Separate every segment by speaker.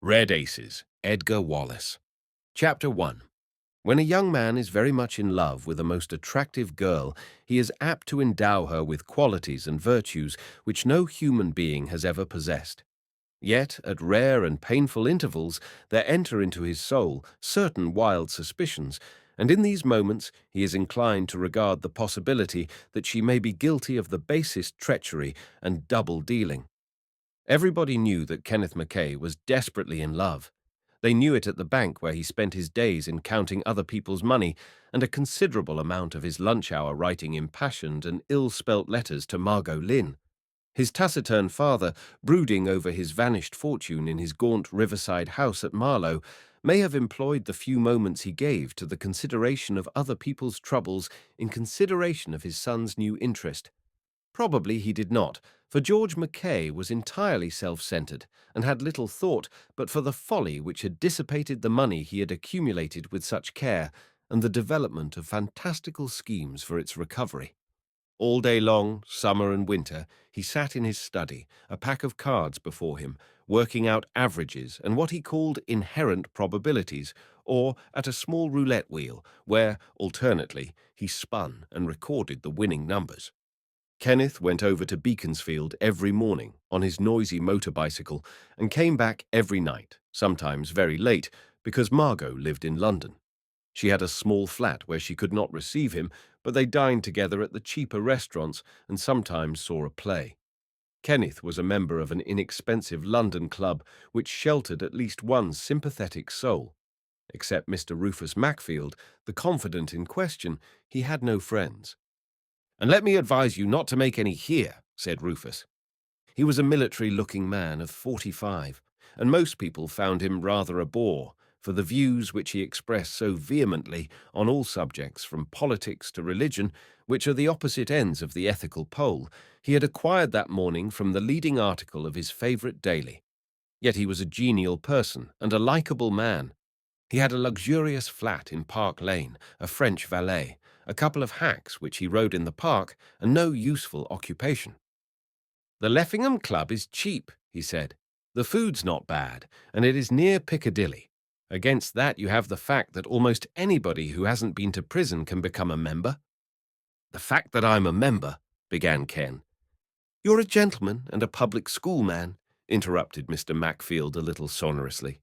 Speaker 1: Red Aces, Edgar Wallace. Chapter 1. When a young man is very much in love with a most attractive girl, he is apt to endow her with qualities and virtues which no human being has ever possessed. Yet, at rare and painful intervals, there enter into his soul certain wild suspicions, and in these moments he is inclined to regard the possibility that she may be guilty of the basest treachery and double dealing. Everybody knew that Kenneth McKay was desperately in love. They knew it at the bank where he spent his days in counting other people's money and a considerable amount of his lunch hour writing impassioned and ill-spelt letters to Margot Lynn. His taciturn father, brooding over his vanished fortune in his gaunt riverside house at Marlow, may have employed the few moments he gave to the consideration of other people's troubles in consideration of his son's new interest. Probably he did not, for George Mackay was entirely self-centered and had little thought but for the folly which had dissipated the money he had accumulated with such care and the development of fantastical schemes for its recovery. All day long, summer and winter, he sat in his study, a pack of cards before him, working out averages and what he called inherent probabilities, or at a small roulette wheel, where, alternately, he spun and recorded the winning numbers. Kenneth went over to Beaconsfield every morning on his noisy motor bicycle and came back every night, sometimes very late, because Margot lived in London. She had a small flat where she could not receive him, but they dined together at the cheaper restaurants and sometimes saw a play. Kenneth was a member of an inexpensive London club which sheltered at least one sympathetic soul. Except Mr. Rufus Mackfield, the confidant in question, he had no friends. "And let me advise you not to make any here," said Rufus. He was a military-looking man of 45, and most people found him rather a bore, for the views which he expressed so vehemently on all subjects from politics to religion, which are the opposite ends of the ethical pole, he had acquired that morning from the leading article of his favourite daily. Yet he was a genial person and a likeable man. He had a luxurious flat in Park Lane, a French valet, a couple of hacks which he rode in the park, and no useful occupation. "The Leffingham Club is cheap," he said. "The food's not bad, and it is near Piccadilly. Against that you have the fact that almost anybody who hasn't been to prison can become a member." "The fact that I'm a member," began Ken. "You're a gentleman and a public school man," interrupted Mr. Mackfield a little sonorously.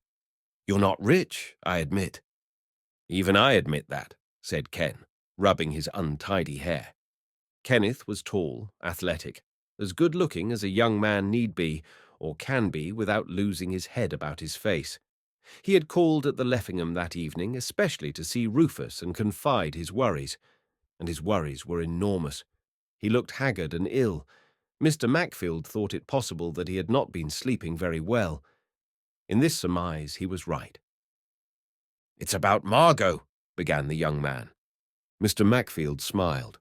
Speaker 1: "You're not rich, I admit." "Even I admit that," said Ken, rubbing his untidy hair. Kenneth was tall, athletic, as good-looking as a young man need be, or can be without losing his head about his face. He had called at the Leffingham that evening especially to see Rufus and confide his worries, and his worries were enormous. He looked haggard and ill. Mr. Mackfield thought it possible that he had not been sleeping very well. In this surmise he was right. "It's about Margot," began the young man. Mr. Mackfield smiled.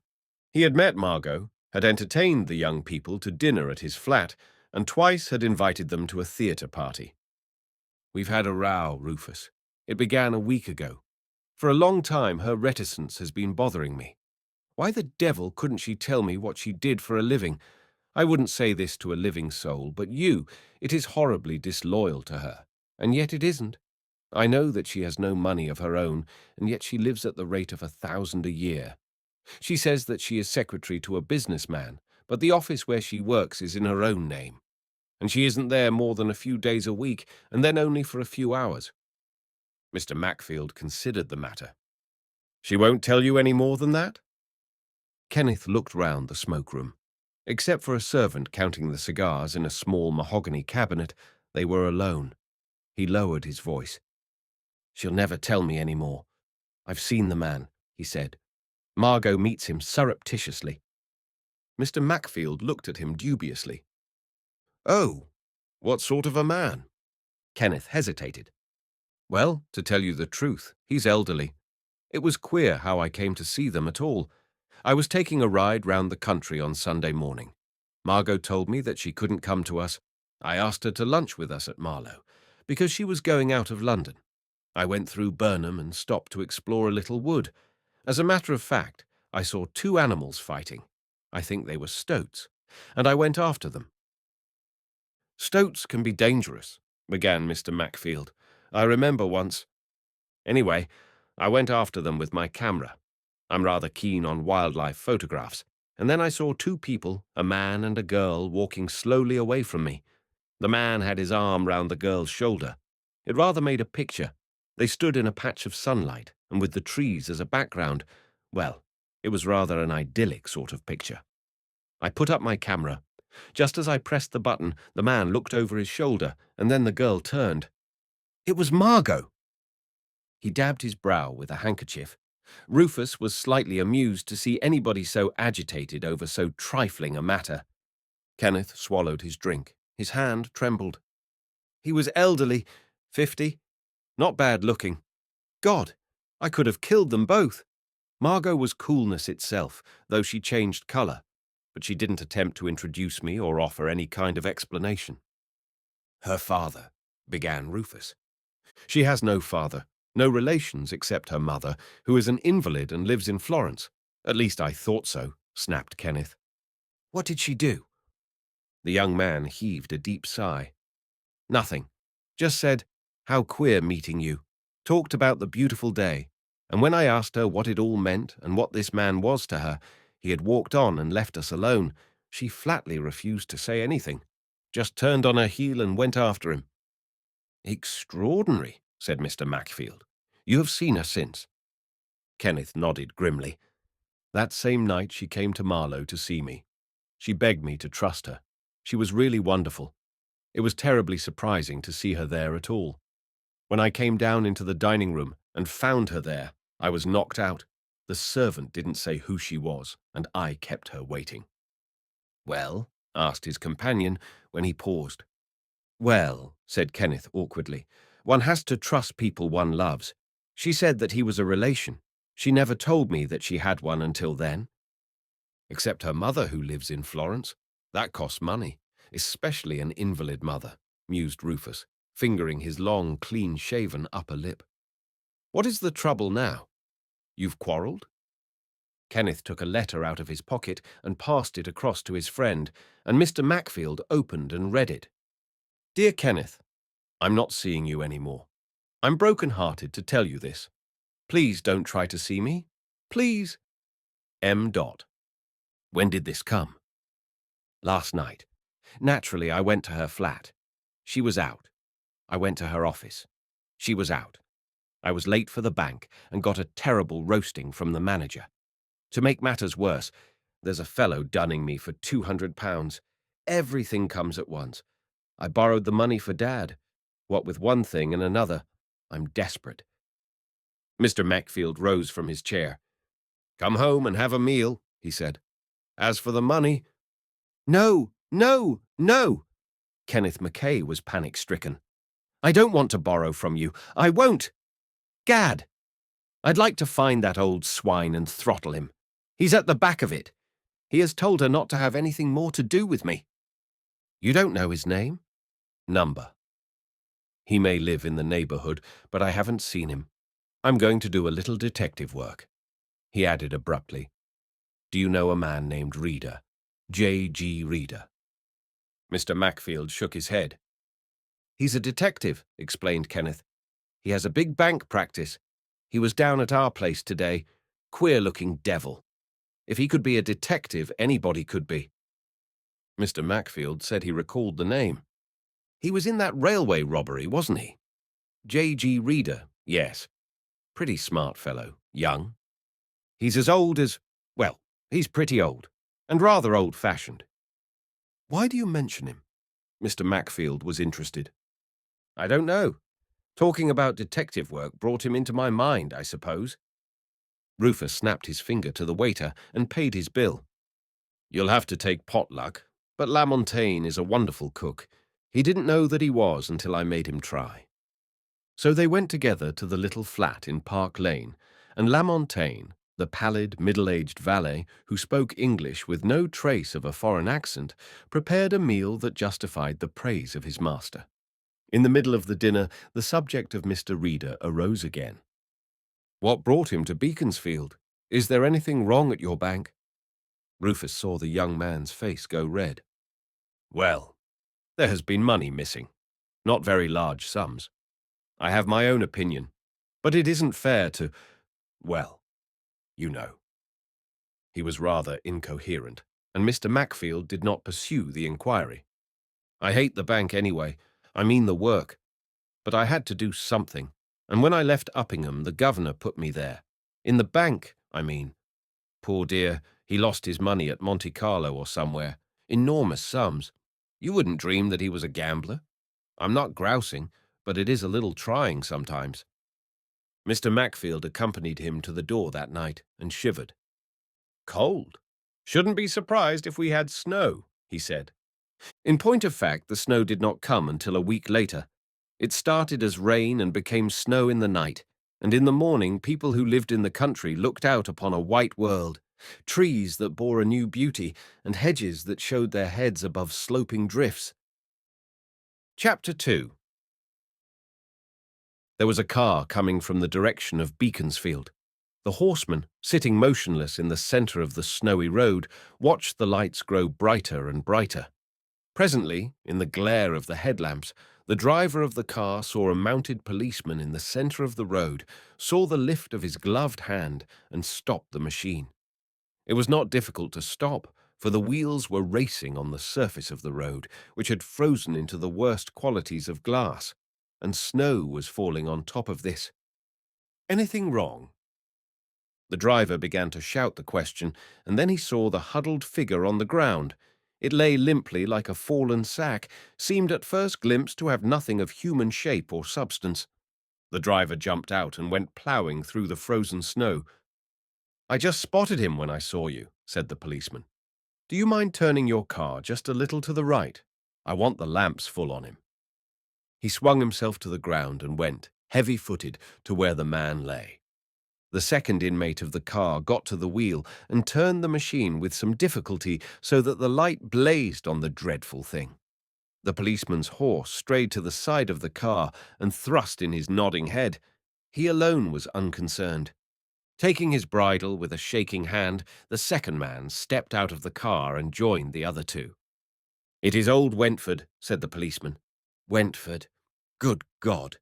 Speaker 1: He had met Margot, had entertained the young people to dinner at his flat, and twice had invited them to a theatre party. "We've had a row, Rufus. It began a week ago. For a long time her reticence has been bothering me. Why the devil couldn't she tell me what she did for a living? I wouldn't say this to a living soul, but it is horribly disloyal to her. And yet it isn't. I know that she has no money of her own, and yet she lives at the rate of 1,000 a year. She says that she is secretary to a businessman, but the office where she works is in her own name. And she isn't there more than a few days a week, and then only for a few hours." Mr. Mackfield considered the matter. "She won't tell you any more than that?" Kenneth looked round the smoke-room. Except for a servant counting the cigars in a small mahogany cabinet, they were alone. He lowered his voice. "She'll never tell me any more. I've seen the man," he said. "Margot meets him surreptitiously." Mr. Mackfield looked at him dubiously. "Oh, what sort of a man?" Kenneth hesitated. "Well, to tell you the truth, he's elderly. It was queer how I came to see them at all. I was taking a ride round the country on Sunday morning. Margot told me that she couldn't come to us. I asked her to lunch with us at Marlow, because she was going out of London. I went through Burnham and stopped to explore a little wood. As a matter of fact, I saw two animals fighting. I think they were stoats, and I went after them. Stoats can be dangerous. began Mr. Macfield. "I remember once. Anyway, I went after them with my camera. I'm rather keen on wildlife photographs. And then I saw two people, a man and a girl, walking slowly away from me. The man had his arm round the girl's shoulder. It rather made a picture. They stood in a patch of sunlight, and with the trees as a background. Well, it was rather an idyllic sort of picture. I put up my camera. Just as I pressed the button, the man looked over his shoulder, and then the girl turned. It was Margot! He dabbed his brow with a handkerchief. Rufus was slightly amused to see anybody so agitated over so trifling a matter. Kenneth swallowed his drink. His hand trembled. He was elderly, 50, not bad looking. God, I could have killed them both. Margot was coolness itself, though she changed colour, but she didn't attempt to introduce me or offer any kind of explanation. Her father, began Rufus. She has no father, no relations except her mother, who is an invalid and lives in Florence. At least I thought so, snapped Kenneth. What did she do? The young man heaved a deep sigh. Nothing. Just said, how queer meeting you. Talked about the beautiful day. And when I asked her what it all meant and what this man was to her, he had walked on and left us alone. She flatly refused to say anything. Just turned on her heel and went after him. Extraordinary, said Mr. Macfield. You have seen her since? Kenneth nodded grimly. That same night she came to Marlow to see me. She begged me to trust her. She was really wonderful. It was terribly surprising to see her there at all. When I came down into the dining room and found her there, I was knocked out. The servant didn't say who she was, and I kept her waiting. Well, asked his companion when he paused. Well, said Kenneth awkwardly, one has to trust people one loves. She said that he was a relation. She never told me that she had one until then. Except her mother, who lives in Florence. That costs money, especially an invalid mother, mused Rufus, fingering his long, clean-shaven upper lip. What is the trouble now? You've quarrelled? Kenneth took a letter out of his pocket and passed it across to his friend, and Mr. Macfield opened and read it. Dear Kenneth, I'm not seeing you any more. I'm broken-hearted to tell you this. Please don't try to see me. Please. M. When did this come? Last night. Naturally, I went to her flat. She was out. I went to her office. She was out. I was late for the bank and got a terrible roasting from the manager. To make matters worse, there's a fellow dunning me for £200. Everything comes at once. I borrowed the money for Dad. What with one thing and another, I'm desperate. Mr. Macfield rose from his chair. Come home and have a meal, he said. As for the money... No, no, no! Kenneth McKay was panic-stricken. I don't want to borrow from you. I won't. Gad! I'd like to find that old swine and throttle him. He's at the back of it. He has told her not to have anything more to do with me. You don't know his name? Number. He may live in the neighbourhood, but I haven't seen him. I'm going to do a little detective work. He added abruptly, Do you know a man named Reader? J.G. Reader. Mr. Macfield shook his head. He's a detective, explained Kenneth. He has a big bank practice. He was down at our place today. Queer-looking devil. If he could be a detective, anybody could be. Mr. Macfield said he recalled the name. He was in that railway robbery, wasn't he? J.G. Reader, yes. Pretty smart fellow, young. He's as old as... well, he's pretty old, and rather old-fashioned. Why do you mention him? Mr. Macfield was interested. I don't know. Talking about detective work brought him into my mind, I suppose. Rufus snapped his finger to the waiter and paid his bill. You'll have to take potluck, but Lamontagne is a wonderful cook. He didn't know that he was until I made him try. So they went together to the little flat in Park Lane, and Lamontagne, the pallid, middle-aged valet who spoke English with no trace of a foreign accent, prepared a meal that justified the praise of his master. In the middle of the dinner, the subject of Mr. Reader arose again. What brought him to Beaconsfield? Is there anything wrong at your bank? Rufus saw the young man's face go red. Well, there has been money missing. Not very large sums. I have my own opinion, but it isn't fair to, well, you know." He was rather incoherent, and Mr. Mackfield did not pursue the inquiry. "I hate the bank anyway. I mean the work. But I had to do something, and when I left Uppingham, the governor put me there. In the bank, I mean. Poor dear, he lost his money at Monte Carlo or somewhere. Enormous sums. You wouldn't dream that he was a gambler. I'm not grousing, but it is a little trying sometimes." Mr. Mackfield accompanied him to the door that night and shivered. "Cold. Shouldn't be surprised if we had snow," he said. In point of fact, the snow did not come until a week later. It started as rain and became snow in the night, and in the morning people who lived in the country looked out upon a white world, trees that bore a new beauty, and hedges that showed their heads above sloping drifts. Chapter 2. There was a car coming from the direction of Beaconsfield. The horseman, sitting motionless in the centre of the snowy road, watched the lights grow brighter and brighter. Presently, in the glare of the headlamps, the driver of the car saw a mounted policeman in the centre of the road, saw the lift of his gloved hand, and stopped the machine. It was not difficult to stop, for the wheels were racing on the surface of the road, which had frozen into the worst qualities of glass, and snow was falling on top of this. "Anything wrong?" The driver began to shout the question, and then he saw the huddled figure on the ground. It lay limply like a fallen sack, seemed at first glimpse to have nothing of human shape or substance. The driver jumped out and went ploughing through the frozen snow. "I just spotted him when I saw you," said the policeman. "Do you mind turning your car just a little to the right? I want the lamps full on him." He swung himself to the ground and went, heavy-footed, to where the man lay. The second inmate of the car got to the wheel and turned the machine with some difficulty so that the light blazed on the dreadful thing. The policeman's horse strayed to the side of the car and thrust in his nodding head. He alone was unconcerned. Taking his bridle with a shaking hand, the second man stepped out of the car and joined the other two. "It is old Wentford," said the policeman. "Wentford. Good God!"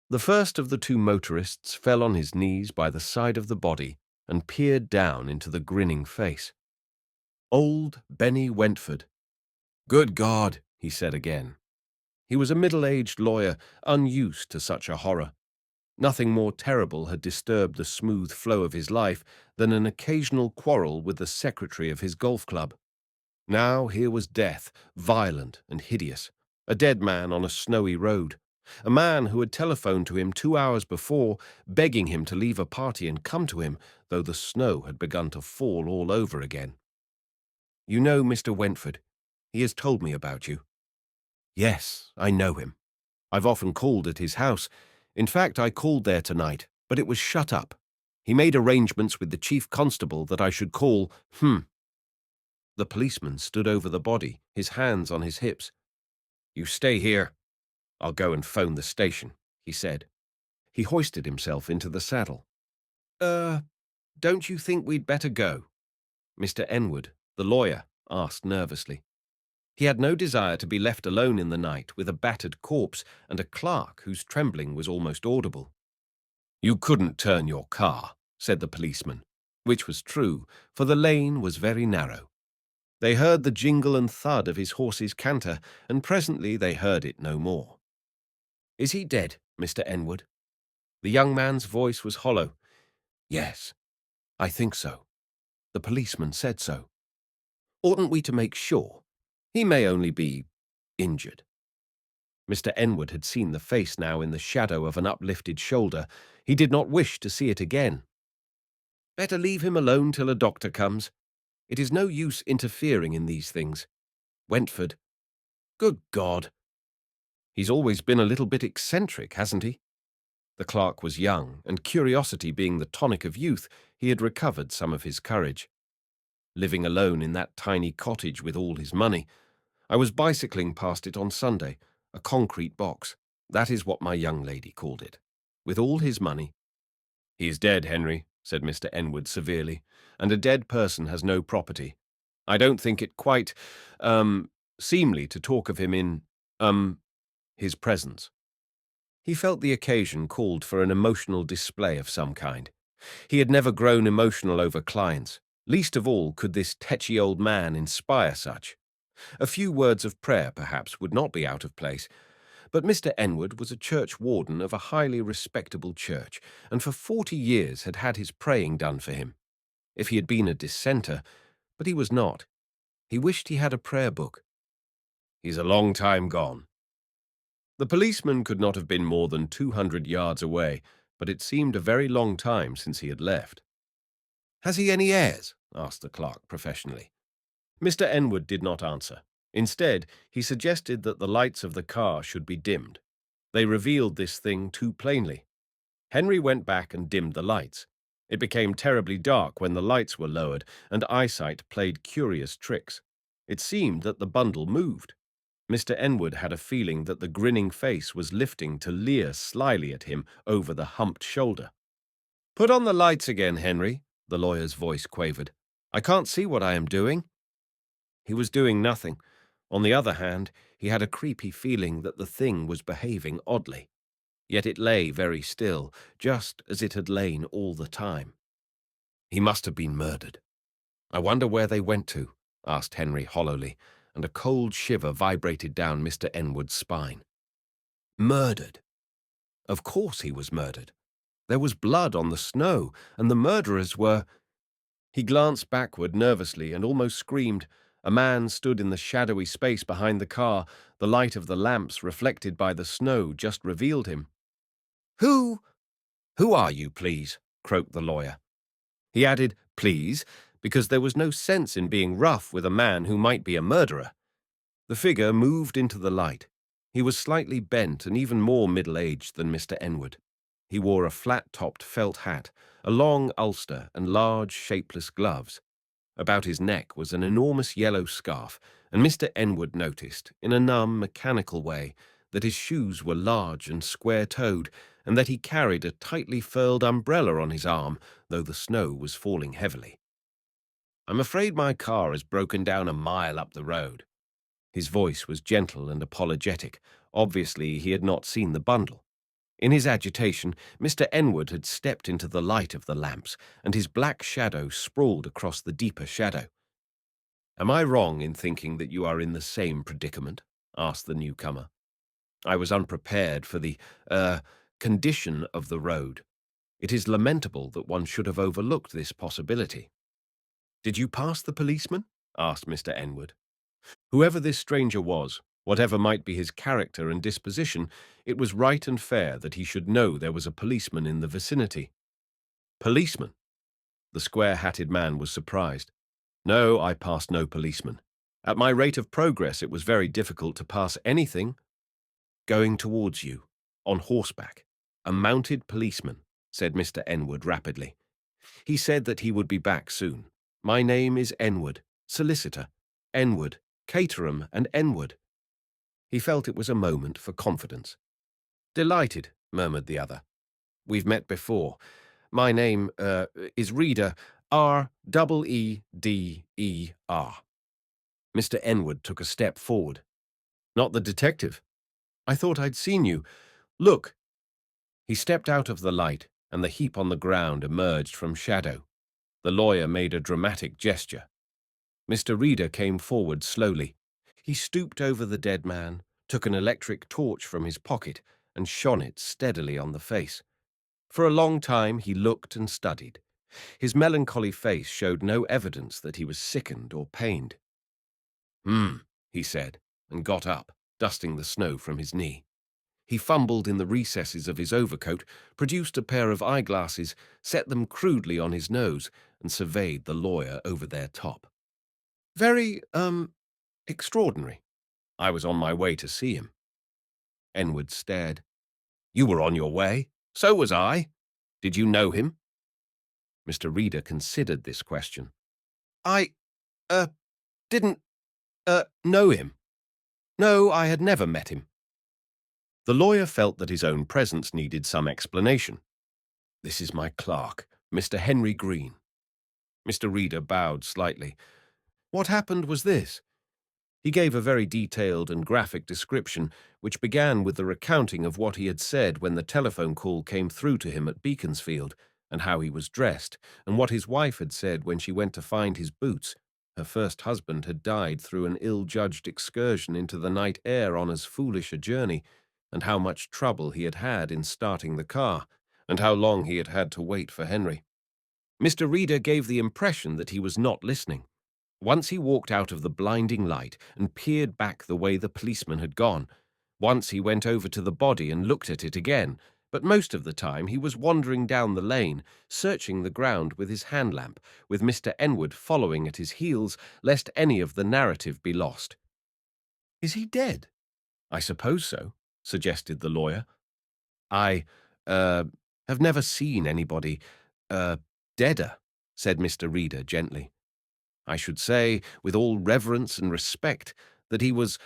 Speaker 1: The first of the two motorists fell on his knees by the side of the body and peered down into the grinning face. Old Benny Wentford. "Good God!" he said again. He was a middle-aged lawyer, unused to such a horror. Nothing more terrible had disturbed the smooth flow of his life than an occasional quarrel with the secretary of his golf club. Now here was death, violent and hideous, a dead man on a snowy road. A man who had telephoned to him 2 hours before, begging him to leave a party and come to him, though the snow had begun to fall all over again. "You know Mr. Wentford. He has told me about you." "Yes, I know him. I've often called at his house. In fact, I called there tonight, but it was shut up. He made arrangements with the chief constable that I should call, The policeman stood over the body, his hands on his hips. "You stay here. I'll go and phone the station," he said. He hoisted himself into the saddle. Don't you think we'd better go?" Mr. Enwood, the lawyer, asked nervously. He had no desire to be left alone in the night with a battered corpse and a clerk whose trembling was almost audible. "You couldn't turn your car," said the policeman, which was true, for the lane was very narrow. They heard the jingle and thud of his horse's canter, and presently they heard it no more. "Is he dead, Mr. Enwood?" The young man's voice was hollow. "Yes, I think so. The policeman said so. Oughtn't we to make sure? He may only be injured." Mr. Enwood had seen the face now in the shadow of an uplifted shoulder. He did not wish to see it again. "Better leave him alone till a doctor comes. It is no use interfering in these things. Wentford. Good God! He's always been a little bit eccentric, hasn't he?" The clerk was young, and curiosity being the tonic of youth, he had recovered some of his courage. "Living alone in that tiny cottage with all his money. I was bicycling past it on Sunday, a concrete box. That is what my young lady called it. With all his money." "He is dead, Henry," said Mr. Enwood severely, "and a dead person has no property. I don't think it quite, seemly to talk of him in, his presence. He felt the occasion called for an emotional display of some kind. He had never grown emotional over clients. Least of all could this tetchy old man inspire such. A few words of prayer, perhaps, would not be out of place, but Mr. Enwood was a church warden of a highly respectable church, and for 40 years had had his praying done for him. If he had been a dissenter, but he was not. He wished he had a prayer book. He's a long time gone. The policeman could not have been more than 200 yards away, but it seemed a very long time since he had left. Has he any heirs? Asked the clerk professionally. Mr. Enwood did not answer. Instead, he suggested that the lights of the car should be dimmed. They revealed this thing too plainly. Henry went back and dimmed the lights. It became terribly dark when the lights were lowered, and eyesight played curious tricks. It seemed that the bundle moved. Mr. Enwood had a feeling that the grinning face was lifting to leer slyly at him over the humped shoulder. "Put on the lights again, Henry," the lawyer's voice quavered. "I can't see what I am doing." He was doing nothing. On the other hand, he had a creepy feeling that the thing was behaving oddly. Yet it lay very still, just as it had lain all the time. He must have been murdered. "I wonder where they went to," asked Henry hollowly, and a cold shiver vibrated down Mr. Enwood's spine. Murdered? Of course he was murdered. There was blood on the snow, and the murderers were— He glanced backward nervously and almost screamed. A man stood in the shadowy space behind the car. The light of the lamps reflected by the snow just revealed him. Who are you, please?" croaked the lawyer. He added, "please," because there was no sense in being rough with a man who might be a murderer. The figure moved into the light. He was slightly bent and even more middle-aged than Mr. Enwood. He wore a flat-topped felt hat, a long ulster, and large, shapeless gloves. About his neck was an enormous yellow scarf, and Mr. Enwood noticed, in a numb, mechanical way, that his shoes were large and square-toed, and that he carried a tightly furled umbrella on his arm, though the snow was falling heavily. "I'm afraid my car has broken down a mile up the road." His voice was gentle and apologetic. Obviously, he had not seen the bundle. In his agitation, Mr. Enwood had stepped into the light of the lamps, and his black shadow sprawled across the deeper shadow. "Am I wrong in thinking that you are in the same predicament?" asked the newcomer. "I was unprepared for the, condition of the road. It is lamentable that one should have overlooked this possibility." "Did you pass the policeman?" asked Mr. Enwood. Whoever this stranger was, whatever might be his character and disposition, it was right and fair that he should know there was a policeman in the vicinity. "Policeman?" The square-hatted man was surprised. "No, I passed no policeman. At my rate of progress, it was very difficult to pass anything." "Going towards you, on horseback, a mounted policeman," said Mr. Enwood rapidly. "He said that he would be back soon. My name is Enwood, solicitor. Enwood, Caterham and Enwood." He felt it was a moment for confidence. "Delighted," murmured the other. "We've met before. My name, is Reader, R-E-E-D-E-R. Mr. Enwood took a step forward. "Not the detective? I thought I'd seen you. Look." He stepped out of the light, and the heap on the ground emerged from shadow. The lawyer made a dramatic gesture. Mr. Reader came forward slowly. He stooped over the dead man, took an electric torch from his pocket, and shone it steadily on the face. For a long time he looked and studied. His melancholy face showed no evidence that he was sickened or pained. He said, and got up, dusting the snow from his knee. He fumbled in the recesses of his overcoat, produced a pair of eyeglasses, set them crudely on his nose, and surveyed the lawyer over their top. "Very, extraordinary. I was on my way to see him." Enwood stared. "You were on your way? So was I. Did you know him?" Mr. Reader considered this question. "I, didn't, know him. No, I had never met him." The lawyer felt that his own presence needed some explanation. "This is my clerk, Mr. Henry Green." Mr. Reader bowed slightly. "What happened was this. He gave a very detailed and graphic description, which began with the recounting of what he had said when the telephone call came through to him at Beaconsfield, and how he was dressed, and what his wife had said when she went to find his boots. Her first husband had died through an ill-judged excursion into the night air on as foolish a journey, and how much trouble he had had in starting the car, and how long he had had to wait for Henry. Mr. Reader gave the impression that he was not listening. Once he walked out of the blinding light and peered back the way the policeman had gone. Once he went over to the body and looked at it again, but most of the time he was wandering down the lane, searching the ground with his hand lamp, with Mr. Enwood following at his heels, lest any of the narrative be lost. "Is he dead?" "I suppose so," suggested the lawyer. "I, have never seen anybody, deader," said Mr. Reader gently. "I should say, with all reverence and respect, that he was,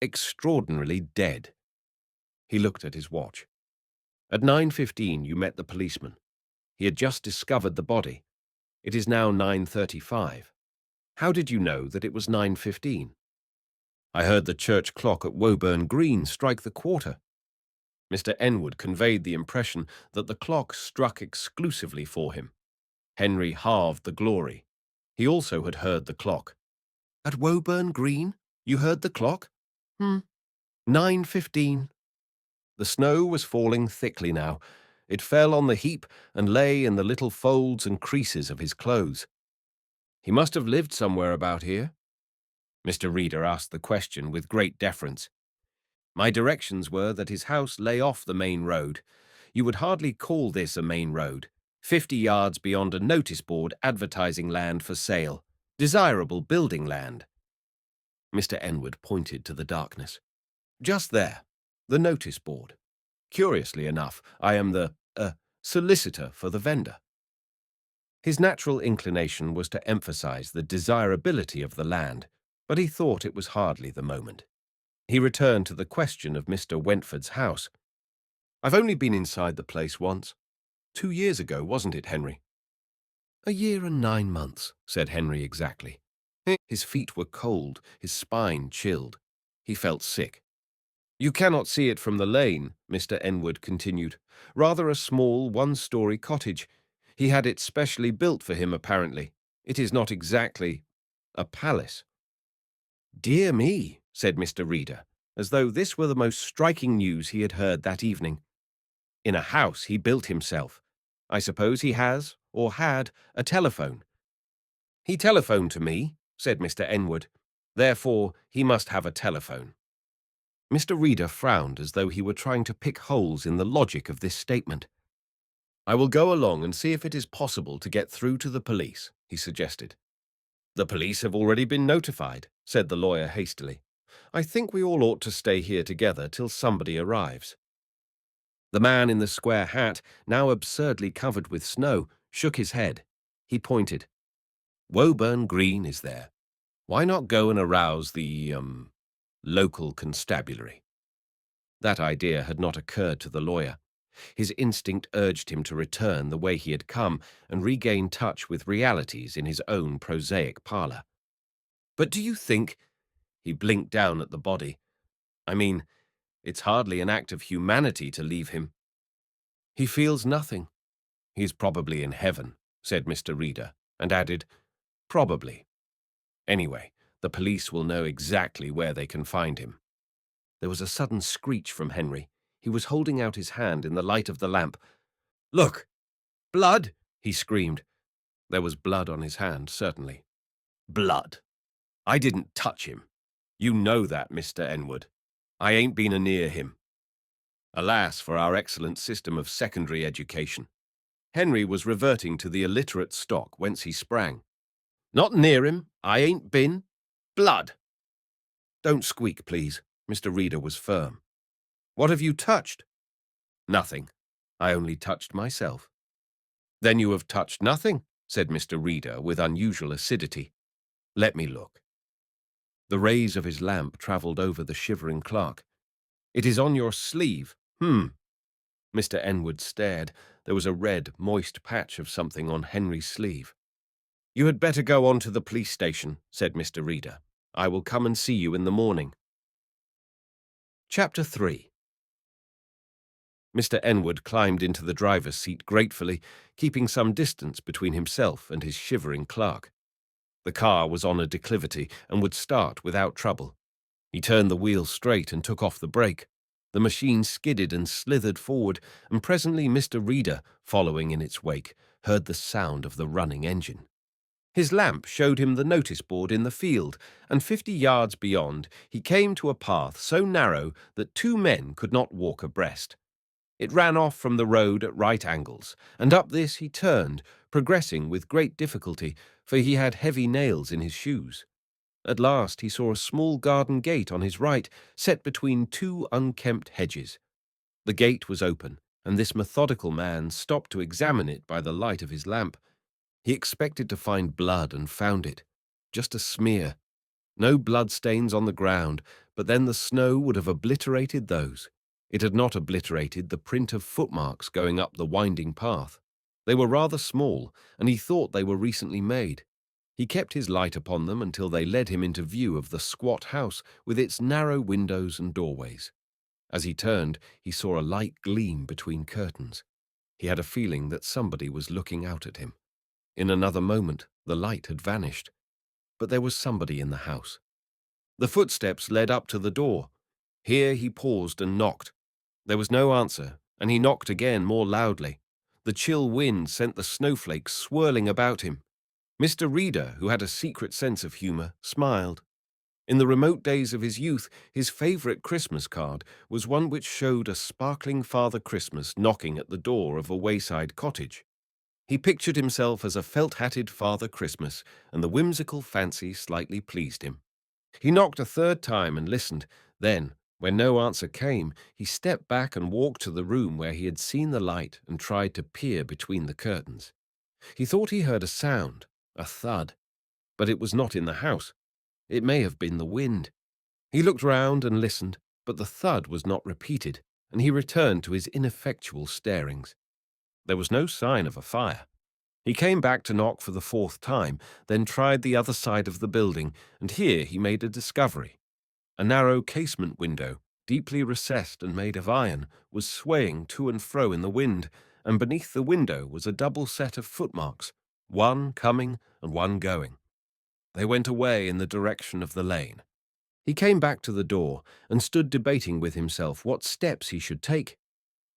Speaker 1: extraordinarily dead." He looked at his watch. "At 9:15 you met the policeman. He had just discovered the body. It is now 9:35. How did you know that it was 9:15? "I heard the church clock at Woburn Green strike the quarter." Mr. Enwood conveyed the impression that the clock struck exclusively for him. Henry halved the glory. He also had heard the clock. "At Woburn Green? You heard the clock?" 9:15. The snow was falling thickly now. It fell on the heap and lay in the little folds and creases of his clothes. "He must have lived somewhere about here." Mr. Reader asked the question with great deference. "My directions were that his house lay off the main road. You would hardly call this a main road. 50 yards beyond a notice board advertising land for sale. Desirable building land." Mr. Enwood pointed to the darkness. "Just there, the notice board. Curiously enough, I am the, solicitor for the vendor." His natural inclination was to emphasize the desirability of the land, but he thought it was hardly the moment. He returned to the question of Mr. Wentford's house. "I've only been inside the place once. 2 years ago, wasn't it, Henry?" "A year and 9 months," said Henry exactly. His feet were cold, his spine chilled. He felt sick. "You cannot see it from the lane," Mr. Enwood continued. "Rather a small, one-story cottage. He had it specially built for him, apparently. It is not exactly a palace." "Dear me," said Mr. Reader, as though this were the most striking news he had heard that evening. "In a house he built himself. I suppose he has, or had, a telephone." "He telephoned to me," said Mr. Enwood. "Therefore, he must have a telephone." Mr. Reader frowned as though he were trying to pick holes in the logic of this statement. "I will go along and see if it is possible to get through to the police," he suggested. "The police have already been notified," said the lawyer hastily. "I think we all ought to stay here together till somebody arrives." The man in the square hat, now absurdly covered with snow, shook his head. He pointed. "Woburn Green is there. Why not go and arouse the, local constabulary?" That idea had not occurred to the lawyer. His instinct urged him to return the way he had come and regain touch with realities in his own prosaic parlor. "But do you think—" He blinked down at the body. "I mean, it's hardly an act of humanity to leave him." "He feels nothing." "He's probably in heaven," said Mr. Reader, and added, "probably. Anyway, the police will know exactly where they can find him." There was a sudden screech from Henry. He was holding out his hand in the light of the lamp. "Look! Blood!" he screamed. There was blood on his hand, certainly. "Blood! I didn't touch him. You know that, Mr. Enwood. I ain't been a-near him." Alas for our excellent system of secondary education. Henry was reverting to the illiterate stock whence he sprang. "Not near him. I ain't been. Blood!" "Don't squeak, please." Mr. Reader was firm. "What have you touched?" "Nothing. I only touched myself." "Then you have touched nothing," said Mr. Reader with unusual acidity. "Let me look." The rays of his lamp travelled over the shivering clerk. "It is on your sleeve. Mr. Enwood stared. There was a red, moist patch of something on Henry's sleeve. "You had better go on to the police station," said Mr. Reader. I will come and see you in the morning. Chapter 3. Mr. Enwood climbed into the driver's seat gratefully, keeping some distance between himself and his shivering clerk. The car was on a declivity and would start without trouble. He turned the wheel straight and took off the brake. The machine skidded and slithered forward, and presently Mr. Reader, following in its wake, heard the sound of the running engine. His lamp showed him the notice board in the field, and 50 yards beyond he came to a path so narrow that 2 men could not walk abreast. It ran off from the road at right angles, and up this he turned, progressing with great difficulty, for he had heavy nails in his shoes. At last he saw a small garden gate on his right, set between 2 unkempt hedges. The gate was open, and this methodical man stopped to examine it by the light of his lamp. He expected to find blood and found it. Just a smear. No bloodstains on the ground, but then the snow would have obliterated those. It had not obliterated the print of footmarks going up the winding path. They were rather small, and he thought they were recently made. He kept his light upon them until they led him into view of the squat house with its narrow windows and doorways. As he turned, he saw a light gleam between curtains. He had a feeling that somebody was looking out at him. In another moment, the light had vanished. But there was somebody in the house. The footsteps led up to the door. Here he paused and knocked. There was no answer, and he knocked again more loudly. The chill wind sent the snowflakes swirling about him. Mr. Reader, who had a secret sense of humour, smiled. In the remote days of his youth, his favourite Christmas card was one which showed a sparkling Father Christmas knocking at the door of a wayside cottage. He pictured himself as a felt-hatted Father Christmas, and the whimsical fancy slightly pleased him. He knocked a 3rd time and listened. Then, when no answer came, he stepped back and walked to the room where he had seen the light and tried to peer between the curtains. He thought he heard a sound, a thud, but it was not in the house. It may have been the wind. He looked round and listened, but the thud was not repeated, and he returned to his ineffectual starings. There was no sign of a fire. He came back to knock for the 4th time, then tried the other side of the building, and here he made a discovery. A narrow casement window, deeply recessed and made of iron, was swaying to and fro in the wind, and beneath the window was a double set of footmarks, one coming and one going. They went away in the direction of the lane. He came back to the door and stood debating with himself what steps he should take.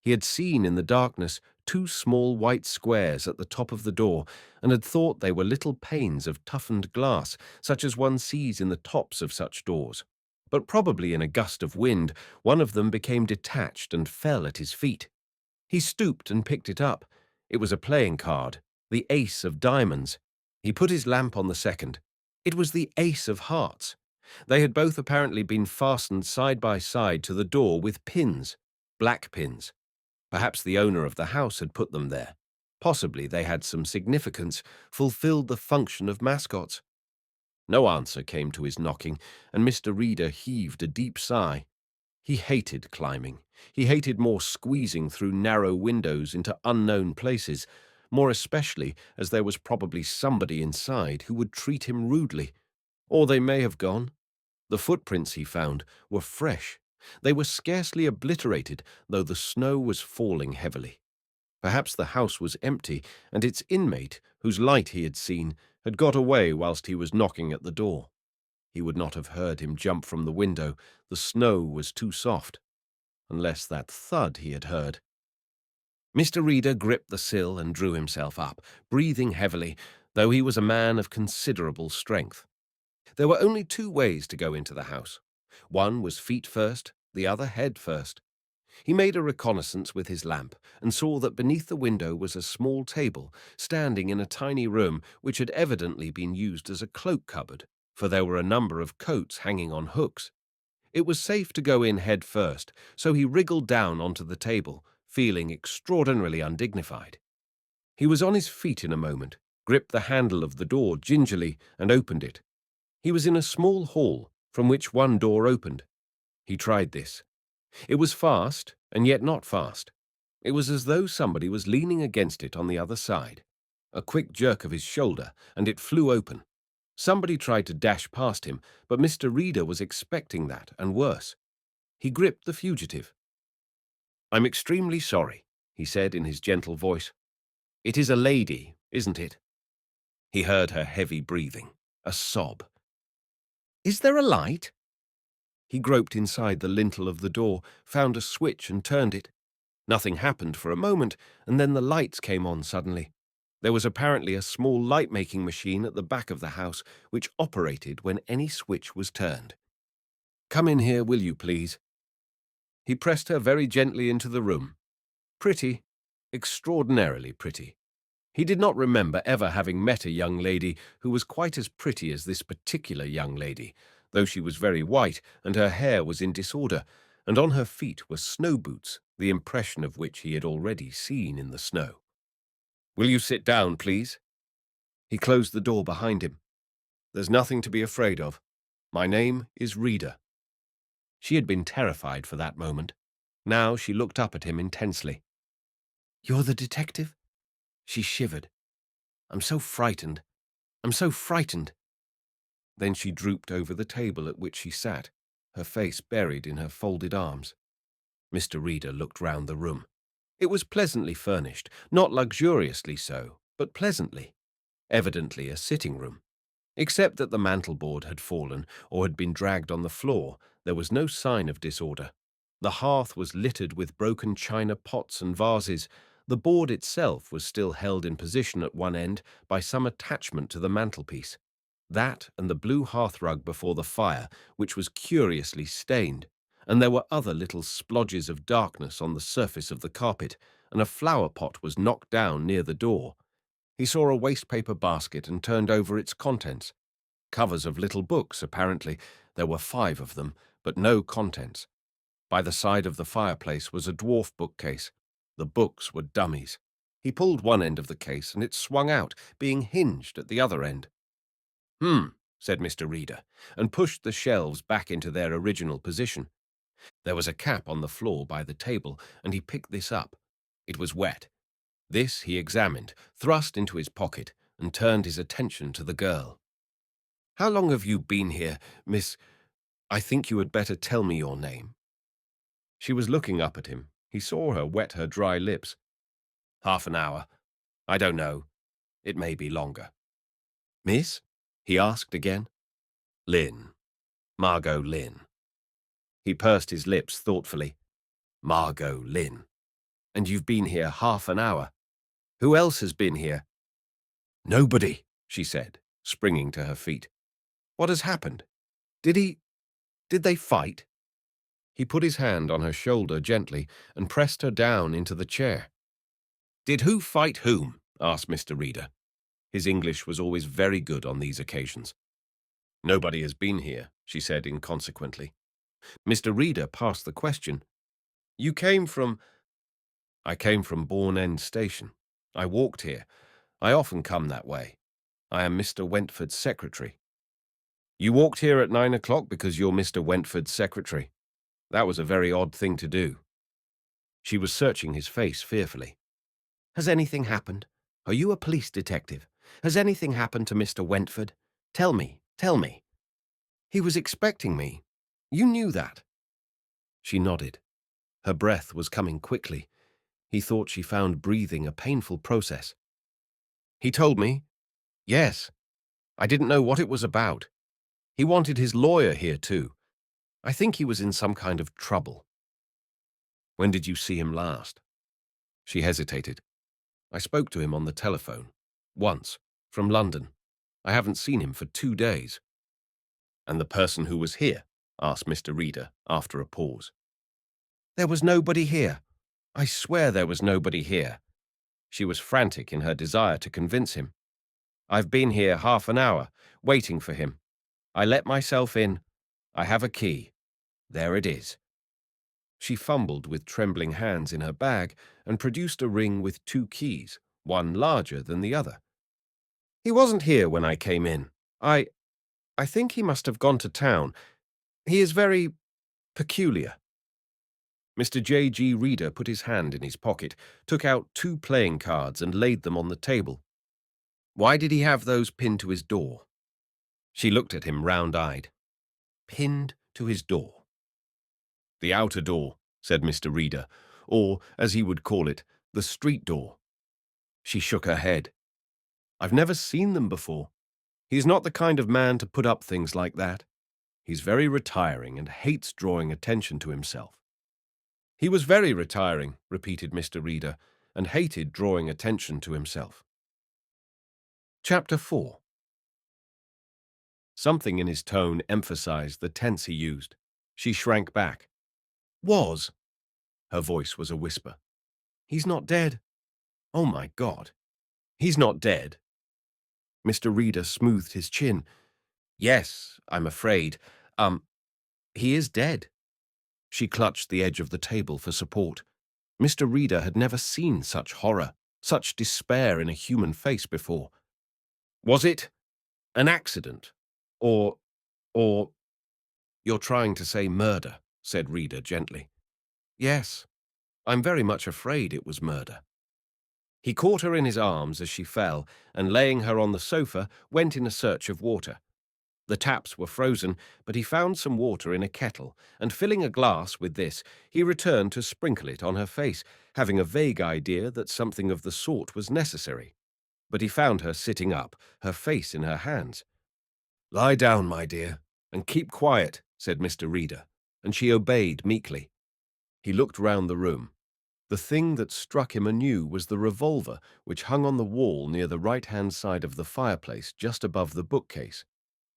Speaker 1: He had seen in the darkness 2 small white squares at the top of the door, and had thought they were little panes of toughened glass, such as one sees in the tops of such doors. But probably in a gust of wind, one of them became detached and fell at his feet. He stooped and picked it up. It was a playing card, the ace of diamonds. He put his lamp on the second. It was the ace of hearts. They had both apparently been fastened side by side to the door with pins, black pins. Perhaps the owner of the house had put them there. Possibly they had some significance, fulfilled the function of mascots. No answer came to his knocking, and Mr. Reader heaved a deep sigh. He hated climbing. He hated more squeezing through narrow windows into unknown places, more especially as there was probably somebody inside who would treat him rudely. Or they may have gone. The footprints he found were fresh. They were scarcely obliterated, though the snow was falling heavily. Perhaps the house was empty, and its inmate, whose light he had seen, had got away whilst he was knocking at the door. He would not have heard him jump from the window. The snow was too soft. Unless that thud he had heard. Mr. Reader gripped the sill and drew himself up, breathing heavily, though he was a man of considerable strength. There were only 2 ways to go into the house. One was feet first, the other head first. He made a reconnaissance with his lamp and saw that beneath the window was a small table standing in a tiny room which had evidently been used as a cloak cupboard, for there were a number of coats hanging on hooks. It was safe to go in head first, so he wriggled down onto the table, feeling extraordinarily undignified. He was on his feet in a moment, gripped the handle of the door gingerly, and opened it. He was in a small hall, from which one door opened. He tried this. It was fast, and yet not fast. It was as though somebody was leaning against it on the other side. A quick jerk of his shoulder, and it flew open. Somebody tried to dash past him, but Mr. Reader was expecting that, and worse. He gripped the fugitive. "I'm extremely sorry," he said in his gentle voice. "It is a lady, isn't it?" He heard her heavy breathing, a sob. "Is there a light?" He groped inside the lintel of the door, found a switch and turned it. Nothing happened for a moment, and then the lights came on suddenly. There was apparently a small light-making machine at the back of the house, which operated when any switch was turned. "Come in here, will you, please?" He pressed her very gently into the room. Pretty, extraordinarily pretty. He did not remember ever having met a young lady who was quite as pretty as this particular young lady, though she was very white and her hair was in disorder, and on her feet were snow boots, the impression of which he had already seen in the snow. "Will you sit down, please?" He closed the door behind him. "There's nothing to be afraid of. My name is Reader." She had been terrified for that moment. Now she looked up at him intensely. "You're the detective?" She shivered. "I'm so frightened. I'm so frightened." Then she drooped over the table at which she sat, her face buried in her folded arms. Mr. Reader looked round the room. It was pleasantly furnished, not luxuriously so, but pleasantly. Evidently a sitting room. Except that the mantelboard had fallen or had been dragged on the floor, there was no sign of disorder. The hearth was littered with broken china pots and vases. The board itself was still held in position at one end by some attachment to the mantelpiece. That and the blue hearthrug before the fire, which was curiously stained, and there were other little splodges of darkness on the surface of the carpet, and a flower pot was knocked down near the door. He saw a waste-paper basket and turned over its contents. Covers of little books, apparently. There were 5 of them, but no contents. By the side of the fireplace was a dwarf bookcase. The books were dummies. He pulled one end of the case and it swung out, being hinged at the other end. Said Mr. Reader, and pushed the shelves back into their original position. There was a cap on the floor by the table, and he picked this up. It was wet. This he examined, thrust into his pocket, and turned his attention to the girl. "How long have you been here, Miss— I think you had better tell me your name." She was looking up at him. He saw her wet her dry lips. "Half an hour. I don't know. It may be longer." "Miss?" he asked again. "Lynn. Margot Lynn." He pursed his lips thoughtfully. "Margot Lynn. And you've been here half an hour. Who else has been here?" "Nobody," she said, springing to her feet. "What has happened? Did they fight?" He put his hand on her shoulder gently and pressed her down into the chair. "Did who fight whom?" asked Mr. Reader. His English was always very good on these occasions. "Nobody has been here," she said inconsequently. Mr. Reader passed the question. "You came from—" "I came from Bourne End Station. I walked here. I often come that way. I am Mr. Wentford's secretary." "You walked here at 9 o'clock because you're Mr. Wentford's secretary. That was a very odd thing to do." She was searching his face fearfully. "Has anything happened? Are you a police detective? Has anything happened to Mr. Wentford? Tell me, tell me." "He was expecting me. You knew that." She nodded. Her breath was coming quickly. He thought she found breathing a painful process. "He told me. Yes. I didn't know what it was about. He wanted his lawyer here, too. I think he was in some kind of trouble." "When did you see him last?" She hesitated. "I spoke to him on the telephone. Once. From London. I haven't seen him for 2 days." "And the person who was here?" asked Mr. Reader, after a pause. "There was nobody here. I swear there was nobody here." She was frantic in her desire to convince him. "I've been here half an hour, waiting for him. I let myself in. I have a key. There it is." She fumbled with trembling hands in her bag and produced a ring with 2 keys, one larger than the other. "He wasn't here when I came in. I think he must have gone to town. He is very peculiar." Mr. J.G. Reader put his hand in his pocket, took out 2 playing cards and laid them on the table. "Why did he have those pinned to his door?" She looked at him round-eyed. Pinned to his door. The outer door, said Mr. Reader, or, as he would call it, the street door. She shook her head. I've never seen them before. He's not the kind of man to put up things like that. He's very retiring and hates drawing attention to himself. He was very retiring, repeated Mr. Reader, and hated drawing attention to himself. Chapter 4. Something in his tone emphasized the tense he used. She shrank back. Was? Her voice was a whisper. He's not dead. Oh, my God. He's not dead. Mr. Reader smoothed his chin. Yes, I'm afraid. He is dead. She clutched the edge of the table for support. Mr. Reader had never seen such horror, such despair in a human face before. Was it an accident? Or... You're trying to say murder, said Reader gently. Yes, I'm very much afraid it was murder. He caught her in his arms as she fell, and laying her on the sofa, went in a search of water. The taps were frozen, but he found some water in a kettle, and filling a glass with this, he returned to sprinkle it on her face, having a vague idea that something of the sort was necessary. But he found her sitting up, her face in her hands. Lie down, my dear, and keep quiet, said Mr. Reader, and she obeyed meekly. He looked round the room. The thing that struck him anew was the revolver which hung on the wall near the right-hand side of the fireplace just above the bookcase.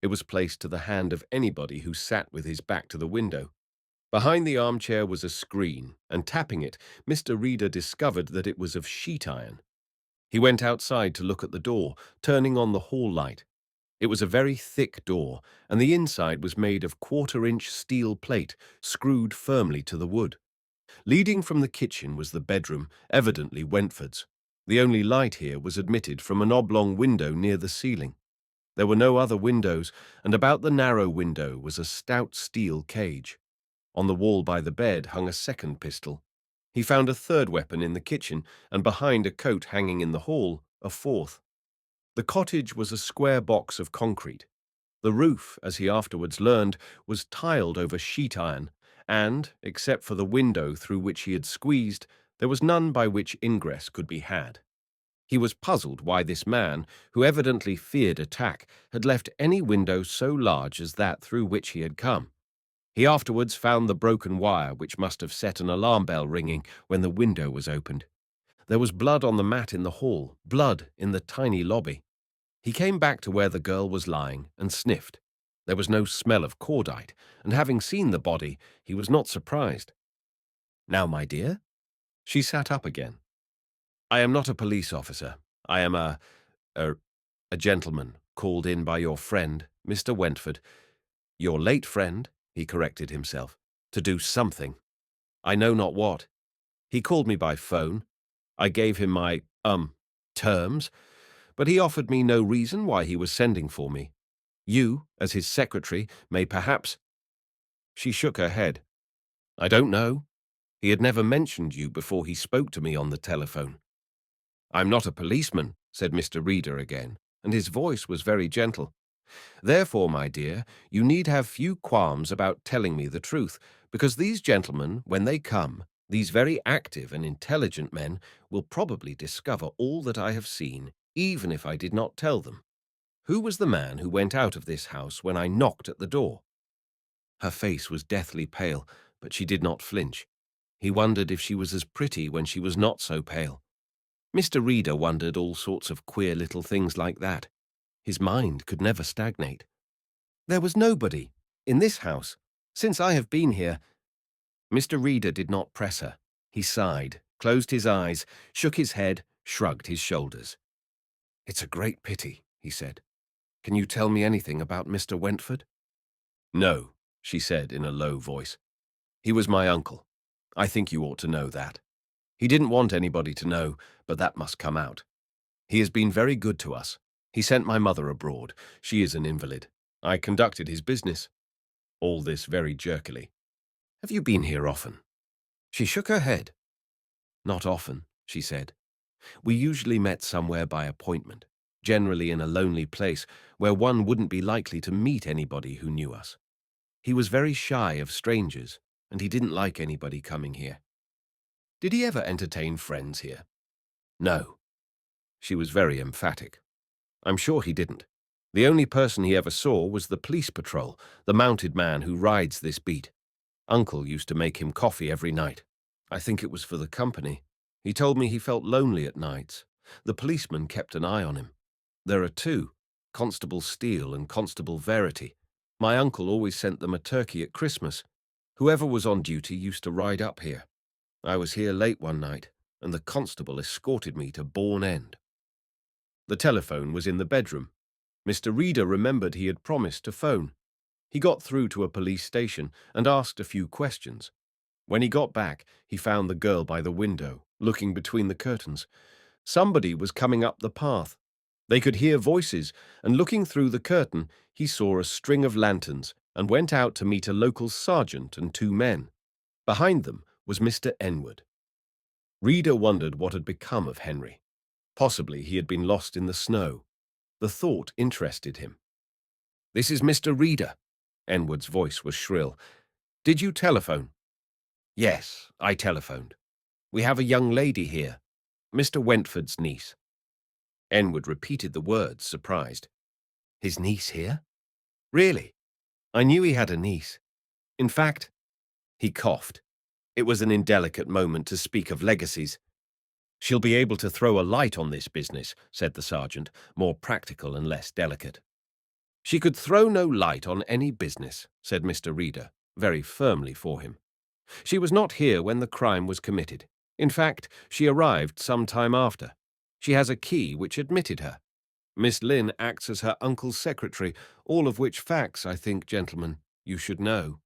Speaker 1: It was placed to the hand of anybody who sat with his back to the window. Behind the armchair was a screen, and tapping it, Mr. Reader discovered that it was of sheet iron. He went outside to look at the door, turning on the hall light. It was a very thick door, and the inside was made of quarter-inch steel plate, screwed firmly to the wood. Leading from the kitchen was the bedroom, evidently Wentford's. The only light here was admitted from an oblong window near the ceiling. There were no other windows, and about the narrow window was a stout steel cage. On the wall by the bed hung a second pistol. He found a third weapon in the kitchen, and behind a coat hanging in the hall, a fourth. The cottage was a square box of concrete. The roof, as he afterwards learned, was tiled over sheet iron, and, except for the window through which he had squeezed, there was none by which ingress could be had. He was puzzled why this man, who evidently feared attack, had left any window so large as that through which he had come. He afterwards found the broken wire which must have set an alarm bell ringing when the window was opened. There was blood on the mat in the hall, blood in the tiny lobby. He came back to where the girl was lying and sniffed. There was no smell of cordite, and having seen the body, he was not surprised. Now, my dear? She sat up again. I am not a police officer. I am a gentleman called in by your friend, Mr. Wentford. Your late friend, he corrected himself, to do something. I know not what. He called me by phone. I gave him my, terms, but he offered me no reason why he was sending for me. You, as his secretary, may perhaps... She shook her head. I don't know. He had never mentioned you before he spoke to me on the telephone. I'm not a policeman, said Mr. Reader again, and his voice was very gentle. Therefore, my dear, you need have few qualms about telling me the truth, because these gentlemen, when they come, these very active and intelligent men, will probably discover all that I have seen, even if I did not tell them. Who was the man who went out of this house when I knocked at the door? Her face was deathly pale, but she did not flinch. He wondered if she was as pretty when she was not so pale. Mr. Reader wondered all sorts of queer little things like that. His mind could never stagnate. There was nobody in this house since I have been here. Mr. Reader did not press her. He sighed, closed his eyes, shook his head, shrugged his shoulders. It's a great pity, he said. Can you tell me anything about Mr. Wentford? No, she said in a low voice. He was my uncle. I think you ought to know that. He didn't want anybody to know, but that must come out. He has been very good to us. He sent my mother abroad. She is an invalid. I conducted his business. All this very jerkily. Have you been here often? She shook her head. Not often, she said. We usually met somewhere by appointment. generally in a lonely place where one wouldn't be likely to meet anybody who knew us. He was very shy of strangers, and he didn't like anybody coming here. Did he ever entertain friends here? No. She was very emphatic. I'm sure he didn't. The only person he ever saw was the police patrol, the mounted man who rides this beat. Uncle used to make him coffee every night. I think it was for the company. He told me he felt lonely at nights. The policeman kept an eye on him. There are two, Constable Steele and Constable Verity. My uncle always sent them a turkey at Christmas. Whoever was on duty used to ride up here. I was here late one night, and the constable escorted me to Bourne End. The telephone was in the bedroom. Mr. Reader remembered he had promised to phone. He got through to a police station and asked a few questions. When he got back, he found the girl by the window, looking between the curtains. Somebody was coming up the path. They could hear voices, and looking through the curtain, he saw a string of lanterns and went out to meet a local sergeant and two men. Behind them was Mr. Enward. Reader wondered what had become of Henry. Possibly he had been lost in the snow. The thought interested him. "This is Mr. Reader." Enward's voice was shrill. "Did you telephone?" "Yes, I telephoned. We have a young lady here, Mr. Wentford's niece." Enward repeated the words, surprised. "His niece here? Really? I knew he had a niece. In fact—" He coughed. It was an indelicate moment to speak of legacies. "She'll be able to throw a light on this business," said the sergeant, more practical and less delicate. "She could throw no light on any business," said Mr. Reader, very firmly for him. "She was not here when the crime was committed. In fact, she arrived some time after. She has a key which admitted her. Miss Lynn acts as her uncle's secretary, all of which facts, I think, gentlemen, you should know."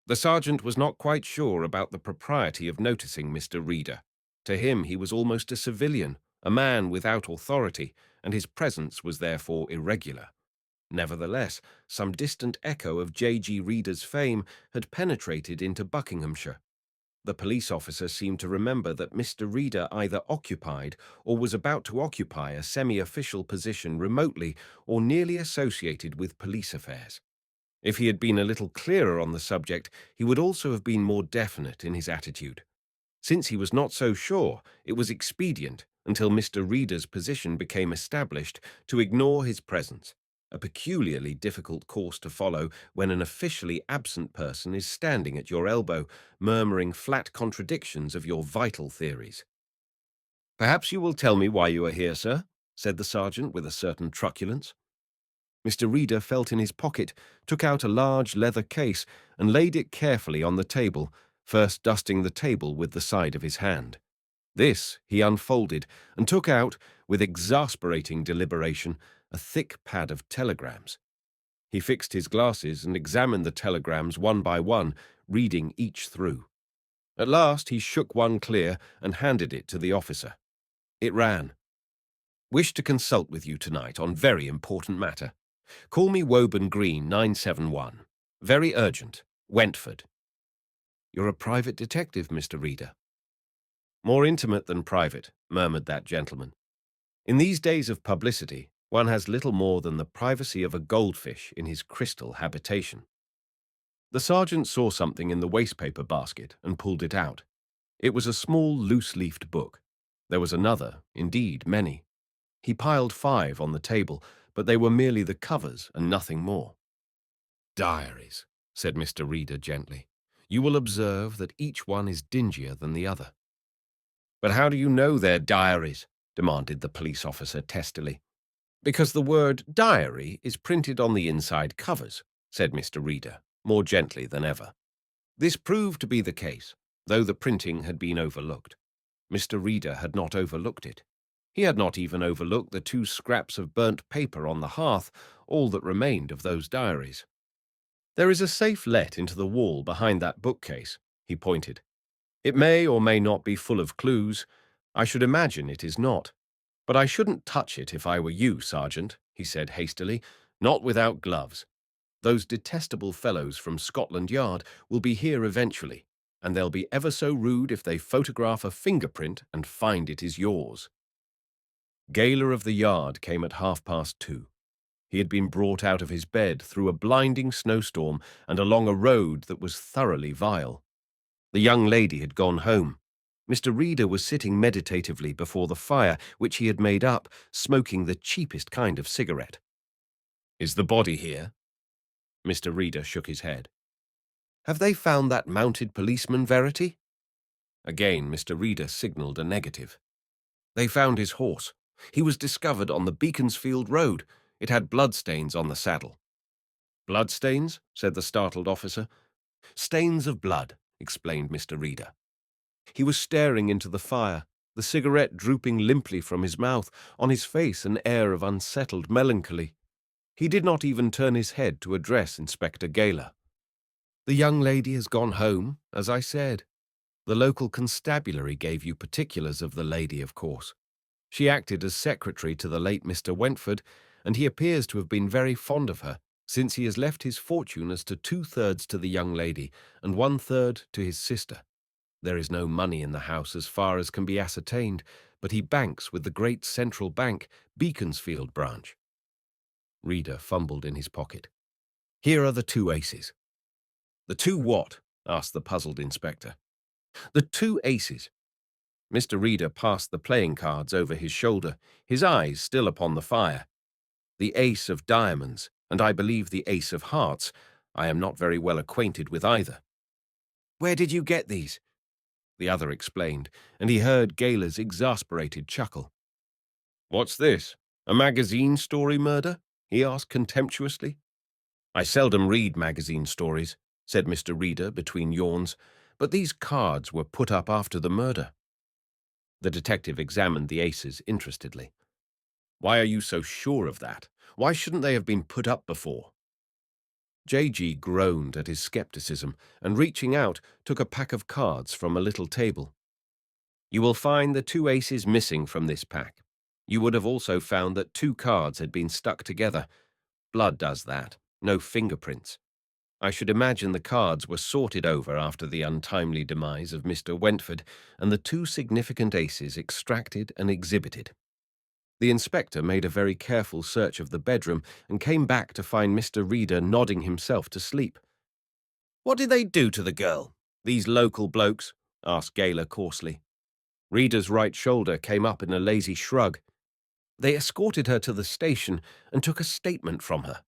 Speaker 1: The sergeant was not quite sure about the propriety of noticing Mr. Reader. To him he was almost a civilian, a man without authority, and his presence was therefore irregular. Nevertheless, some distant echo of J.G. Reader's fame had penetrated into Buckinghamshire. The police officer seemed to remember that Mr. Reader either occupied or was about to occupy a semi-official position remotely or nearly associated with police affairs. If he had been a little clearer on the subject, he would also have been more definite in his attitude. Since he was not so sure, it was expedient, until Mr. Reader's position became established, to ignore his presence, a peculiarly difficult course to follow when an officially absent person is standing at your elbow, murmuring flat contradictions of your vital theories. "Perhaps you will tell me why you are here, sir?" said the sergeant with a certain truculence. Mr. Reader felt in his pocket, took out a large leather case, and laid it carefully on the table, first dusting the table with the side of his hand. This he unfolded, and took out, with exasperating deliberation, a thick pad of telegrams. He fixed his glasses and examined the telegrams one by one, reading each through. At last he shook one clear and handed it to the officer. It ran: "Wish to consult with you tonight on very important matter. Call me Woburn Green 971. Very urgent. Wentford." "You're a private detective, Mr. Reader." "More intimate than private," murmured that gentleman. "In these days of publicity, one has little more than the privacy of a goldfish in his crystal habitation." The sergeant saw something in the wastepaper basket and pulled it out. It was a small, loose-leafed book. There was another, indeed many. He piled 5 on the table, but they were merely the covers and nothing more. "Diaries," said Mr. Reader gently. "You will observe that each one is dingier than the other." "But how do you know they're diaries?" demanded the police officer testily. "Because the word diary is printed on the inside covers," said Mr. Reader, more gently than ever. This proved to be the case, though the printing had been overlooked. Mr. Reader had not overlooked it. He had not even overlooked the 2 scraps of burnt paper on the hearth, all that remained of those diaries. "There is a safe let into the wall behind that bookcase," he pointed. "It may or may not be full of clues. I should imagine it is not. But I shouldn't touch it if I were you, Sergeant," he said hastily, "not without gloves. Those detestable fellows from Scotland Yard will be here eventually, and they'll be ever so rude if they photograph a fingerprint and find it is yours." Gaoler of the yard came at 2:30. He had been brought out of his bed through a blinding snowstorm and along a road that was thoroughly vile. The young lady had gone home. Mr. Reader was sitting meditatively before the fire, which he had made up, smoking the cheapest kind of cigarette. "Is the body here?" Mr. Reader shook his head. "Have they found that mounted policeman, Verity?" Again Mr. Reader signalled a negative. "They found his horse. He was discovered on the Beaconsfield Road. It had bloodstains on the saddle." "Bloodstains?" said the startled officer. "Stains of blood," explained Mr. Reader. He was staring into the fire, the cigarette drooping limply from his mouth, on his face an air of unsettled melancholy. He did not even turn his head to address Inspector Gaoler. "The young lady has gone home, as I said. The local constabulary gave you particulars of the lady, of course. She acted as secretary to the late Mr. Wentford, and he appears to have been very fond of her, since he has left his fortune as to 2/3 to the young lady and 1/3 to his sister. There is no money in the house as far as can be ascertained, but he banks with the great central bank, Beaconsfield branch." Reader fumbled in his pocket. "Here are the 2 aces." "The 2 what?" asked the puzzled inspector. "The 2 aces." Mr. Reader passed the playing cards over his shoulder, his eyes still upon the fire. "The ace of diamonds, and I believe the ace of hearts. I am not very well acquainted with either." "Where did you get these?" The other explained, and he heard Gaoler's exasperated chuckle. "What's this? A magazine story murder?" he asked contemptuously. "I seldom read magazine stories," said Mr. Reader between yawns, "but these cards were put up after the murder." The detective examined the aces interestedly. "Why are you so sure of that? Why shouldn't they have been put up before?" J.G. groaned at his skepticism and, reaching out, took a pack of cards from a little table. "You will find the 2 aces missing from this pack. You would have also found that 2 cards had been stuck together. Blood does that, no fingerprints. I should imagine the cards were sorted over after the untimely demise of Mr. Wentford, and the 2 significant aces extracted and exhibited." The inspector made a very careful search of the bedroom and came back to find Mr. Reader nodding himself to sleep. "What did they do to the girl, these local blokes?" asked Gaoler coarsely. Reader's right shoulder came up in a lazy shrug. "They escorted her to the station and took a statement from her.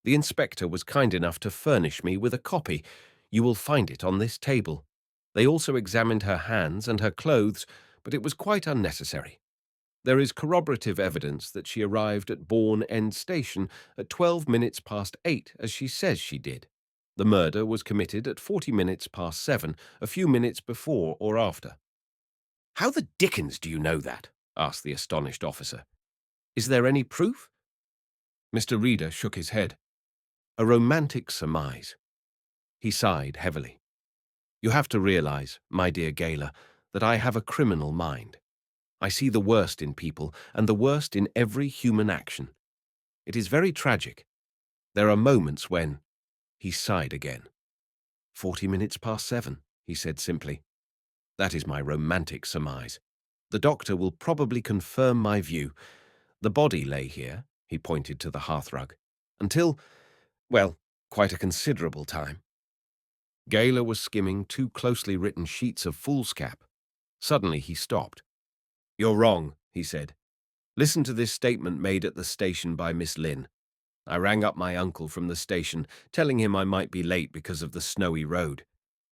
Speaker 1: The inspector was kind enough to furnish me with a copy. You will find it on this table. They also examined her hands and her clothes, but it was quite unnecessary. There is corroborative evidence that she arrived at Bourne End Station at 8:12, as she says she did. The murder was committed at 7:40, a few minutes before or after." "How the dickens do you know that?" asked the astonished officer. "Is there any proof?" Mr. Reader shook his head. "A romantic surmise." He sighed heavily. "You have to realize, my dear Gaoler, that I have a criminal mind. I see the worst in people and the worst in every human action. It is very tragic. There are moments when—" He sighed again. 7:40, he said simply. "That is my romantic surmise. The doctor will probably confirm my view. The body lay here," he pointed to the hearthrug, "until, well, quite a considerable time." Gaoler was skimming 2 closely written sheets of foolscap. Suddenly he stopped. "You're wrong," he said. "Listen to this statement made at the station by Miss Lynn. I rang up my uncle from the station, telling him I might be late because of the snowy road.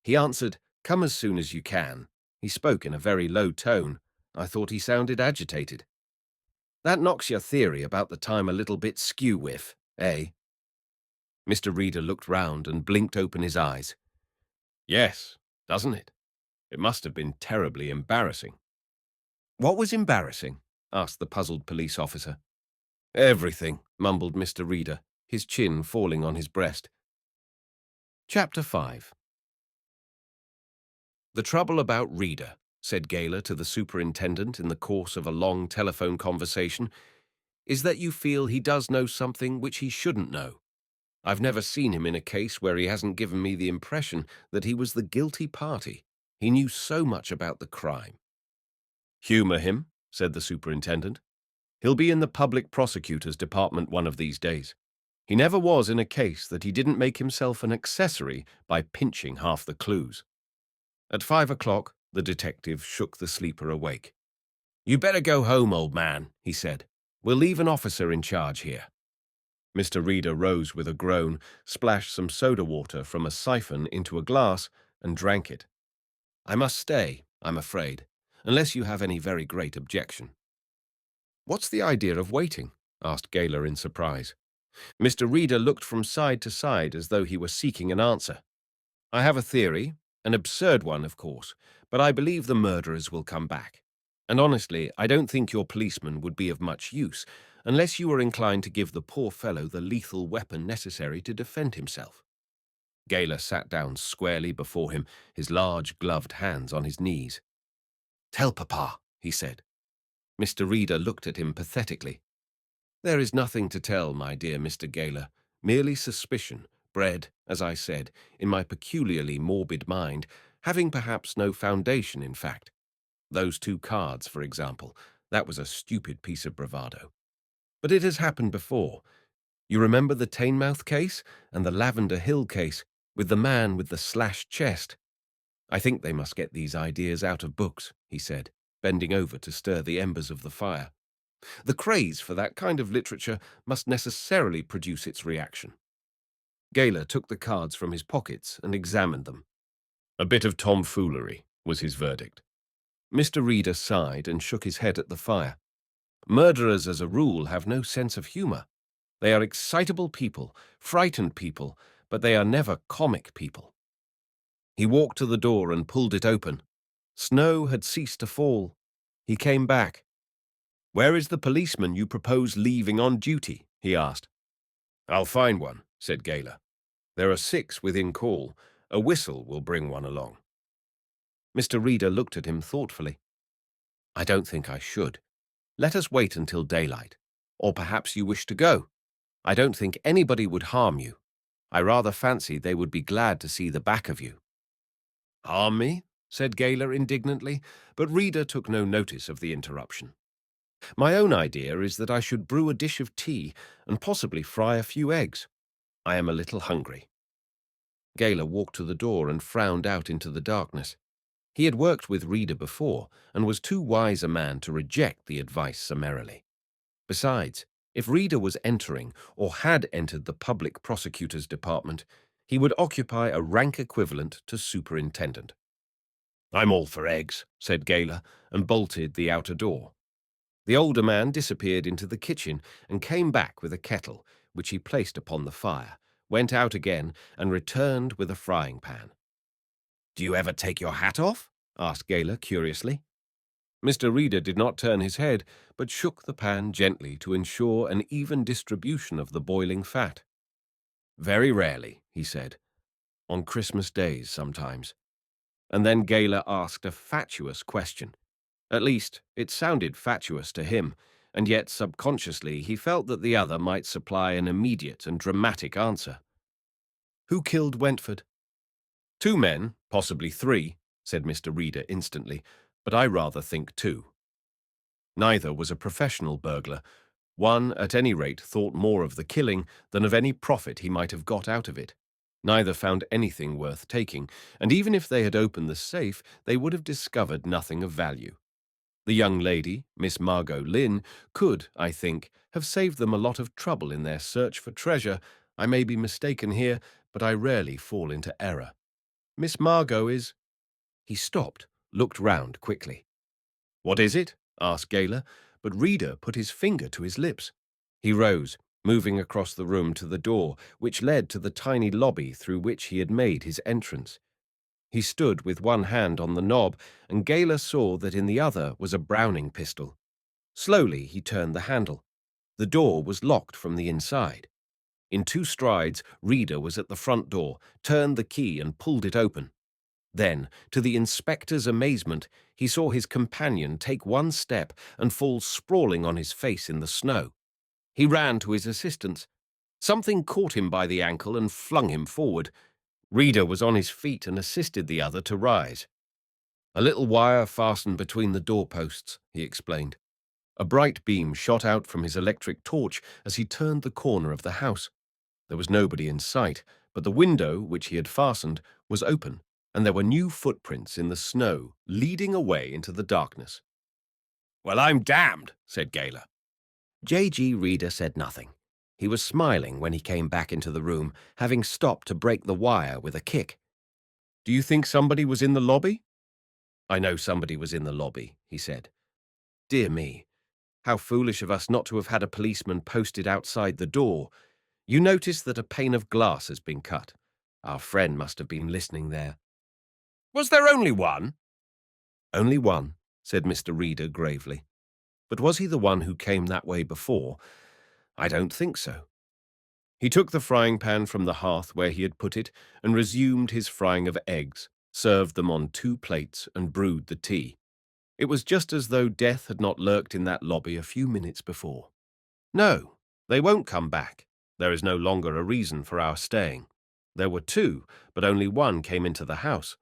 Speaker 1: He answered, 'Come as soon as you can.' He spoke in a very low tone. I thought he sounded agitated. That knocks your theory about the time a little bit skew with, eh?" Mr. Reader looked round and blinked open his eyes. "Yes, doesn't it? It must have been terribly embarrassing." "What was embarrassing?" asked the puzzled police officer. "Everything," mumbled Mr. Reader, his chin falling on his breast. Chapter 5. "The trouble about Reader," said Gaoler to the superintendent in the course of a long telephone conversation, "is that you feel he does know something which he shouldn't know. I've never seen him in a case where he hasn't given me the impression that he was the guilty party. He knew so much about the crime." "Humour him," said the superintendent. He'll be in the public prosecutor's department one of these days. He never was in a case that he didn't make himself an accessory by pinching half the clues. At 5 o'clock, the detective shook the sleeper awake. "You better go home, old man," he said. "We'll leave an officer in charge here." Mr. Reader rose with a groan, splashed some soda water from a siphon into a glass, and drank it. "I must stay, I'm afraid, unless you have any very great objection." "What's the idea of waiting?" asked Gayler in surprise. Mr. Reader looked from side to side as though he were seeking an answer. "I have a theory, an absurd one, of course, but I believe the murderers will come back. And honestly, I don't think your policeman would be of much use, unless you were inclined to give the poor fellow the lethal weapon necessary to defend himself." Gayler sat down squarely before him, his large gloved hands on his knees. "Tell Papa," he said. Mr. Reader looked at him pathetically. "There is nothing to tell, my dear Mr. Gayler, merely suspicion, bred, as I said, in my peculiarly morbid mind, having perhaps no foundation, in fact. Those 2 cards, for example, that was a stupid piece of bravado. But it has happened before. You remember the Teignmouth case and the Lavender Hill case, with the man with the slashed chest? I think they must get these ideas out of books," he said, bending over to stir the embers of the fire. "The craze for that kind of literature must necessarily produce its reaction." Gayler took the cards from his pockets and examined them. "A bit of tomfoolery," was his verdict. Mr. Reader sighed and shook his head at the fire. "Murderers, as a rule, have no sense of humor. They are excitable people, frightened people, but they are never comic people." He walked to the door and pulled it open. Snow had ceased to fall. He came back. "Where is the policeman you propose leaving on duty?" he asked. "I'll find one," said Gayler. "There are 6 within call. A whistle will bring one along." Mr. Reader looked at him thoughtfully. "I don't think I should. Let us wait until daylight. Or perhaps you wish to go. I don't think anybody would harm you. I rather fancy they would be glad to see the back of you." "Harm me?" said Gayler indignantly, but Reader took no notice of the interruption. "My own idea is that I should brew a dish of tea and possibly fry a few eggs. I am a little hungry." Gayler walked to the door and frowned out into the darkness. He had worked with Reader before and was too wise a man to reject the advice summarily. Besides, if Reader was entering or had entered the public prosecutor's department, he would occupy a rank equivalent to superintendent. "I'm all for eggs," said Gayler, and bolted the outer door. The older man disappeared into the kitchen and came back with a kettle, which he placed upon the fire, went out again, and returned with a frying pan. "Do you ever take your hat off?" asked Gayler curiously. Mr. Reader did not turn his head, but shook the pan gently to ensure an even distribution of the boiling fat. "Very rarely," he said. "On Christmas days sometimes." And then Gayler asked a fatuous question. At least, it sounded fatuous to him, and yet subconsciously he felt that the other might supply an immediate and dramatic answer. "Who killed Wentford?" "2 men, possibly 3, said Mr. Reader instantly, "but I rather think 2. Neither was a professional burglar. One, at any rate, thought more of the killing than of any profit he might have got out of it. Neither found anything worth taking, and even if they had opened the safe, they would have discovered nothing of value. The young lady, Miss Margot Lynn, could, I think, have saved them a lot of trouble in their search for treasure. I may be mistaken here, but I rarely fall into error. Miss Margot is—" He stopped, looked round quickly. "What is it?" asked Gayler, but Reader put his finger to his lips. He rose, moving across the room to the door, which led to the tiny lobby through which he had made his entrance. He stood with one hand on the knob, and Gayler saw that in the other was a Browning pistol. Slowly he turned the handle. The door was locked from the inside. In 2 strides, Reader was at the front door, turned the key and pulled it open. Then, to the inspector's amazement, he saw his companion take 1 step and fall sprawling on his face in the snow. He ran to his assistance. Something caught him by the ankle and flung him forward. Reader was on his feet and assisted the other to rise. "A little wire fastened between the doorposts," he explained. A bright beam shot out from his electric torch as he turned the corner of the house. There was nobody in sight, but the window, which he had fastened, was open, and there were new footprints in the snow leading away into the darkness. "Well, I'm damned," said Gayler. J.G. Reader said nothing. He was smiling when he came back into the room, having stopped to break the wire with a kick. "Do you think somebody was in the lobby?" "I know somebody was in the lobby," he said. "Dear me, how foolish of us not to have had a policeman posted outside the door. You notice that a pane of glass has been cut. Our friend must have been listening there." "Was there only one?" "Only one," said Mr. Reader gravely. "But was he the one who came that way before? I don't think so." He took the frying pan from the hearth where he had put it and resumed his frying of eggs, served them on 2 plates, and brewed the tea. It was just as though death had not lurked in that lobby a few minutes before. "No, they won't come back. There is no longer a reason for our staying. There were 2, but only one came into the house.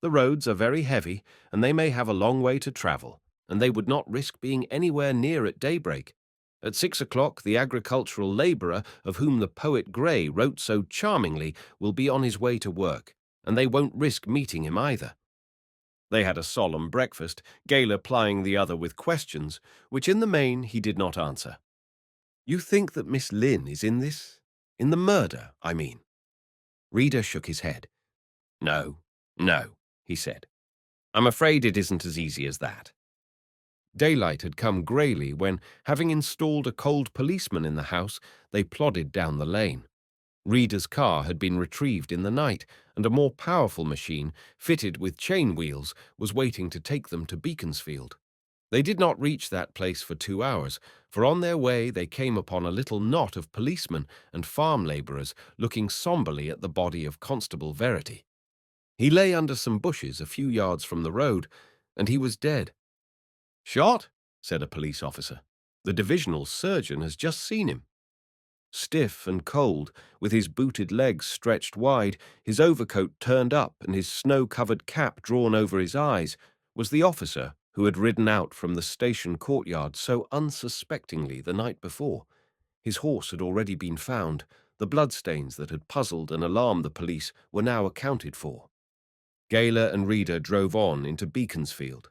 Speaker 1: The roads are very heavy, and they may have a long way to travel, and they would not risk being anywhere near at daybreak. At 6 o'clock, the agricultural labourer, of whom the poet Gray wrote so charmingly, will be on his way to work, and they won't risk meeting him either." They had a solemn breakfast, Gayler plying the other with questions, which in the main he did not answer. "You think that Miss Lynn is in this? In the murder, I mean?" Reader shook his head. No, he said. "I'm afraid it isn't as easy as that." Daylight had come greyly when, having installed a cold policeman in the house, they plodded down the lane. Reader's car had been retrieved in the night, and a more powerful machine, fitted with chain wheels, was waiting to take them to Beaconsfield. They did not reach that place for 2 hours, for on their way they came upon a little knot of policemen and farm labourers looking sombrely at the body of Constable Verity. He lay under some bushes a few yards from the road, and he was dead. "Shot?" said a police officer. "The divisional surgeon has just seen him." Stiff and cold, with his booted legs stretched wide, his overcoat turned up and his snow-covered cap drawn over his eyes, was the officer who had ridden out from the station courtyard so unsuspectingly the night before. His horse had already been found. The bloodstains that had puzzled and alarmed the police were now accounted for. Gayler and Reader drove on into Beaconsfield.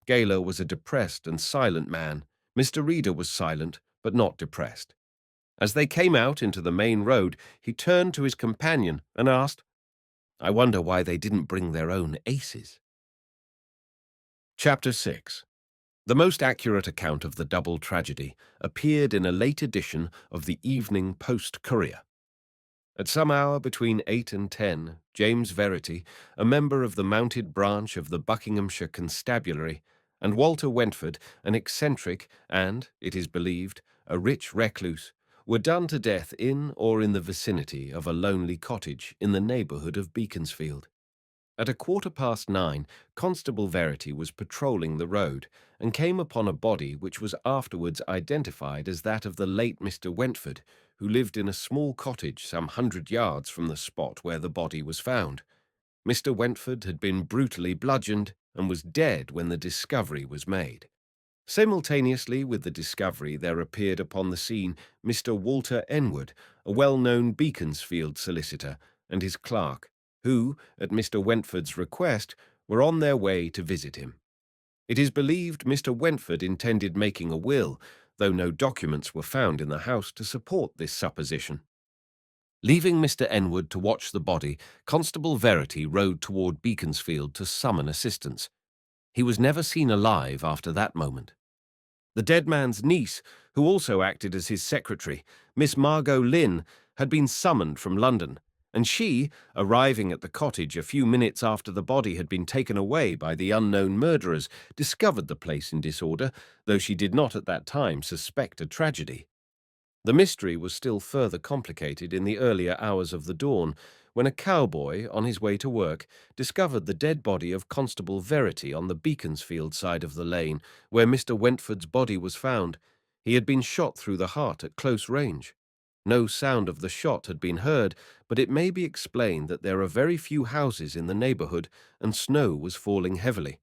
Speaker 1: Gayler was a depressed and silent man. Mr. Reader was silent, but not depressed. As they came out into the main road, he turned to his companion and asked, "I wonder why they didn't bring their own ACES." Chapter 6. The most accurate account of the double tragedy appeared in a late edition of the Evening Post-Courier. At some hour between 8 and 10, James Verity, a member of the mounted branch of the Buckinghamshire Constabulary, and Walter Wentford, an eccentric and, it is believed, a rich recluse, were done to death in or in the vicinity of a lonely cottage in the neighbourhood of Beaconsfield. At 9:15, Constable Verity was patrolling the road and came upon a body which was afterwards identified as that of the late Mr. Wentford, who lived in a small cottage some 100 yards from the spot where the body was found. Mr. Wentford had been brutally bludgeoned and was dead when the discovery was made. Simultaneously with the discovery there appeared upon the scene Mr. Walter Enwood, a well-known Beaconsfield solicitor, and his clerk, who, at Mr. Wentford's request, were on their way to visit him. It is believed Mr. Wentford intended making a will, though no documents were found in the house to support this supposition. Leaving Mr. Enwood to watch the body, Constable Verity rode toward Beaconsfield to summon assistance. He was never seen alive after that moment. The dead man's niece, who also acted as his secretary, Miss Margot Lynn, had been summoned from London, and she, arriving at the cottage a few minutes after the body had been taken away by the unknown murderers, discovered the place in disorder, though she did not at that time suspect a tragedy. The mystery was still further complicated in the earlier hours of the dawn, when a cowboy, on his way to work, discovered the dead body of Constable Verity on the Beaconsfield side of the lane, where Mr. Wentford's body was found. He had been shot through the heart at close range. No sound of the shot had been heard, but it may be explained that there are very few houses in the neighbourhood, and snow was falling heavily.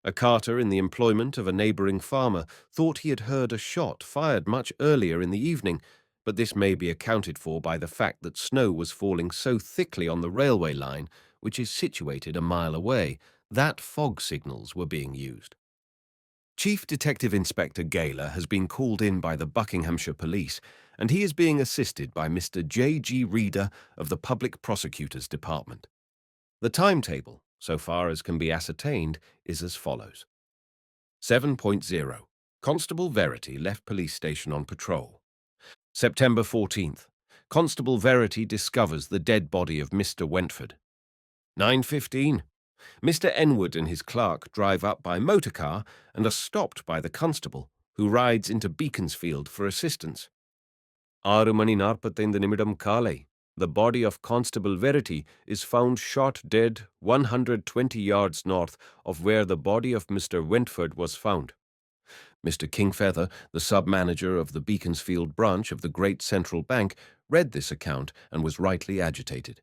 Speaker 1: A carter in the employment of a neighbouring farmer thought he had heard a shot fired much earlier in the evening, but this may be accounted for by the fact that snow was falling so thickly on the railway line, which is situated a mile away, that fog signals were being used. Chief Detective Inspector Gaylor has been called in by the Buckinghamshire Police, and he is being assisted by Mr. J.G. Reader of the Public Prosecutor's Department. The timetable, so far as can be ascertained, is as follows. 7.0. Constable Verity left police station on patrol. September 14th. Constable Verity discovers the dead body of Mr. Wentford. 9:15. Mr. Enwood and his clerk drive up by motor car and are stopped by the constable, who rides into Beaconsfield for assistance. 6:45 நிமிடம் காலை. The body of Constable Verity is found shot dead 120 yards north of where the body of Mr. Wentford was found. Mr. Kingfeather, the sub-manager of the Beaconsfield branch of the Great Central Bank, read this account and was rightly agitated.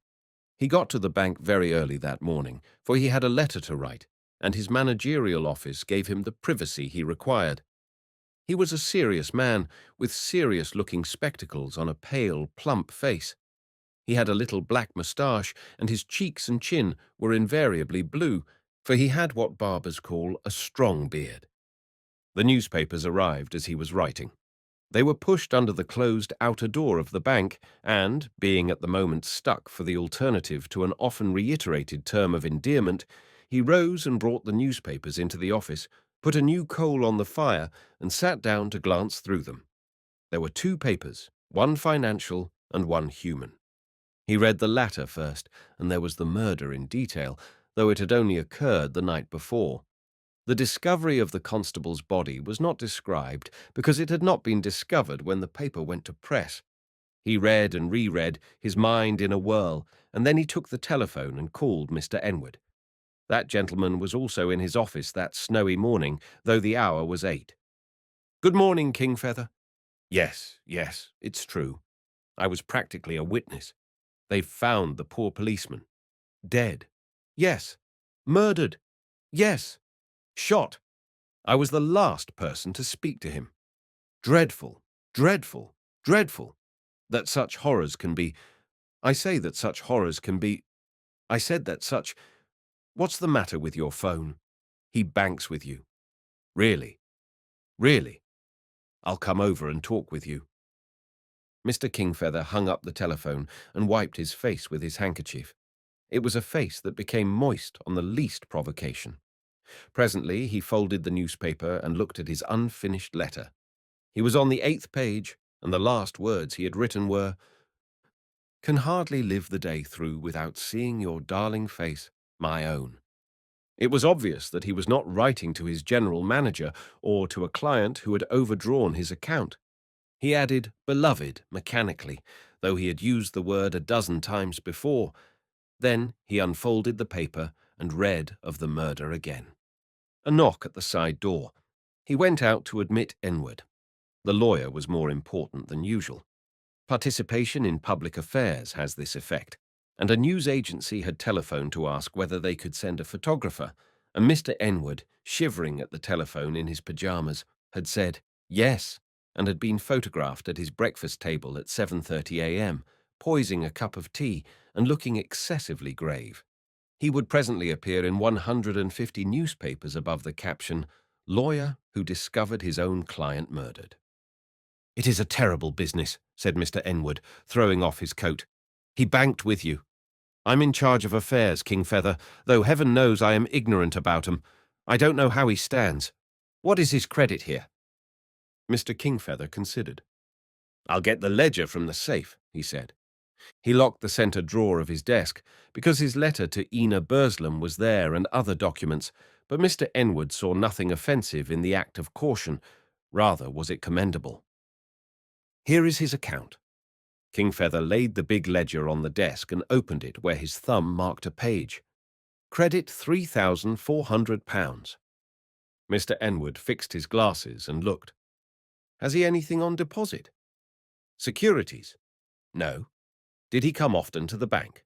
Speaker 1: He got to the bank very early that morning, for he had a letter to write, and his managerial office gave him the privacy he required. He was a serious man, with serious-looking spectacles on a pale, plump face. He had a little black moustache, and his cheeks and chin were invariably blue, for he had what barbers call a strong beard. The newspapers arrived as he was writing. They were pushed under the closed outer door of the bank, and, being at the moment stuck for the alternative to an often reiterated term of endearment, he rose and brought the newspapers into the office, put a new coal on the fire, and sat down to glance through them. There were two papers, one financial and one human. He read the latter first, and there was the murder in detail, though it had only occurred the night before. The discovery of the constable's body was not described because it had not been discovered when the paper went to press. He read and reread, his mind in a whirl, and then he took the telephone and called Mr. Enwood. That gentleman was also in his office that snowy morning, though the hour was 8. "Good morning, Kingfeather." Yes, it's true. I was practically a witness. They've found the poor policeman. Dead. Yes. Murdered. Yes. Shot. I was the last person to speak to him. Dreadful, dreadful, dreadful. That such horrors can be. I say that such horrors can be. I said that such. What's the matter with your phone? He banks with you. Really? Really? I'll come over and talk with you. Mr. Kingfeather hung up the telephone and wiped his face with his handkerchief. It was a face that became moist on the least provocation. Presently he folded the newspaper and looked at his unfinished letter. He was on the 8th page, and the last words he had written were, "Can hardly live the day through without seeing your darling face, my own." It was obvious that he was not writing to his general manager or to a client who had overdrawn his account. He added "beloved" mechanically, though he had used the word a dozen times before. Then he unfolded the paper and read of the murder again. A knock at the side door. He went out to admit Enwood. The lawyer was more important than usual. Participation in public affairs has this effect, and a news agency had telephoned to ask whether they could send a photographer, and Mr. Enwood, shivering at the telephone in his pajamas, had said yes, and had been photographed at his breakfast table at 7:30 a.m., poising a cup of tea and looking excessively grave. He would presently appear in 150 newspapers above the caption, "Lawyer who discovered his own client murdered." "It is a terrible business," said Mr. Enwood, throwing off his coat. "He banked with you. I'm in charge of affairs, Kingfeather, though heaven knows I am ignorant about 'em. I don't know how he stands. What is his credit here?" Mr. Kingfeather considered. "I'll get the ledger from the safe," he said. He locked the centre drawer of his desk, because his letter to Ina Burslem was there and other documents, but Mr. Enwood saw nothing offensive in the act of caution. Rather was it commendable. "Here is his account." Kingfeather laid the big ledger on the desk and opened it where his thumb marked a page. "Credit £3,400. Mr. Enwood fixed his glasses and looked. "Has he anything on deposit?" "Securities?" "No." "Did he come often to the bank?"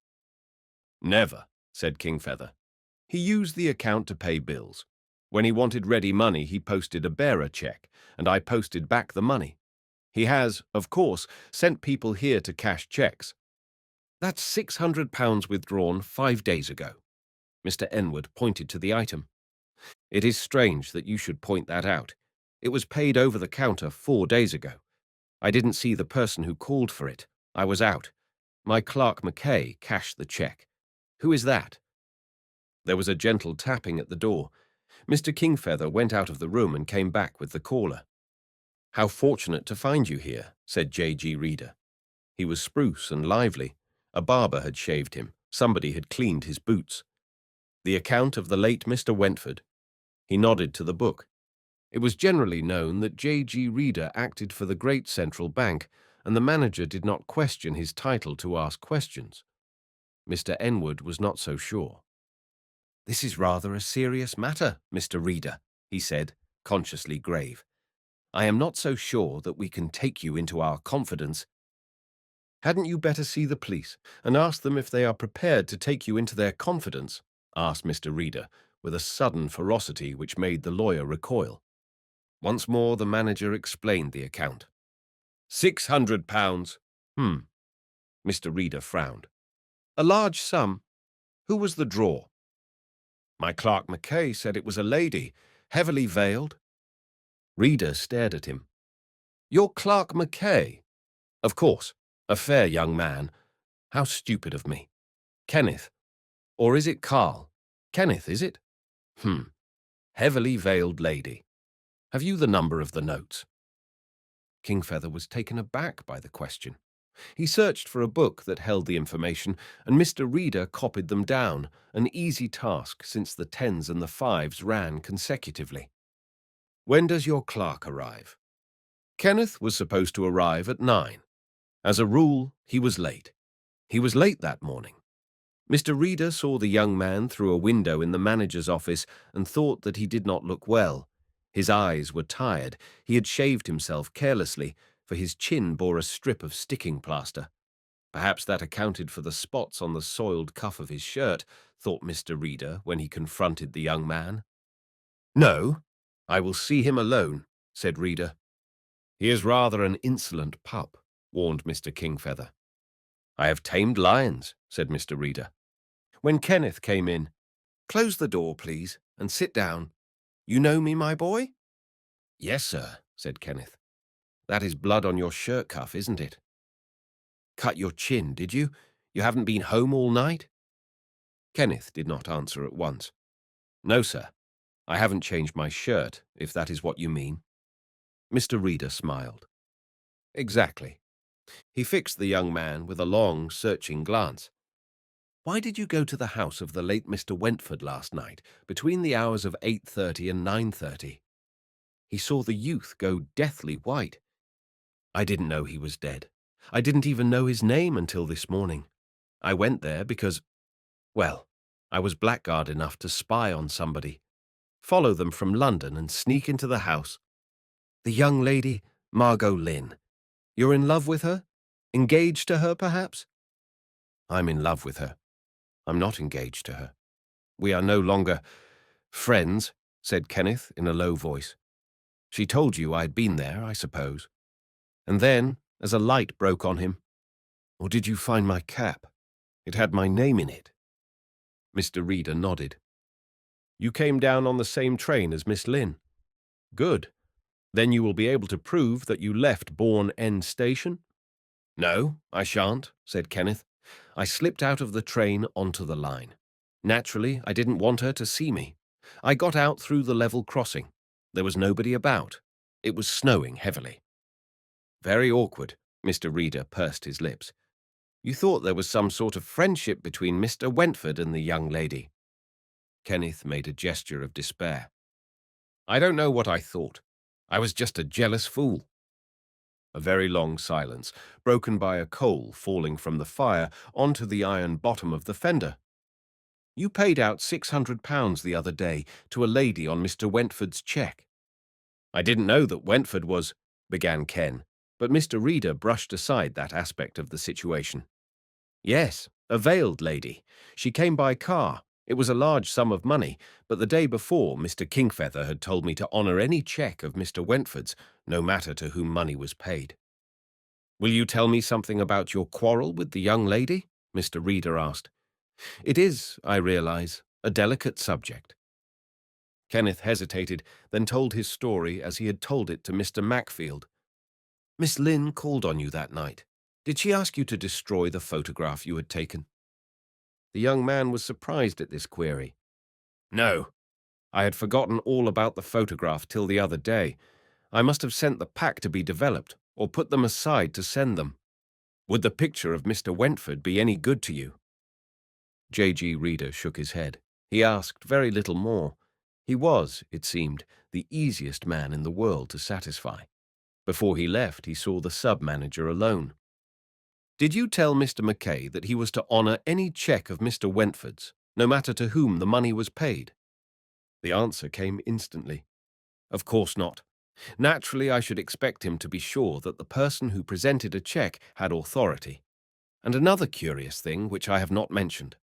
Speaker 1: "Never," said Kingfeather. "He used the account to pay bills." When he wanted ready money, he posted a bearer check, and I posted back the money. He has, of course, sent people here to cash checks. That's £600 withdrawn 5 days ago. Mr. Enwood pointed to the item. It is strange that you should point that out. It was paid over the counter 4 days ago. I didn't see the person who called for it. I was out. My clerk McKay cashed the check. Who is that? There was a gentle tapping at the door. Mr. Kingfeather went out of the room and came back with the caller. How fortunate to find you here, said J.G. Reader. He was spruce and lively. A barber had shaved him. Somebody had cleaned his boots. The account of the late Mr. Wentford. He nodded to the book. It was generally known that J.G. Reader acted for the great central bank, and the manager did not question his title to ask questions. Mr. Enwood was not so sure. This is rather a serious matter, Mr. Reader, he said, consciously grave. I am not so sure that we can take you into our confidence. Hadn't you better see the police and ask them if they are prepared to take you into their confidence? Asked Mr. Reader, with a sudden ferocity which made the lawyer recoil. Once more the manager explained the account. £600. Mr. Reader frowned. A large sum. Who was the drawer? My clerk McKay said it was a lady, heavily veiled. Reader stared at him. Your clerk McKay? Of course, a fair young man. How stupid of me. Kenneth. Or is it Carl? Kenneth, is it? Heavily veiled lady. Have you the number of the notes? Kingfeather was taken aback by the question. He searched for a book that held the information, and Mr. Reader copied them down, an easy task since the 10s and the 5s ran consecutively. When does your clerk arrive? Kenneth was supposed to arrive at 9. As a rule, he was late. He was late that morning. Mr. Reader saw the young man through a window in the manager's office and thought that he did not look well. His eyes were tired. He had shaved himself carelessly, for his chin bore a strip of sticking plaster. Perhaps that accounted for the spots on the soiled cuff of his shirt, thought Mr. Reader when he confronted the young man. No, I will see him alone, said Reader. He is rather an insolent pup, warned Mr. Kingfeather. I have tamed lions, said Mr. Reader. When Kenneth came in, close the door, please, and sit down. You know me, my boy? Yes, sir, said Kenneth. That is blood on your shirt cuff, isn't it? Cut your chin, did you? You haven't been home all night? Kenneth did not answer at once. No, sir. I haven't changed my shirt, if that is what you mean. Mr. Reader smiled. Exactly. He fixed the young man with a long, searching glance. Why did you go to the house of the late Mr. Wentford last night, between the hours of 8:30 and 9:30? He saw the youth go deathly white. I didn't know he was dead. I didn't even know his name until this morning. I went there because, well, I was blackguard enough to spy on somebody, follow them from London and sneak into the house. The young lady, Margot Lynn. You're in love with her? Engaged to her, perhaps? I'm in love with her. I'm not engaged to her. We are no longer friends, said Kenneth in a low voice. She told you I'd been there, I suppose. And then, as a light broke on him, or did you find my cap? It had my name in it. Mr. Reader nodded. You came down on the same train as Miss Lynn. Good. Then you will be able to prove that you left Bourne End Station? No, I shan't, said Kenneth. I slipped out of the train onto the line. Naturally, I didn't want her to see me. I got out through the level crossing. There was nobody about. It was snowing heavily. Very awkward, Mr. Reader pursed his lips. You thought there was some sort of friendship between Mr. Wentford and the young lady. Kenneth made a gesture of despair. I don't know what I thought. I was just a jealous fool. A very long silence, broken by a coal falling from the fire onto the iron bottom of the fender. You paid out £600 the other day to a lady on Mr. Wentford's cheque. I didn't know that Wentford was, began Ken, but Mr. Reader brushed aside that aspect of the situation. Yes, a veiled lady. She came by car. It was a large sum of money, but the day before Mr. Kingfeather had told me to honour any cheque of Mr. Wentford's, no matter to whom money was paid. "Will you tell me something about your quarrel with the young lady?" Mr. Reader asked. "It is, I realise, a delicate subject." Kenneth hesitated, then told his story as he had told it to Mr. Mackfield. "Miss Lynn called on you that night. Did she ask you to destroy the photograph you had taken?" The young man was surprised at this query. "No. I had forgotten all about the photograph till the other day. I must have sent the pack to be developed, or put them aside to send them. Would the picture of Mr. Wentford be any good to you?" J.G. Reader shook his head. He asked very little more. He was, it seemed, the easiest man in the world to satisfy. Before he left, he saw the sub-manager alone. "Did you tell Mr. McKay that he was to honour any cheque of Mr. Wentford's, no matter to whom the money was paid?" The answer came instantly. "Of course not. Naturally, I should expect him to be sure that the person who presented a cheque had authority. And another curious thing, which I have not mentioned.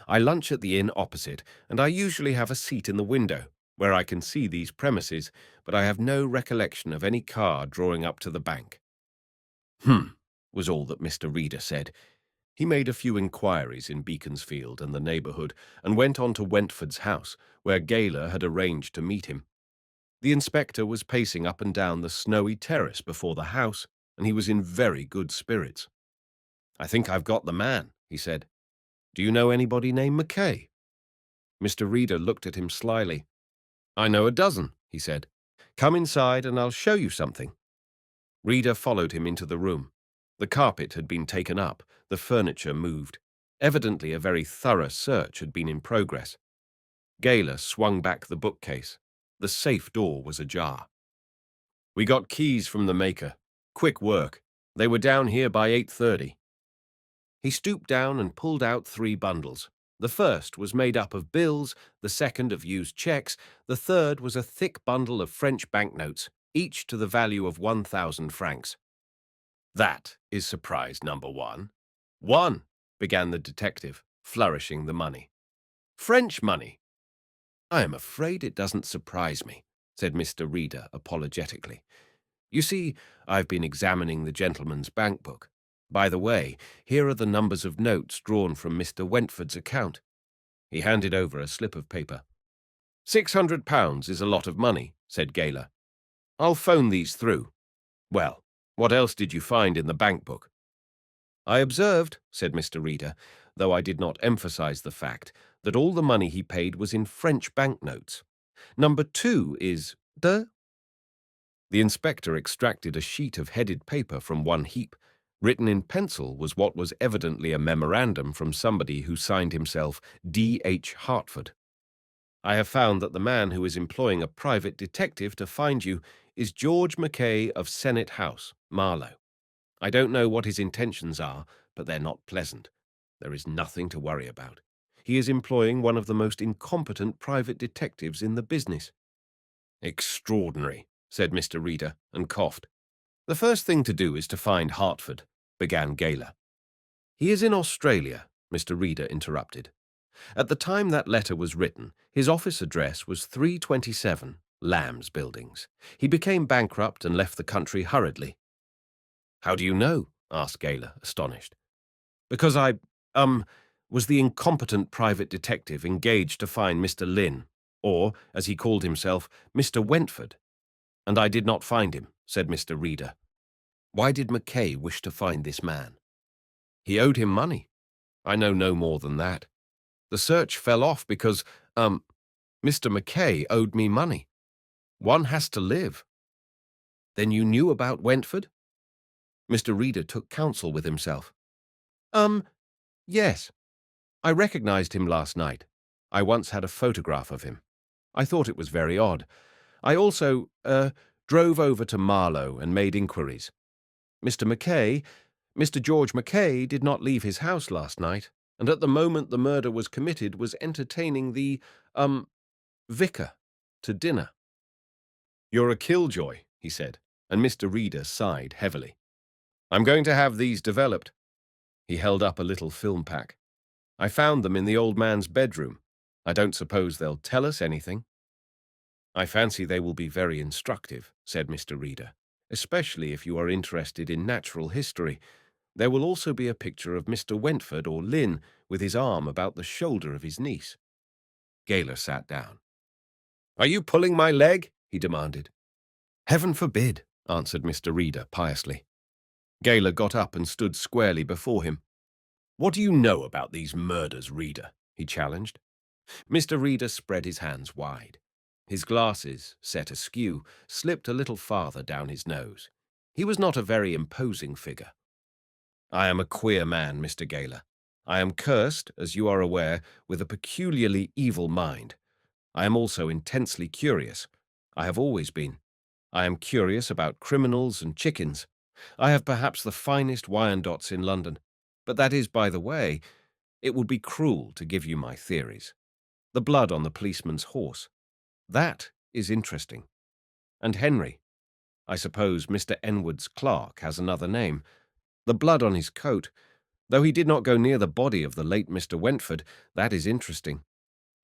Speaker 1: I lunch at the inn opposite, and I usually have a seat in the window, where I can see these premises, but I have no recollection of any car drawing up to the bank." Was all that Mr. Reader said. He made a few inquiries in Beaconsfield and the neighbourhood, and went on to Wentford's house, where Gayler had arranged to meet him. The inspector was pacing up and down the snowy terrace before the house, and he was in very good spirits. "I think I've got the man," he said. "Do you know anybody named McKay?" Mr. Reader looked at him slyly. "I know a dozen," he said. "Come inside and I'll show you something." Reader followed him into the room. The carpet had been taken up, the furniture moved. Evidently a very thorough search had been in progress. Gayler swung back the bookcase. The safe door was ajar. "We got keys from the maker. Quick work. They were down here by 8:30. He stooped down and pulled out 3 bundles. The first was made up of bills, the second of used cheques, the third was a thick bundle of French banknotes, each to the value of 1,000 francs. "That is surprise number 1. 1, began the detective, flourishing the money. "French money." "I am afraid it doesn't surprise me," said Mr. Reader apologetically. "You see, I've been examining the gentleman's bank book. By the way, here are the numbers of notes drawn from Mr. Wentford's account." He handed over a slip of paper. £600 is a lot of money," said Gayler. "I'll phone these through. Well, what else did you find in the bank book?" "I observed," said Mr. Reader, though I did not emphasize the fact, that all the money he paid was in French banknotes. "Number 2 is de." The inspector extracted a sheet of headed paper from one heap. Written in pencil was what was evidently a memorandum from somebody who signed himself D.H. Hartford. "I have found that the man who is employing a private detective to find you is George McKay of Senate House, Marlow. I don't know what his intentions are, but they're not pleasant. There is nothing to worry about. He is employing one of the most incompetent private detectives in the business." "Extraordinary," said Mr. Reader, and coughed. "The first thing to do is to find Hartford," began Gayler. "He is in Australia," Mr. Reader interrupted. "At the time that letter was written, his office address was 327 Lamb's Buildings. He became bankrupt and left the country hurriedly." "How do you know?" asked Gayler, astonished. "Because I, was the incompetent private detective engaged to find Mr. Lynn, or, as he called himself, Mr. Wentford. And I did not find him," said Mr. Reader. "Why did McKay wish to find this man?" "He owed him money. I know no more than that. The search fell off because, Mr. McKay owed me money. One has to live." "Then you knew about Wentford?" Mr. Reader took counsel with himself. Yes. I recognized him last night. I once had a photograph of him. I thought it was very odd. I also, drove over to Marlow and made inquiries. Mr. George McKay did not leave his house last night, and at the moment the murder was committed was entertaining the, vicar to dinner." "You're a killjoy," he said, and Mr. Reader sighed heavily. "I'm going to have these developed." He held up a little film pack. "I found them in the old man's bedroom. I don't suppose they'll tell us anything." "I fancy they will be very instructive," said Mr. Reader, "especially if you are interested in natural history. There will also be a picture of Mr. Wentford or Lynn with his arm about the shoulder of his niece." Gayler sat down. "Are you pulling my leg?" he demanded. "Heaven forbid," answered Mr. Reader piously. Gayler got up and stood squarely before him. "What do you know about these murders, Reader?" he challenged. Mr. Reader spread his hands wide. His glasses, set askew, slipped a little farther down his nose. He was not a very imposing figure. "I am a queer man, Mr. Gayler. I am cursed, as you are aware, with a peculiarly evil mind. I am also intensely curious. I have always been. I am curious about criminals and chickens. I have perhaps the finest Wyandottes in London. But that is by the way. It would be cruel to give you my theories. The blood on the policeman's horse. That is interesting. And Henry. I suppose Mr. Enwood's clerk has another name. The blood on his coat. Though he did not go near the body of the late Mr. Wentford, that is interesting.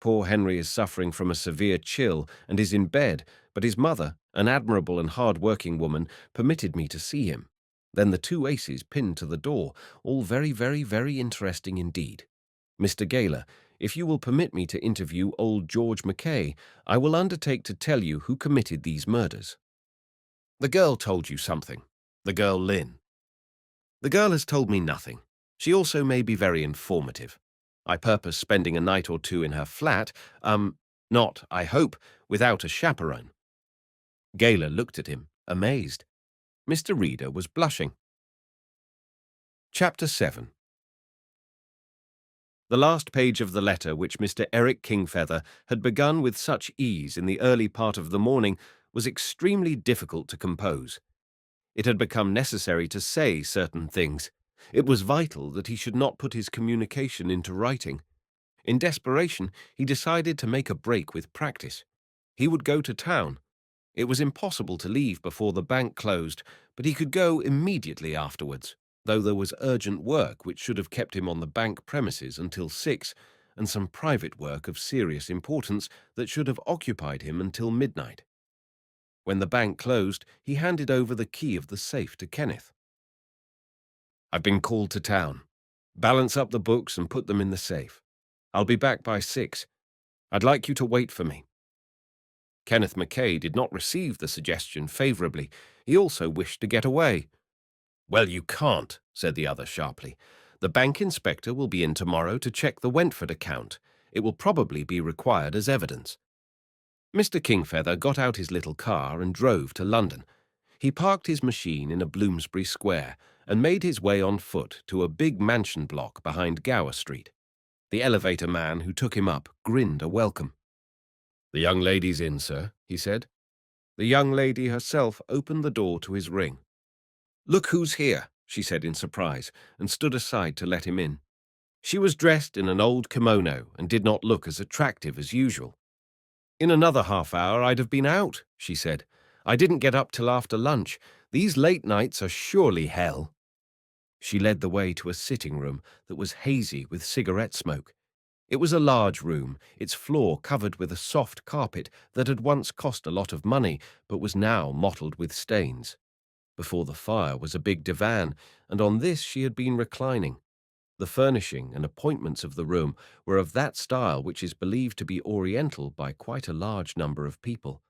Speaker 1: Poor Henry is suffering from a severe chill and is in bed, but his mother, an admirable and hard-working woman, permitted me to see him. Then the two aces pinned to the door, all very, very, very interesting indeed. Mr. Gayler, if you will permit me to interview old George McKay, I will undertake to tell you who committed these murders." "The girl told you something. The girl Lynn." "The girl has told me nothing. She also may be very informative. I purpose spending a night or two in her flat, not, I hope, without a chaperone." Gayler looked at him, amazed. Mr. Reader was blushing. Chapter 7. The last page of the letter which Mr. Eric Kingfeather had begun with such ease in the early part of the morning was extremely difficult to compose. It had become necessary to say certain things. It was vital that he should not put his communication into writing. In desperation, he decided to make a break with practice. He would go to town. It was impossible to leave before the bank closed, but he could go immediately afterwards, though there was urgent work which should have kept him on the bank premises until 6, and some private work of serious importance that should have occupied him until midnight. When the bank closed, he handed over the key of the safe to Kenneth. "I've been called to town. Balance up the books and put them in the safe. I'll be back by 6. I'd like you to wait for me." Kenneth McKay did not receive the suggestion favorably. He also wished to get away. "Well, you can't," said the other sharply. "The bank inspector will be in tomorrow to check the Wentford account. It will probably be required as evidence." Mr. Kingfeather got out his little car and drove to London. He parked his machine in a Bloomsbury Square and made his way on foot to a big mansion block behind Gower Street. The elevator man who took him up grinned a welcome. "The young lady's in, sir," he said. The young lady herself opened the door to his ring. "Look who's here," she said in surprise, and stood aside to let him in. She was dressed in an old kimono and did not look as attractive as usual. "In another half hour I'd have been out," she said. "I didn't get up till after lunch. These late nights are surely hell." She led the way to a sitting room that was hazy with cigarette smoke. It was a large room, its floor covered with a soft carpet that had once cost a lot of money but was now mottled with stains. Before the fire was a big divan, and on this she had been reclining. The furnishing and appointments of the room were of that style which is believed to be oriental by quite a large number of people.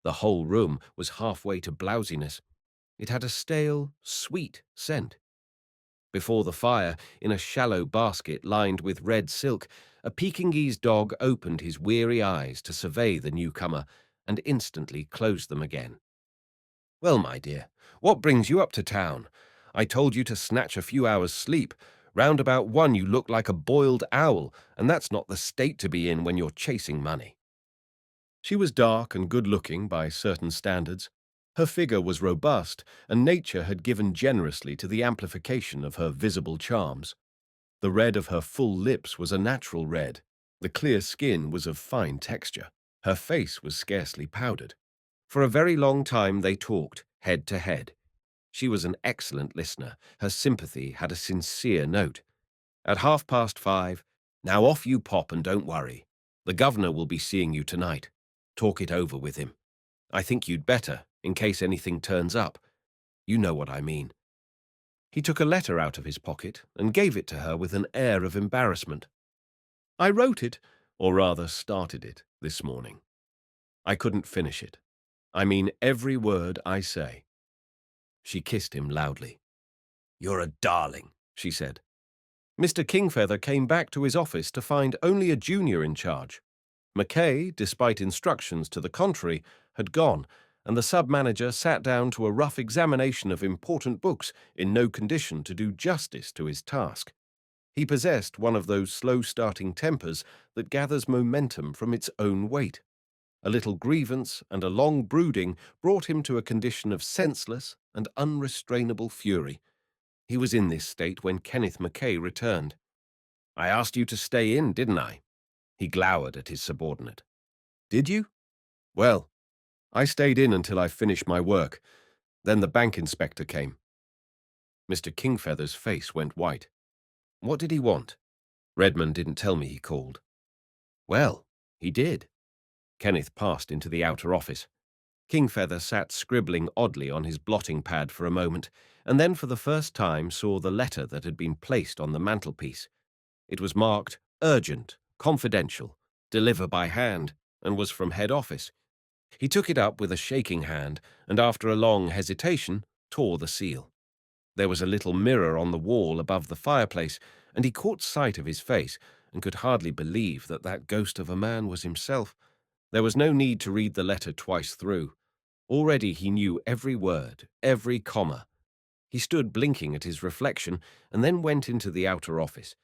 Speaker 1: The whole room was halfway to blousiness. It had a stale, sweet scent. Before the fire, in a shallow basket lined with red silk, a Pekingese dog opened his weary eyes to survey the newcomer and instantly closed them again. "Well, my dear, what brings you up to town? I told you to snatch a few hours' sleep. Round about 1 you look like a boiled owl, and that's not the state to be in when you're chasing money." She was dark and good-looking by certain standards. Her figure was robust, and nature had given generously to the amplification of her visible charms. The red of her full lips was a natural red. The clear skin was of fine texture. Her face was scarcely powdered. For a very long time they talked, head to head. She was an excellent listener. Her sympathy had a sincere note. At 5:30, "Now off you pop and don't worry. The governor will be seeing you tonight. Talk it over with him. I think you'd better, in case anything turns up. You know what I mean." He took a letter out of his pocket and gave it to her with an air of embarrassment. "I wrote it, or rather started it, this morning. I couldn't finish it. I mean every word I say." She kissed him loudly. "You're a darling," she said. Mr. Kingfeather came back to his office to find only a junior in charge. McKay, despite instructions to the contrary, had gone, and the sub-manager sat down to a rough examination of important books in no condition to do justice to his task. He possessed one of those slow-starting tempers that gathers momentum from its own weight. A little grievance and a long brooding brought him to a condition of senseless and unrestrainable fury. He was in this state when Kenneth McKay returned. "I asked you to stay in, didn't I?" He glowered at his subordinate. "Did you? Well, I stayed in until I finished my work. Then the bank inspector came." Mr. Kingfeather's face went white. "What did he want?" "Redmond didn't tell me he called." "Well, he did." Kenneth passed into the outer office. Kingfeather sat scribbling oddly on his blotting pad for a moment, and then for the first time saw the letter that had been placed on the mantelpiece. It was marked "Urgent, Confidential, Deliver by Hand," and was from head office. He took it up with a shaking hand, and after a long hesitation, tore the seal. There was a little mirror on the wall above the fireplace, and he caught sight of his face, and could hardly believe that that ghost of a man was himself. There was no need to read the letter twice through. Already he knew every word, every comma. He stood blinking at his reflection, and then went into the outer office.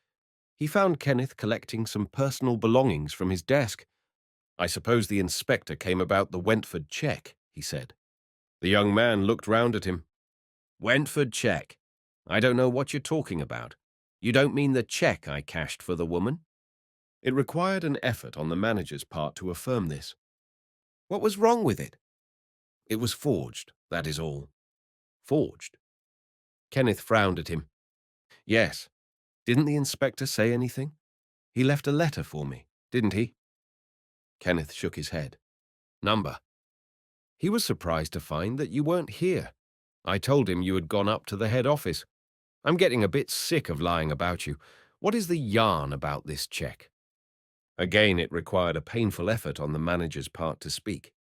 Speaker 1: He found Kenneth collecting some personal belongings from his desk. "I suppose the inspector came about the Wentford cheque," he said. The young man looked round at him. "Wentford cheque? I don't know what you're talking about. You don't mean the cheque I cashed for the woman?" It required an effort on the manager's part to affirm this. "What was wrong with it?" "It was forged, that is all." "Forged?" Kenneth frowned at him. "Yes. Didn't the inspector say anything? He left a letter for me, didn't he?" Kenneth shook his head. "Number?" "He was surprised to find that you weren't here. I told him you had gone up to the head office. I'm getting a bit sick of lying about you. What is the yarn about this cheque?" Again it required a painful effort on the manager's part to speak.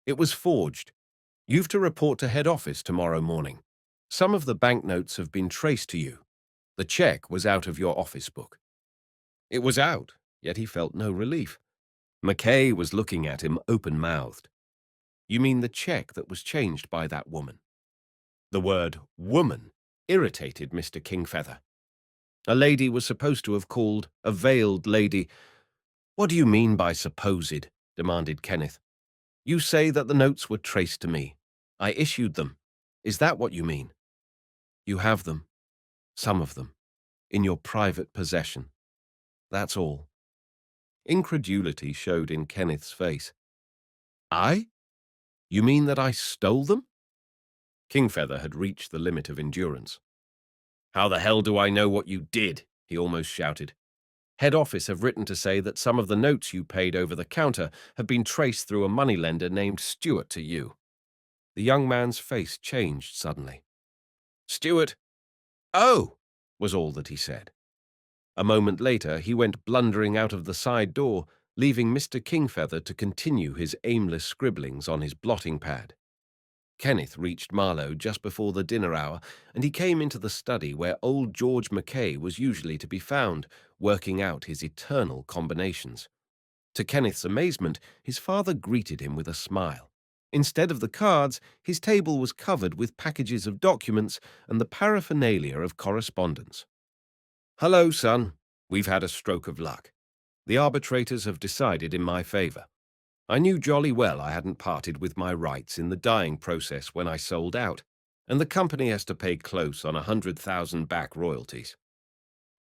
Speaker 1: "It was forged. You've to report to head office tomorrow morning. Some of the banknotes have been traced to you. The cheque was out of your office book." It was out, yet he felt no relief. McKay was looking at him open-mouthed. "You mean the cheque that was changed by that woman?" The word "woman" irritated Mr. Kingfeather. A lady was supposed to have called, a veiled lady. "What do you mean by supposed?" demanded Kenneth. "You say that the notes were traced to me. I issued them. Is that what you mean?" "You have them, some of them, in your private possession. That's all." Incredulity showed in Kenneth's face. "I? You mean that I stole them?" Kingfeather had reached the limit of endurance. "How the hell do I know what you did?" he almost shouted. "Head office have written to say that some of the notes you paid over the counter have been traced through a moneylender named Stewart to you." The young man's face changed suddenly. "Stewart? Oh!" was all that he said. A moment later, he went blundering out of the side door, leaving Mr. Kingfeather to continue his aimless scribblings on his blotting pad. Kenneth reached Marlow just before the dinner hour, and he came into the study where old George McKay was usually to be found, working out his eternal combinations. To Kenneth's amazement, his father greeted him with a smile. Instead of the cards, his table was covered with packages of documents and the paraphernalia of correspondence. "Hello, son. We've had a stroke of luck. The arbitrators have decided in my favor. I knew jolly well I hadn't parted with my rights in the dying process when I sold out, and the company has to pay close on 100,000 back royalties."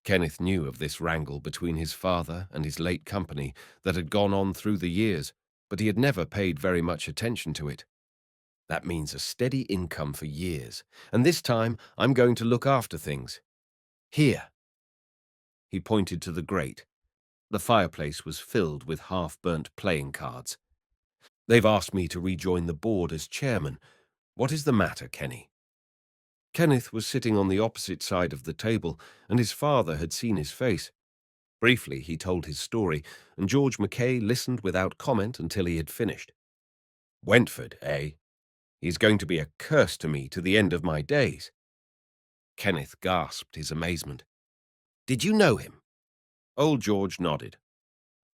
Speaker 1: Kenneth knew of this wrangle between his father and his late company that had gone on through the years, but he had never paid very much attention to it. "That means a steady income for years, and this time I'm going to look after things. Here." He pointed to the grate. The fireplace was filled with half-burnt playing cards. "They've asked me to rejoin the board as chairman. What is the matter, Kenny?" Kenneth was sitting on the opposite side of the table, and his father had seen his face. Briefly, he told his story, and George McKay listened without comment until he had finished. "Wentford, eh? He's going to be a curse to me to the end of my days." Kenneth gasped his amazement. "Did you know him?" Old George nodded.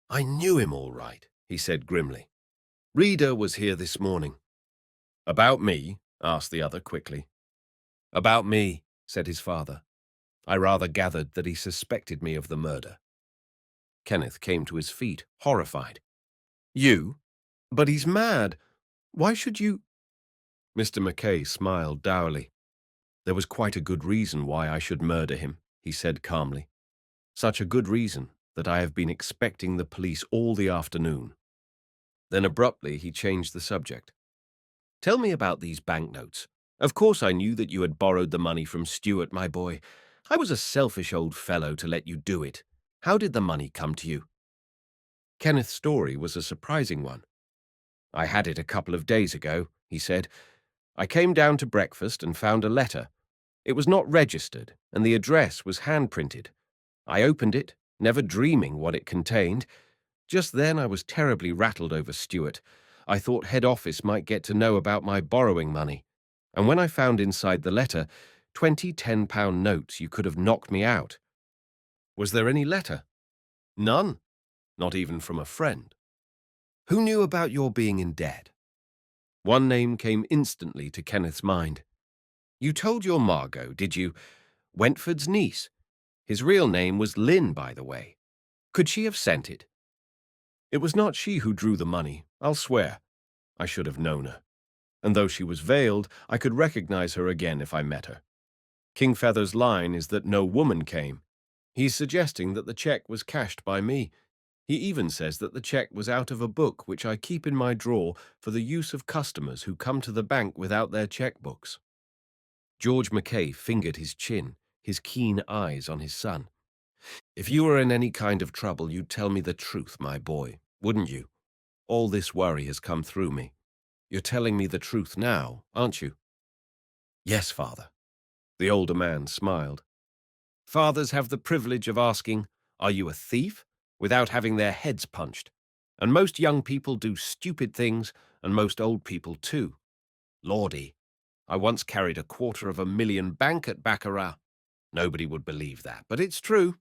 Speaker 1: "I knew him all right," he said grimly. "Reader was here this morning." "About me?" asked the other quickly. "About me," said his father. "I rather gathered that he suspected me of the murder." Kenneth came to his feet, horrified. "You? But he's mad. Why should you—" Mr. McKay smiled dourly. "There was quite a good reason why I should murder him," he said calmly. "Such a good reason that I have been expecting the police all the afternoon." Then abruptly he changed the subject. "Tell me about these banknotes. Of course I knew that you had borrowed the money from Stuart, my boy. I was a selfish old fellow to let you do it. How did the money come to you?" Kenneth's story was a surprising one. "I had it a couple of days ago," he said. "I came down to breakfast and found a letter. It was not registered, and the address was hand-printed. I opened it, never dreaming what it contained. Just then I was terribly rattled over Stuart. I thought head office might get to know about my borrowing money. And when I found inside the letter 20 £10 notes, you could have knocked me out." "Was there any letter?" "None. Not even from a friend." "Who knew about your being in debt?" One name came instantly to Kenneth's mind. "You told your Margot, did you? Wentford's niece. His real name was Lynn, by the way. Could she have sent it?" "It was not she who drew the money, I'll swear. I should have known her. And though she was veiled, I could recognize her again if I met her. King Feather's line is that no woman came. He's suggesting that the check was cashed by me. He even says that the check was out of a book which I keep in my drawer for the use of customers who come to the bank without their checkbooks." George McKay fingered his chin, his keen eyes on his son. "If you were in any kind of trouble, you'd tell me the truth, my boy, wouldn't you? All this worry has come through me. You're telling me the truth now, aren't you?" "Yes, father." The older man smiled. "Fathers have the privilege of asking, 'Are you a thief?' without having their heads punched. And most young people do stupid things, and most old people too. Lordy, I once carried £250,000 bank at baccarat. Nobody would believe that, but it's true.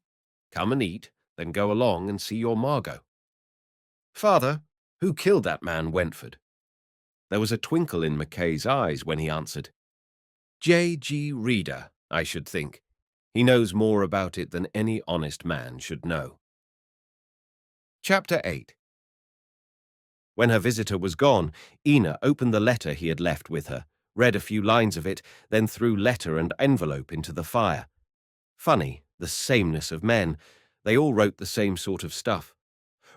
Speaker 1: Come and eat, then go along and see your Margot." "Father, who killed that man Wentford?" There was a twinkle in McKay's eyes when he answered. "J.G. Reader, I should think. He knows more about it than any honest man should know." Chapter 8. When her visitor was gone, Ina opened the letter he had left with her, read a few lines of it, then threw letter and envelope into the fire. Funny, the sameness of men. They all wrote the same sort of stuff.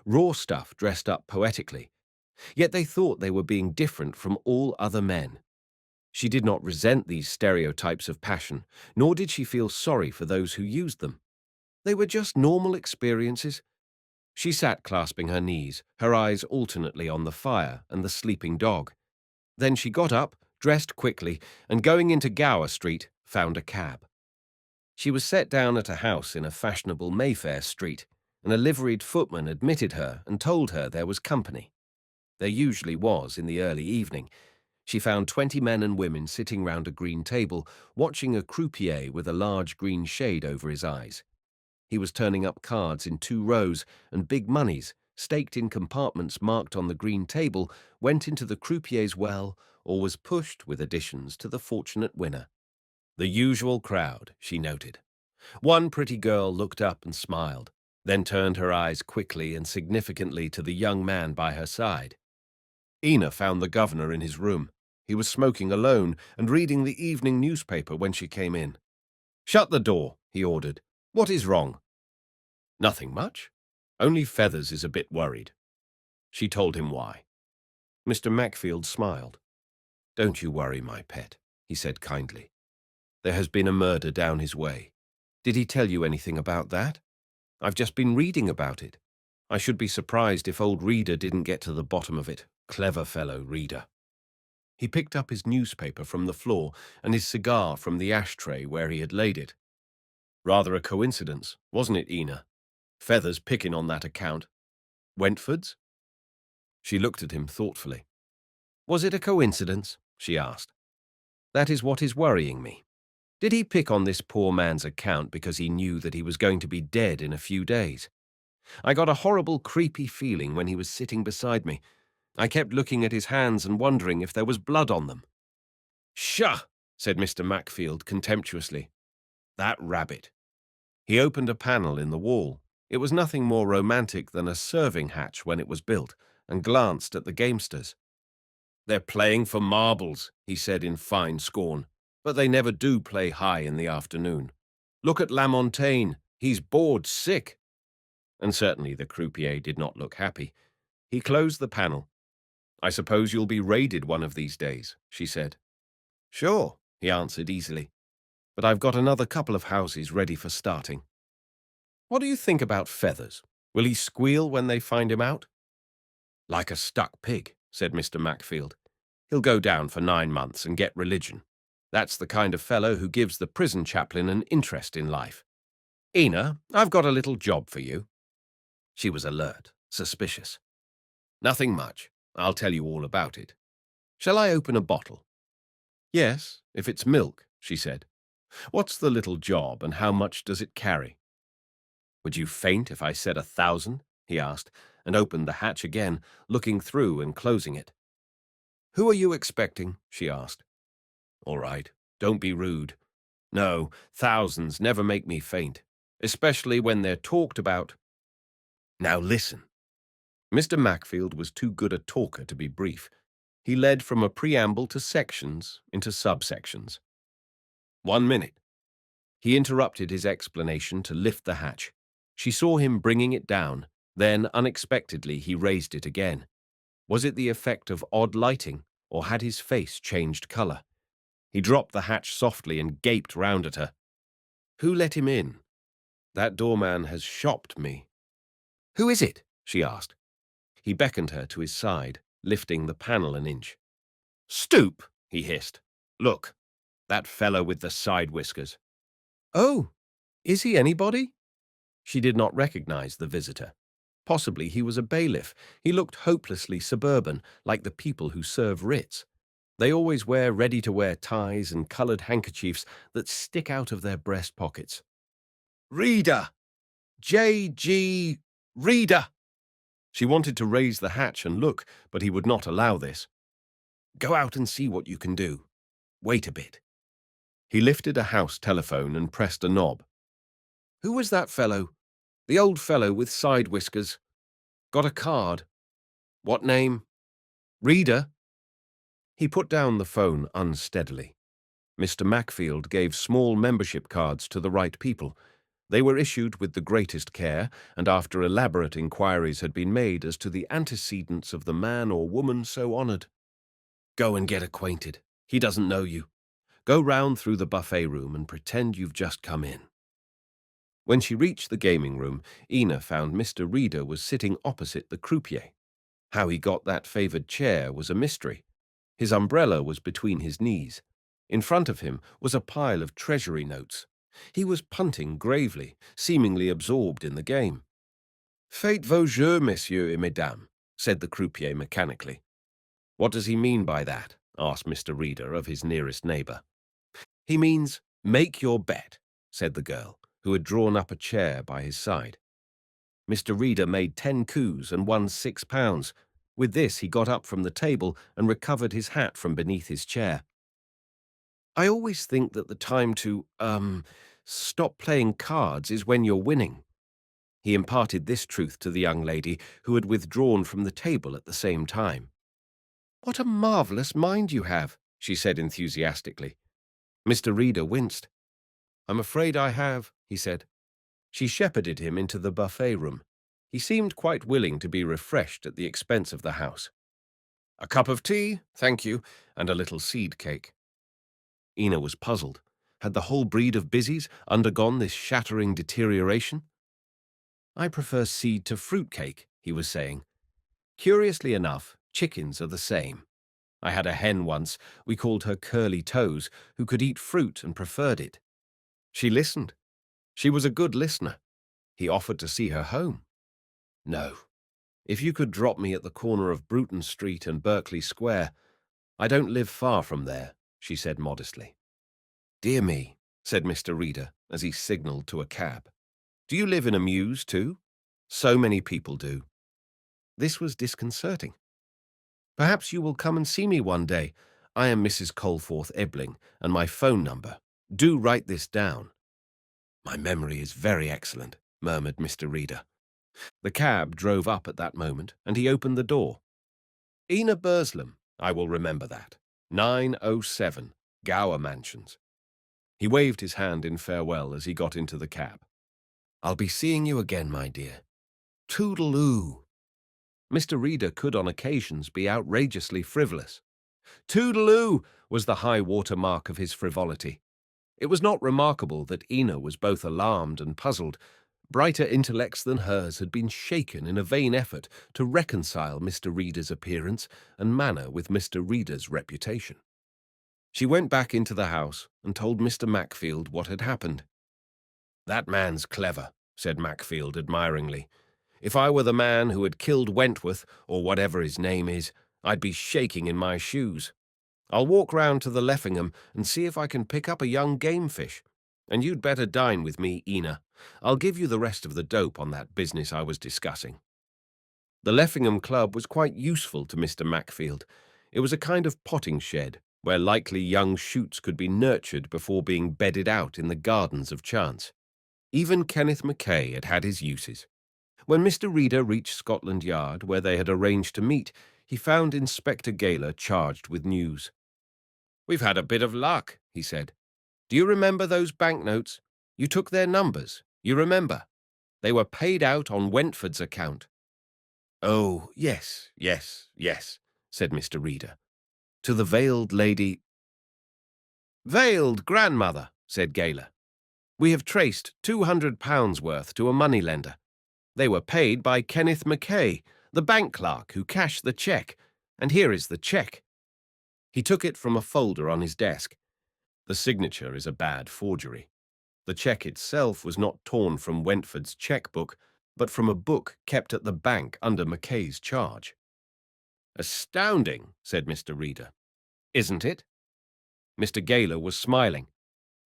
Speaker 1: Raw stuff dressed up poetically. Yet they thought they were being different from all other men. She did not resent these stereotypes of passion, nor did she feel sorry for those who used them. They were just normal experiences. She sat clasping her knees, her eyes alternately on the fire and the sleeping dog. Then she got up, dressed quickly, and going into Gower Street, found a cab. She was set down at a house in a fashionable Mayfair street, and a liveried footman admitted her and told her there was company. There usually was in the early evening. She found 20 men and women sitting round a green table, watching a croupier with a large green shade over his eyes. He was turning up cards in 2 rows, and big moneys, staked in compartments marked on the green table, went into the croupier's well or was pushed with additions to the fortunate winner. The usual crowd, she noted. One pretty girl looked up and smiled, then turned her eyes quickly and significantly to the young man by her side. Ina found the governor in his room. He was smoking alone and reading the evening newspaper when she came in. "Shut the door," he ordered. "What is wrong?" "Nothing much. Only Feathers is a bit worried." She told him why. Mr. Mackfield smiled. "Don't you worry, my pet," he said kindly. "There has been a murder down his way. Did he tell you anything about that?" "I've just been reading about it. I should be surprised if old Reader didn't get to the bottom of it. Clever fellow, Reader. He picked up his newspaper from the floor and his cigar from the ashtray where he had laid it. Rather a coincidence, wasn't it, Ina? Feathers picking on that account. Wentford's? She looked at him thoughtfully. Was it a coincidence? She asked. That is what is worrying me. Did he pick on this poor man's account because he knew that he was going to be dead in a few days? I got a horrible, creepy feeling when he was sitting beside me. I kept looking at his hands and wondering if there was blood on them. Pshaw, said Mr. Mackfield contemptuously. That rabbit. He opened a panel in the wall. It was nothing more romantic than a serving hatch when it was built, and glanced at the gamesters. They're playing for marbles, he said in fine scorn, but they never do play high in the afternoon. Look at Lamontagne, he's bored sick. And certainly the croupier did not look happy. He closed the panel. I suppose you'll be raided one of these days, she said. Sure, he answered easily, but I've got another couple of houses ready for starting. What do you think about Feathers? Will he squeal when they find him out? Like a stuck pig, said Mr. Mackfield. He'll go down for 9 months and get religion. That's the kind of fellow who gives the prison chaplain an interest in life. Ina, I've got a little job for you. She was alert, suspicious. Nothing much. I'll tell you all about it. Shall I open a bottle? Yes, if it's milk, she said. What's the little job and how much does it carry? Would you faint if I said 1,000? He asked, and opened the hatch again, looking through and closing it. Who are you expecting? She asked. All right, don't be rude. No, thousands never make me faint, especially when they're talked about. Now listen. Mr. Mackfield was too good a talker to be brief. He led from a preamble to sections into subsections. 1 minute. He interrupted his explanation to lift the hatch. She saw him bringing it down. Then, unexpectedly, he raised it again. Was it the effect of odd lighting, or had his face changed colour? He dropped the hatch softly and gaped round at her. Who let him in? That doorman has shopped me. Who is it? She asked. He beckoned her to his side, lifting the panel an inch. Stoop, he hissed. Look, that fellow with the side whiskers. Oh, is he anybody? She did not recognize the visitor. Possibly he was a bailiff. He looked hopelessly suburban, like the people who serve writs. They always wear ready-to-wear ties and coloured handkerchiefs that stick out of their breast pockets. Reader! J.G. Reader! She wanted to raise the hatch and look, but he would not allow this. Go out and see what you can do. Wait a bit. He lifted a house telephone and pressed a knob. Who was that fellow? The old fellow with side whiskers. Got a card. What name? Reader? He put down the phone unsteadily. Mr. Mackfield gave small membership cards to the right people. They were issued with the greatest care, and after elaborate inquiries had been made as to the antecedents of the man or woman so honoured. Go and get acquainted. He doesn't know you. Go round through the buffet room and pretend you've just come in. When she reached the gaming room, Ina found Mr. Reader was sitting opposite the croupier. How he got that favoured chair was a mystery. His umbrella was between his knees. In front of him was a pile of treasury notes. He was punting gravely, seemingly absorbed in the game. Faites vos jeux, messieurs et mesdames, said the croupier mechanically. What does he mean by that? Asked Mr. Reader of his nearest neighbour. He means, make your bet, said the girl, who had drawn up a chair by his side. Mr. Reader made 10 coups and won £6. With this he got up from the table and recovered his hat from beneath his chair. I always think that the time to, stop playing cards is when you're winning. He imparted this truth to the young lady, who had withdrawn from the table at the same time. What a marvellous mind you have, she said enthusiastically. Mr. Reader winced. I'm afraid I have, he said. She shepherded him into the buffet room. He seemed quite willing to be refreshed at the expense of the house. A cup of tea, thank you, and a little seed cake. Ina was puzzled. Had the whole breed of busies undergone this shattering deterioration? I prefer seed to fruitcake, he was saying. Curiously enough, chickens are the same. I had a hen once, we called her Curly Toes, who could eat fruit and preferred it. She listened. She was a good listener. He offered to see her home. No. If you could drop me at the corner of Bruton Street and Berkeley Square, I don't live far from there, she said modestly. Dear me, said Mr. Reader as he signalled to a cab. Do you live in a mews too? So many people do. This was disconcerting. Perhaps you will come and see me one day. I am Mrs. Colforth Ebling, and my phone number. Do write this down. My memory is very excellent, murmured Mr. Reader. The cab drove up at that moment, and he opened the door. Ena Burslem, I will remember that. 907, Gower Mansions. He waved his hand in farewell as he got into the cab. I'll be seeing you again, my dear. Toodle-oo. Mr. Reader could on occasions be outrageously frivolous. Toodle-oo was the high water mark of his frivolity. It was not remarkable that Ena was both alarmed and puzzled. Brighter intellects than hers had been shaken in a vain effort to reconcile Mr. Reader's appearance and manner with Mr. Reader's reputation. She went back into the house and told Mr. Mackfield what had happened. That man's clever, said Mackfield admiringly. If I were the man who had killed Wentworth, or whatever his name is, I'd be shaking in my shoes. I'll walk round to the Leffingham and see if I can pick up a young gamefish. And you'd better dine with me, Ena. I'll give you the rest of the dope on that business I was discussing. The Leffingham Club was quite useful to Mr. Mackfield. It was a kind of potting shed, where likely young shoots could be nurtured before being bedded out in the gardens of chance. Even Kenneth McKay had had his uses. When Mr. Reader reached Scotland Yard, where they had arranged to meet, he found Inspector Gaylor charged with news. We've had a bit of luck, he said. Do you remember those banknotes? You took their numbers, you remember. They were paid out on Wentford's account. Oh, yes, said Mr. Reader. To the veiled lady. Veiled grandmother, said Gaylor. We have traced £200 worth to a moneylender. They were paid by Kenneth McKay, the bank clerk who cashed the cheque, and here is the cheque. He took it from a folder on his desk. The signature is a bad forgery. The cheque itself was not torn from Wentford's chequebook, but from a book kept at the bank under McKay's charge. Astounding, said Mr. Reader. Isn't it? Mr. Gaylor was smiling.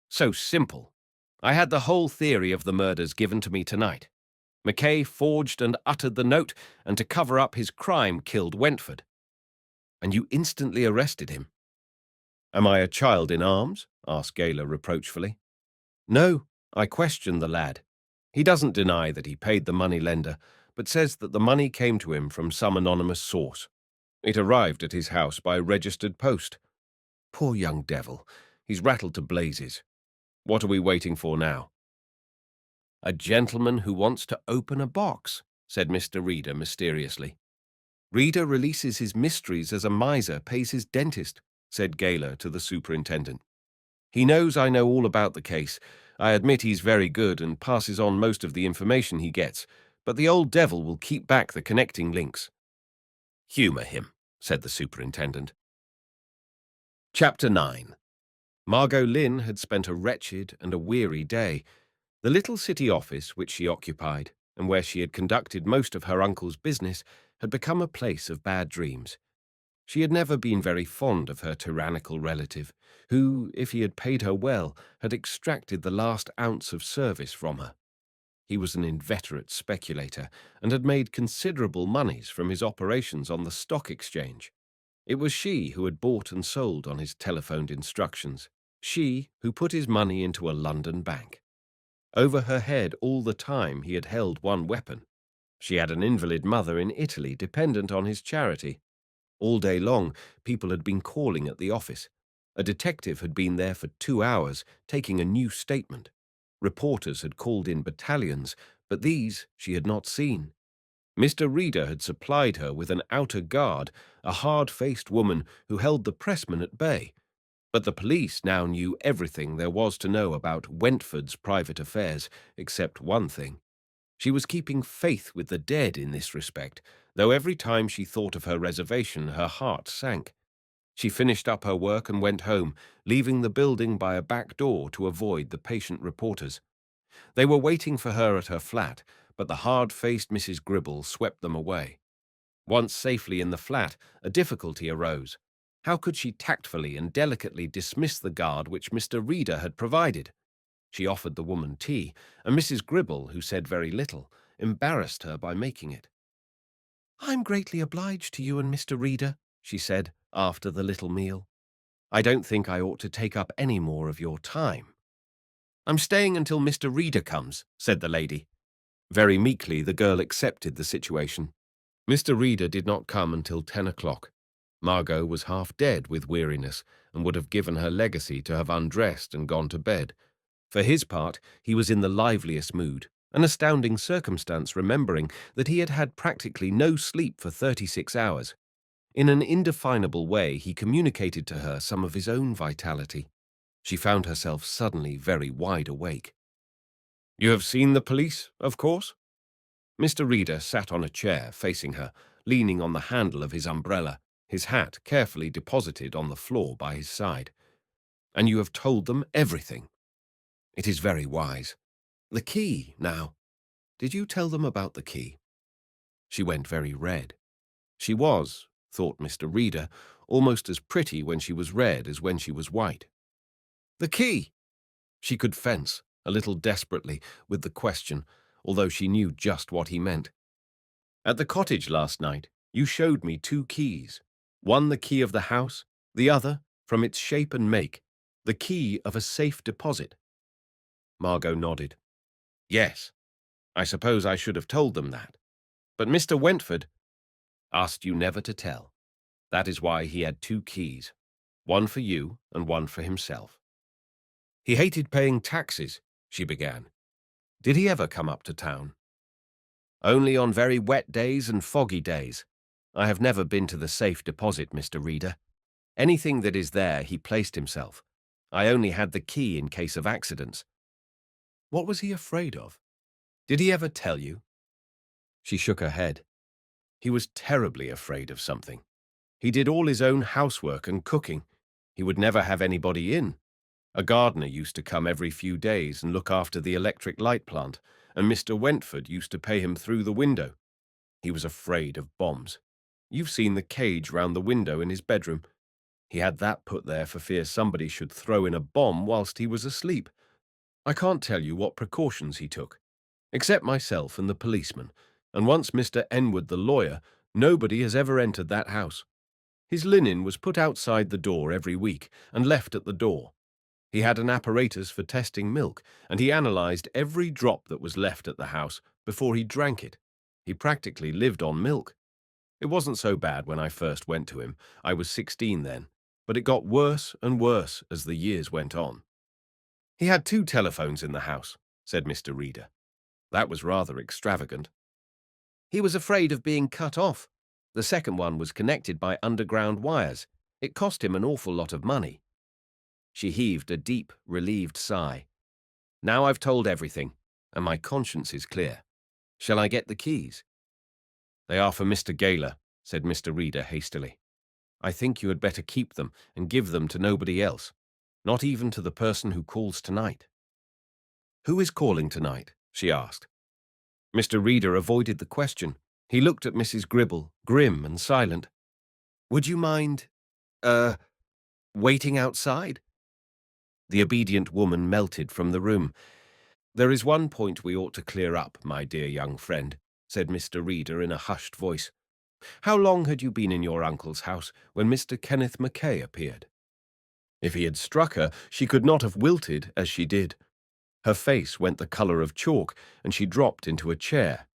Speaker 1: So simple. I had the whole theory of the murders given to me tonight. McKay forged and uttered the note, and to cover up his crime killed Wentford. And you instantly arrested him. Am I a child in arms? Asked Gaylor reproachfully. No, I questioned the lad. He doesn't deny that he paid the moneylender, but says that the money came to him from some anonymous source. It arrived at his house by registered post. Poor young devil, he's rattled to blazes. What are we waiting for now? A gentleman who wants to open a box, said Mr. Reader mysteriously. Reader releases his mysteries as a miser pays his dentist, said Gaylor to the superintendent. He knows I know all about the case. I admit he's very good and passes on most of the information he gets, but the old devil will keep back the connecting links. Humour him, said the superintendent. Chapter 9. Margot Lynn had spent a wretched and a weary day. The little city office which she occupied, and where she had conducted most of her uncle's business, had become a place of bad dreams. She had never been very fond of her tyrannical relative, who, if he had paid her well, had extracted the last ounce of service from her. He was an inveterate speculator, and had made considerable moneys from his operations on the stock exchange. It was she who had bought and sold on his telephoned instructions, she who put his money into a London bank. Over her head all the time he had held one weapon. She had an invalid mother in Italy dependent on his charity. All day long, people had been calling at the office. A detective had been there for 2 hours, taking a new statement. Reporters had called in battalions, but these she had not seen. Mr. Reader had supplied her with an outer guard, a hard-faced woman who held the pressmen at bay. But the police now knew everything there was to know about Wentford's private affairs, except one thing. She was keeping faith with the dead in this respect, though every time she thought of her reservation, her heart sank. She finished up her work and went home, leaving the building by a back door to avoid the patient reporters. They were waiting for her at her flat, but the hard-faced Mrs. Gribble swept them away. Once safely in the flat, a difficulty arose. How could she tactfully and delicately dismiss the guard which Mr. Reader had provided? She offered the woman tea, and Mrs. Gribble, who said very little, embarrassed her by making it. "I'm greatly obliged to you and Mr. Reader," she said, after the little meal. "I don't think I ought to take up any more of your time." "I'm staying until Mr. Reader comes," said the lady. Very meekly the girl accepted the situation. Mr. Reader did not come until 10 o'clock. Margot was half dead with weariness and would have given her legacy to have undressed and gone to bed. For his part, he was in the liveliest mood, an astounding circumstance remembering that he had had practically no sleep for 36 hours. In an indefinable way, he communicated to her some of his own vitality. She found herself suddenly very wide awake. "You have seen the police, of course?" Mr. Reader sat on a chair facing her, leaning on the handle of his umbrella, his hat carefully deposited on the floor by his side. "And you have told them everything. It is very wise. The key, now. Did you tell them about the key?" She went very red. She was, thought Mr. Reader, almost as pretty when she was red as when she was white. "The key!" She could fence, a little desperately, with the question, although she knew just what he meant. "At the cottage last night, you showed me 2 keys. One the key of the house, the other, from its shape and make, the key of a safe deposit." Margot nodded. "Yes, I suppose I should have told them that. But Mr. Wentford asked you never to tell. That is why he had 2 keys, one for you and one for himself." "He hated paying taxes," she began. "Did he ever come up to town?" "Only on very wet days and foggy days. I have never been to the safe deposit, Mr. Reader. Anything that is there he placed himself. I only had the key in case of accidents." "What was he afraid of? Did he ever tell you?" She shook her head. "He was terribly afraid of something. He did all his own housework and cooking. He would never have anybody in. A gardener used to come every few days and look after the electric light plant, and Mr. Wentford used to pay him through the window. He was afraid of bombs. You've seen the cage round the window in his bedroom. He had that put there for fear somebody should throw in a bomb whilst he was asleep. I can't tell you what precautions he took. Except myself and the policeman, and once Mr. Enwood the lawyer, nobody has ever entered that house. His linen was put outside the door every week and left at the door. He had an apparatus for testing milk, and he analysed every drop that was left at the house before he drank it. He practically lived on milk. It wasn't so bad when I first went to him. I was 16 then, but it got worse and worse as the years went on." "He had 2 telephones in the house," said Mr. Reader. "That was rather extravagant." "He was afraid of being cut off. The second one was connected by underground wires. It cost him an awful lot of money." She heaved a deep, relieved sigh. "Now I've told everything, and my conscience is clear. Shall I get the keys?" "They are for Mr. Gaylor," said Mr. Reader hastily. "I think you had better keep them and give them to nobody else, not even to the person who calls tonight." "Who is calling tonight?" she asked. Mr. Reader avoided the question. He looked at Mrs. Gribble, grim and silent. "Would you mind, waiting outside?" The obedient woman melted from the room. "There is one point we ought to clear up, my dear young friend," said Mr. Reader in a hushed voice. "How long had you been in your uncle's house when Mr. Kenneth McKay appeared?" If he had struck her, she could not have wilted as she did. Her face went the colour of chalk, and she dropped into a chair.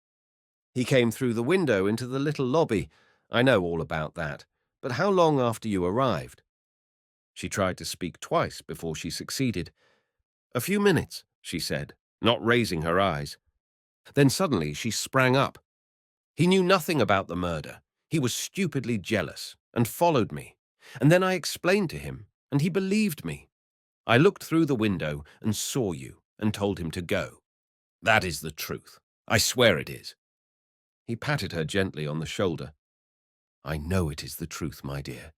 Speaker 1: "He came through the window into the little lobby. I know all about that. But how long after you arrived?" She tried to speak twice before she succeeded. "A few minutes," she said, not raising her eyes. Then suddenly she sprang up. "He knew nothing about the murder. He was stupidly jealous and followed me. And then I explained to him, and he believed me. I looked through the window and saw you and told him to go. That is the truth. I swear it is. He patted her gently on the shoulder. I know it is the truth, my dear.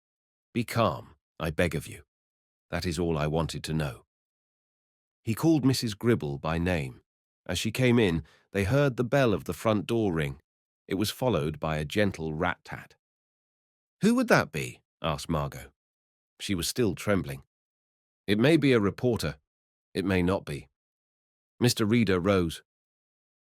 Speaker 1: Be calm, I beg of you. That is all I wanted to know. He called Mrs. Gribble by name. As she came in, they heard the bell of the front door ring. It was followed by a gentle rat-tat. Who would that be? Asked Margot. She was still trembling. It may be a reporter. It may not be. Mr. Reader rose.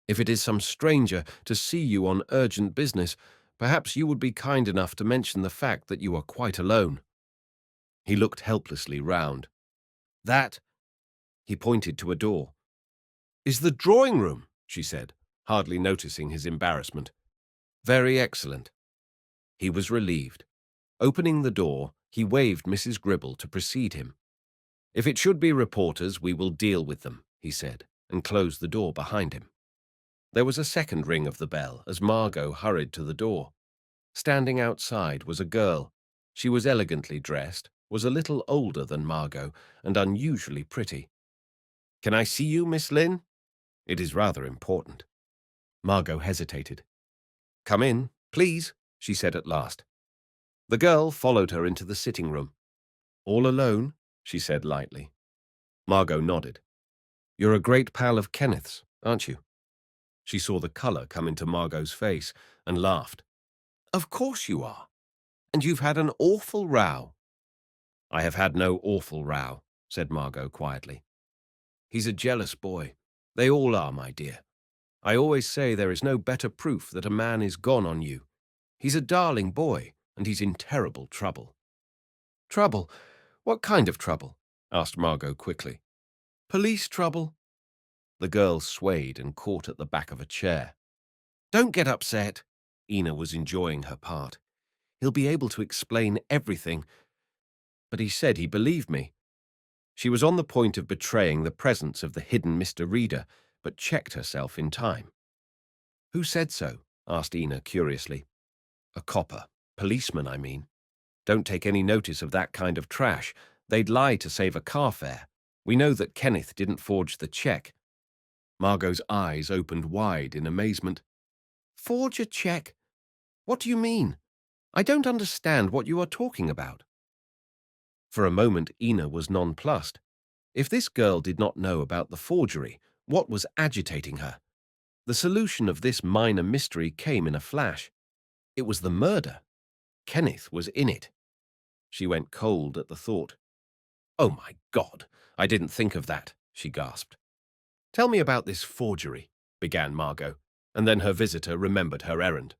Speaker 1: If it is some stranger to see you on urgent business, perhaps you would be kind enough to mention the fact that you are quite alone. He looked helplessly round. That, he pointed to a door, is the drawing room, she said, hardly noticing his embarrassment. Very excellent. He was relieved. Opening the door, he waved Mrs. Gribble to precede him. If it should be reporters, we will deal with them, he said, and closed the door behind him. There was a second ring of the bell as Margot hurried to the door. Standing outside was a girl. She was elegantly dressed, was a little older than Margot, and unusually pretty. Can I see you, Miss Lynn? It is rather important. Margot hesitated. Come in, please, she said at last. The girl followed her into the sitting room. All alone? She said lightly. Margot nodded. You're a great pal of Kenneth's, aren't you? She saw the colour come into Margot's face and laughed. Of course you are. And you've had an awful row. I have had no awful row, said Margot quietly. He's a jealous boy. They all are, my dear. I always say there is no better proof that a man is gone on you. He's a darling boy, and he's in terrible trouble. Trouble? What kind of trouble? Asked Margot quickly. Police trouble. The girl swayed and caught at the back of a chair. Don't get upset. Ina was enjoying her part. He'll be able to explain everything. But he said he believed me. She was on the point of betraying the presence of the hidden Mr. Reader, but checked herself in time. Who said so? Asked Ina curiously. A copper. Policeman, I mean. Don't take any notice of that kind of trash. They'd lie to save a car fare. We know that Kenneth didn't forge the cheque. Margot's eyes opened wide in amazement. Forge a cheque? What do you mean? I don't understand what you are talking about. For a moment, Ina was nonplussed. If this girl did not know about the forgery, what was agitating her? The solution of this minor mystery came in a flash. It was the murder. Kenneth was in it. She went cold at the thought. Oh, my God, I didn't think of that, she gasped. Tell me about this forgery, began Margot, and then her visitor remembered her errand.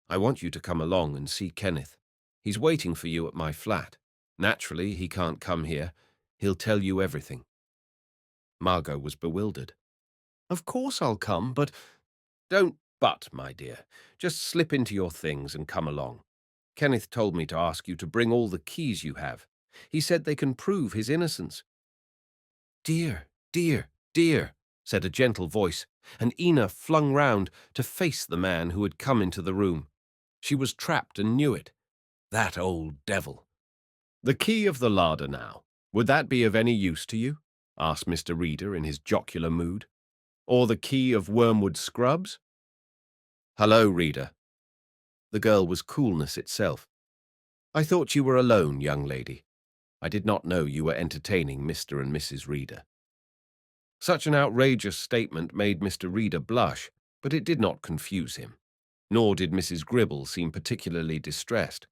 Speaker 1: I want you to come along and see Kenneth. He's waiting for you at my flat. Naturally, he can't come here. He'll tell you everything. Margot was bewildered. Of course I'll come, but... Don't but, my dear. Just slip into your things and come along. Kenneth told me to ask you to bring all the keys you have. He said they can prove his innocence. Dear, dear, dear, said a gentle voice, and Ina flung round to face the man who had come into the room. She was trapped and knew it. That old devil. The key of the larder now. Would that be of any use to you? Asked Mr. Reader in his jocular mood. Or the key of Wormwood Scrubs? Hello, Reader. The girl was coolness itself. I thought you were alone, young lady. I did not know you were entertaining Mr. and Mrs. Reader. Such an outrageous statement made Mr. Reader blush, but it did not confuse him. Nor did Mrs. Gribble seem particularly distressed.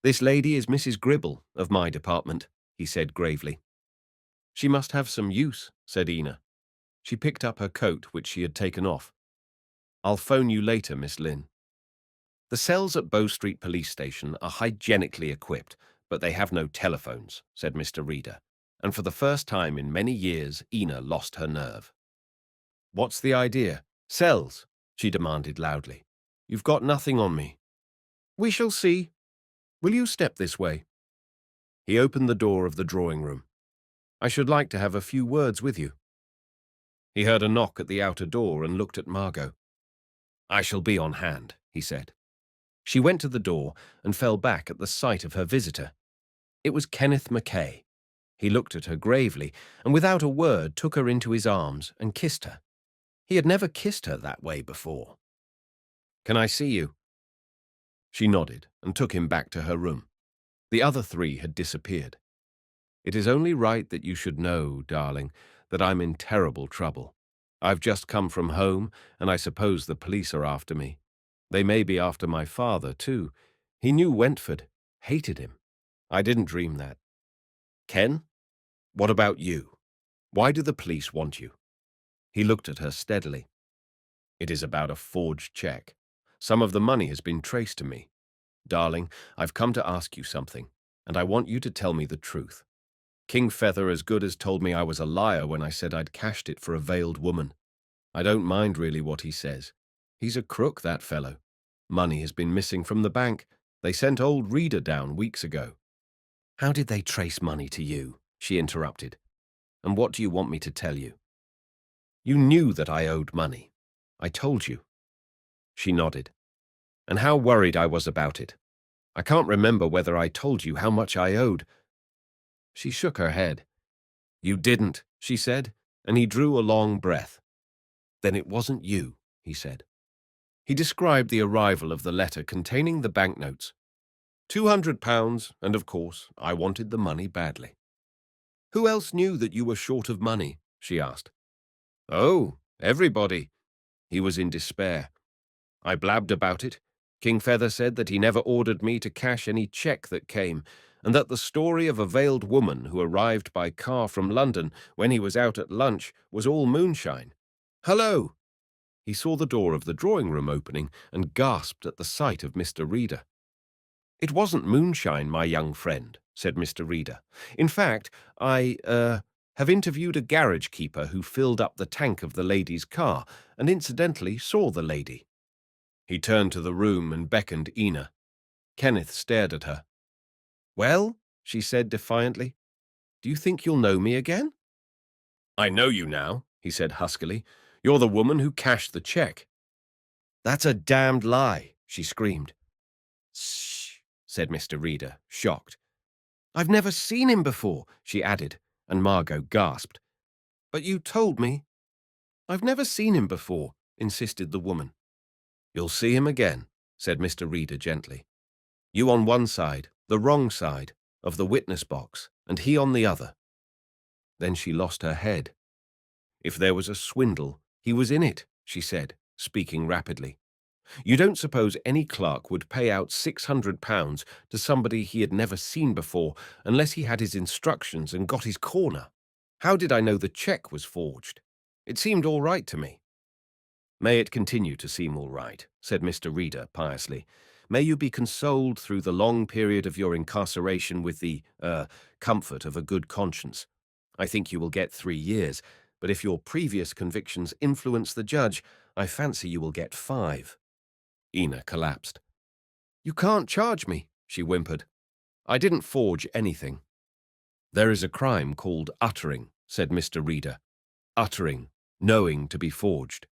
Speaker 1: This lady is Mrs. Gribble, of my department, he said gravely. She must have some use, said Ina. She picked up her coat, which she had taken off. I'll phone you later, Miss Lynn. The cells at Bow Street Police Station are hygienically equipped, but they have no telephones, said Mr. Reader, and for the first time in many years, Ina lost her nerve. What's the idea? Cells, she demanded loudly. You've got nothing on me. We shall see. Will you step this way? He opened the door of the drawing room. I should like to have a few words with you. He heard a knock at the outer door and looked at Margot. I shall be on hand, he said. She went to the door and fell back at the sight of her visitor. It was Kenneth McKay. He looked at her gravely and without a word took her into his arms and kissed her. He had never kissed her that way before. "Can I see you?" She nodded and took him back to her room. The other three had disappeared. "It is only right that you should know, darling, that I'm in terrible trouble. I've just come from home, and I suppose the police are after me. They may be after my father, too. He knew Wentford, hated him. I didn't dream that. Ken, what about you? Why do the police want you?" He looked at her steadily. "It is about a forged check. Some of the money has been traced to me. Darling, I've come to ask you something, and I want you to tell me the truth. King Feather as good as told me I was a liar when I said I'd cashed it for a veiled woman. I don't mind really what he says. He's a crook, that fellow. Money has been missing from the bank. They sent old Reader down weeks ago." "How did they trace money to you?" she interrupted. "And what do you want me to tell you?" "You knew that I owed money. I told you." She nodded. "And how worried I was about it. I can't remember whether I told you how much I owed." She shook her head. "You didn't," she said, and he drew a long breath. "Then it wasn't you," he said. He described the arrival of the letter containing the banknotes. £200, and of course, I wanted the money badly. "Who else knew that you were short of money?" she asked. "Oh, everybody." He was in despair. "I blabbed about it. King Feather said that he never ordered me to cash any cheque that came, and that the story of a veiled woman who arrived by car from London when he was out at lunch was all moonshine. Hello!" He saw the door of the drawing-room opening and gasped at the sight of Mr. Reader. "It wasn't moonshine, my young friend," said Mr. Reader. "In fact, I have interviewed a garage keeper who filled up the tank of the lady's car and incidentally saw the lady." He turned to the room and beckoned Ina. Kenneth stared at her. "Well," she said defiantly, "do you think you'll know me again?" "I know you now," he said huskily. "You're the woman who cashed the cheque." "That's a damned lie," she screamed. "Shh," said Mr. Reader, shocked. "I've never seen him before," she added, and Margot gasped. "But you told me." "I've never seen him before," insisted the woman. "You'll see him again," said Mr. Reader gently. "You on one side, the wrong side, of the witness box, and he on the other." Then she lost her head. "If there was a swindle, he was in it," she said, speaking rapidly. "You don't suppose any clerk would pay out £600 to somebody he had never seen before unless he had his instructions and got his corner? How did I know the cheque was forged? It seemed all right to me." "May it continue to seem all right," said Mr. Reader piously. "May you be consoled through the long period of your incarceration with the, comfort of a good conscience. I think you will get 3 years, but if your previous convictions influence the judge, I fancy you will get 5. Ina collapsed. "You can't charge me," she whimpered. "I didn't forge anything." "There is a crime called uttering," said Mr. Reader. "Uttering, knowing to be forged.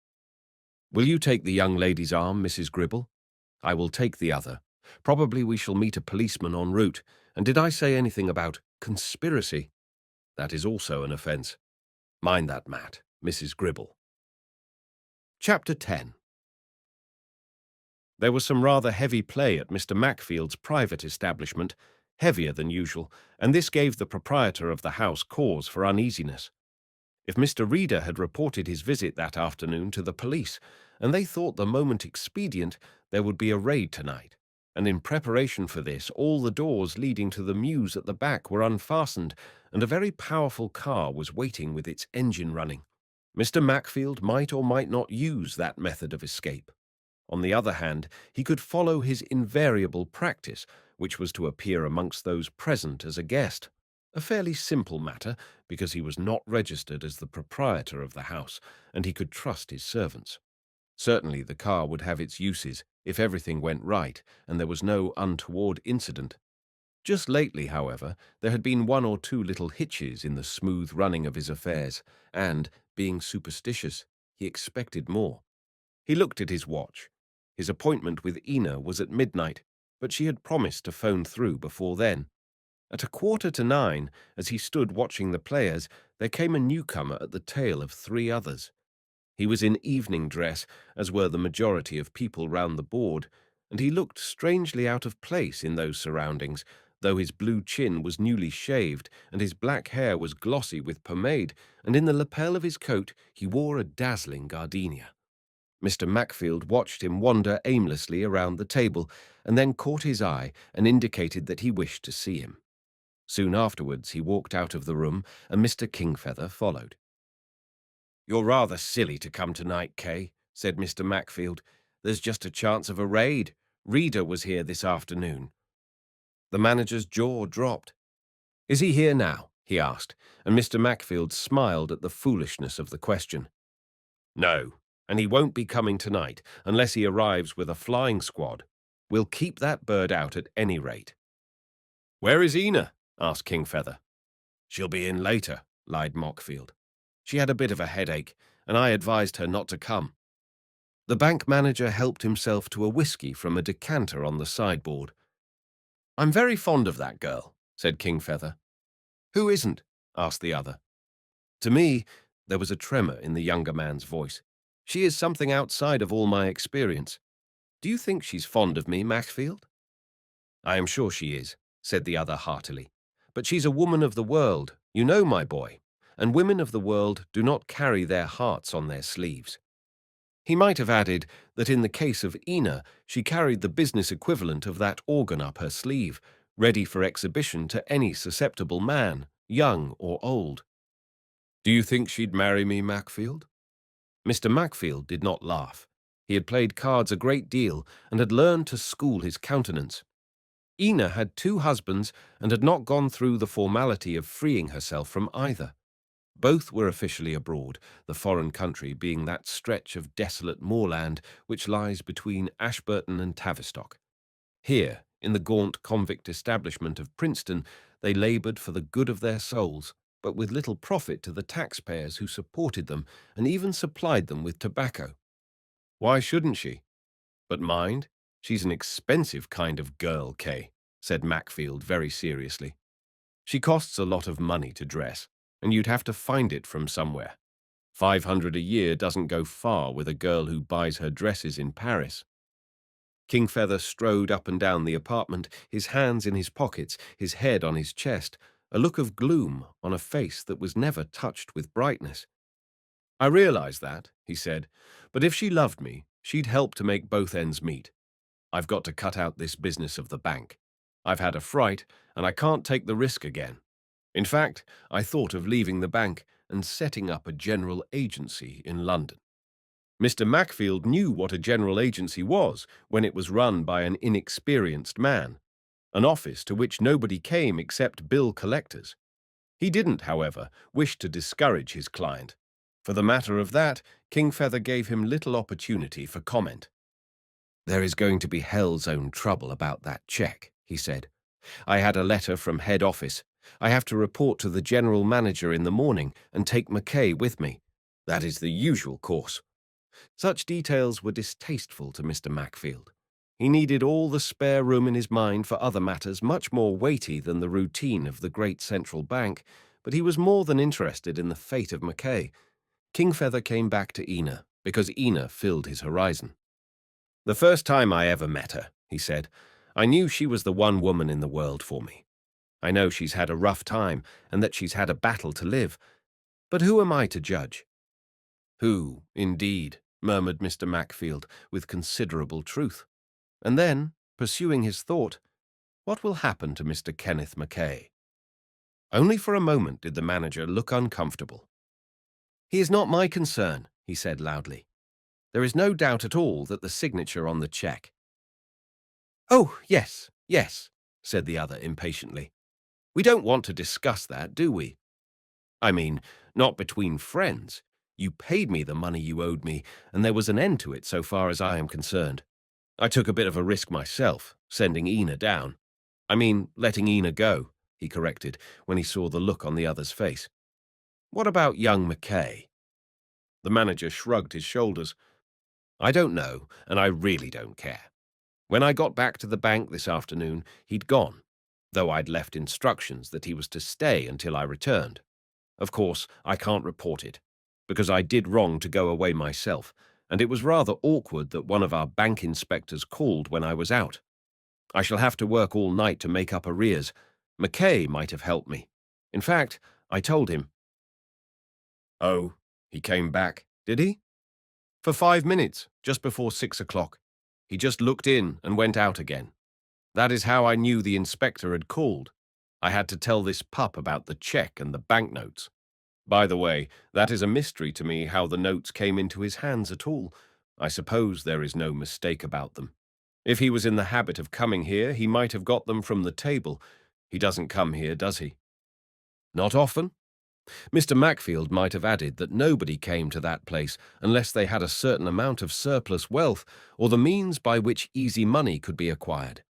Speaker 1: Will you take the young lady's arm, Mrs. Gribble? I will take the other. Probably we shall meet a policeman en route. And did I say anything about conspiracy? That is also an offence. Mind that, Matt, Mrs. Gribble." Chapter 10. There was some rather heavy play at Mr. Mackfield's private establishment, heavier than usual, and this gave the proprietor of the house cause for uneasiness. If Mr. Reader had reported his visit that afternoon to the police, and they thought the moment expedient, there would be a raid tonight, and in preparation for this all the doors leading to the mews at the back were unfastened, and a very powerful car was waiting with its engine running. Mr. Mackfield might or might not use that method of escape. On the other hand, he could follow his invariable practice, which was to appear amongst those present as a guest. A fairly simple matter, because he was not registered as the proprietor of the house, and he could trust his servants. Certainly the car would have its uses if everything went right and there was no untoward incident. Just lately, however, there had been 1 or 2 little hitches in the smooth running of his affairs, and, being superstitious, he expected more. He looked at his watch. His appointment with Ina was at midnight, but she had promised to phone through before then. At 9:15, as he stood watching the players, there came a newcomer at the tail of 3 others. He was in evening dress, as were the majority of people round the board, and he looked strangely out of place in those surroundings, though his blue chin was newly shaved, and his black hair was glossy with pomade, and in the lapel of his coat he wore a dazzling gardenia. Mr. Mackfield watched him wander aimlessly around the table, and then caught his eye and indicated that he wished to see him. Soon afterwards he walked out of the room, and Mr. Kingfeather followed. "You're rather silly to come tonight, Kay," said Mr. Mackfield. "There's just a chance of a raid. Reader was here this afternoon." The manager's jaw dropped. "Is he here now?" he asked, and Mr. Mackfield smiled at the foolishness of the question. "No, and he won't be coming tonight unless he arrives with a flying squad. We'll keep that bird out at any rate." "Where is Ina?" asked Kingfeather. "She'll be in later," lied Mockfield. "She had a bit of a headache, and I advised her not to come." The bank manager helped himself to a whiskey from a decanter on the sideboard. "I'm very fond of that girl," said Kingfeather. "Who isn't?" asked the other. To me, there was a tremor in the younger man's voice. "She is something outside of all my experience. Do you think she's fond of me, Mackfield?" "I am sure she is," said the other heartily. "But she's a woman of the world, you know, my boy, and women of the world do not carry their hearts on their sleeves." He might have added that in the case of Ina, she carried the business equivalent of that organ up her sleeve, ready for exhibition to any susceptible man, young or old. "Do you think she'd marry me, Mackfield?" Mr. Mackfield did not laugh. He had played cards a great deal and had learned to school his countenance. Ina had 2 husbands and had not gone through the formality of freeing herself from either. Both were officially abroad, the foreign country being that stretch of desolate moorland which lies between Ashburton and Tavistock. Here, in the gaunt convict establishment of Princeton, they laboured for the good of their souls, but with little profit to the taxpayers who supported them and even supplied them with tobacco. "Why shouldn't she? But mind, she's an expensive kind of girl, Kay," said Mackfield very seriously. "She costs a lot of money to dress, and you'd have to find it from somewhere. 500 a year doesn't go far with a girl who buys her dresses in Paris." Kingfeather strode up and down the apartment, his hands in his pockets, his head on his chest, a look of gloom on a face that was never touched with brightness. "I realize that," he said, "but if she loved me, she'd help to make both ends meet. I've got to cut out this business of the bank. I've had a fright, and I can't take the risk again. In fact, I thought of leaving the bank and setting up a general agency in London." Mr. Mackfield knew what a general agency was when it was run by an inexperienced man, an office to which nobody came except bill collectors. He didn't, however, wish to discourage his client. For the matter of that, Kingfeather gave him little opportunity for comment. "There is going to be hell's own trouble about that cheque," he said. "I had a letter from head office. I have to report to the general manager in the morning and take McKay with me. That is the usual course." Such details were distasteful to Mr. Mackfield. He needed all the spare room in his mind for other matters much more weighty than the routine of the great central bank, but he was more than interested in the fate of McKay. Kingfeather came back to Ina, because Ina filled his horizon. "The first time I ever met her," he said, "I knew she was the one woman in the world for me. I know she's had a rough time and that she's had a battle to live, but who am I to judge?" "Who, indeed?" murmured Mr. Mackfield, with considerable truth. And then, pursuing his thought, "What will happen to Mr. Kenneth McKay?" Only for a moment did the manager look uncomfortable. "He is not my concern," he said loudly. "There is no doubt at all that the signature on the cheque—" "Oh, yes, yes," said the other impatiently. "We don't want to discuss that, do we? I mean, not between friends. You paid me the money you owed me, and there was an end to it so far as I am concerned. I took a bit of a risk myself, sending Ina down. I mean, letting Ina go," he corrected, when he saw the look on the other's face. "What about young McKay?" The manager shrugged his shoulders. "I don't know, and I really don't care. When I got back to the bank this afternoon, he'd gone, though I'd left instructions that he was to stay until I returned. Of course, I can't report it. because I did wrong to go away myself, and it was rather awkward that one of our bank inspectors called when I was out. I shall have to work all night to make up arrears. McKay might have helped me. In fact, I told him. Oh, he came back, did he? For 5 minutes, just before 6 o'clock. He just looked in and went out again. That is how I knew the inspector had called. I had to tell this pup about the cheque and the banknotes. By the way, that is a mystery to me how the notes came into his hands at all. I suppose there is no mistake about them. If he was in the habit of coming here, he might have got them from the table. He doesn't come here, does he? Not often? Mr. Mackfield might have added that nobody came to that place unless they had a certain amount of surplus wealth or the means by which easy money could be acquired.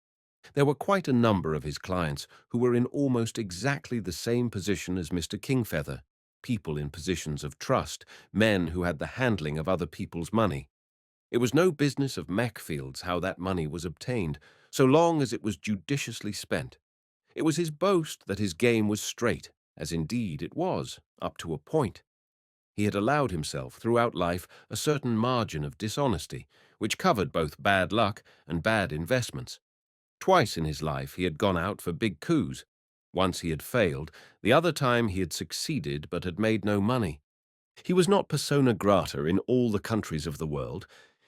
Speaker 1: There were quite a number of his clients who were in almost exactly the same position as Mr. Kingfeather, people in positions of trust, men who had the handling of other people's money. It was no business of Mackfield's how that money was obtained, so long as it was judiciously spent. It was his boast that his game was straight, as indeed it was, up to a point. He had allowed himself throughout life a certain margin of dishonesty, which covered both bad luck and bad investments. Twice in his life he had gone out for big coups. Once he had failed, the other time he had succeeded but had made no money. He was not persona grata in all the countries of the world.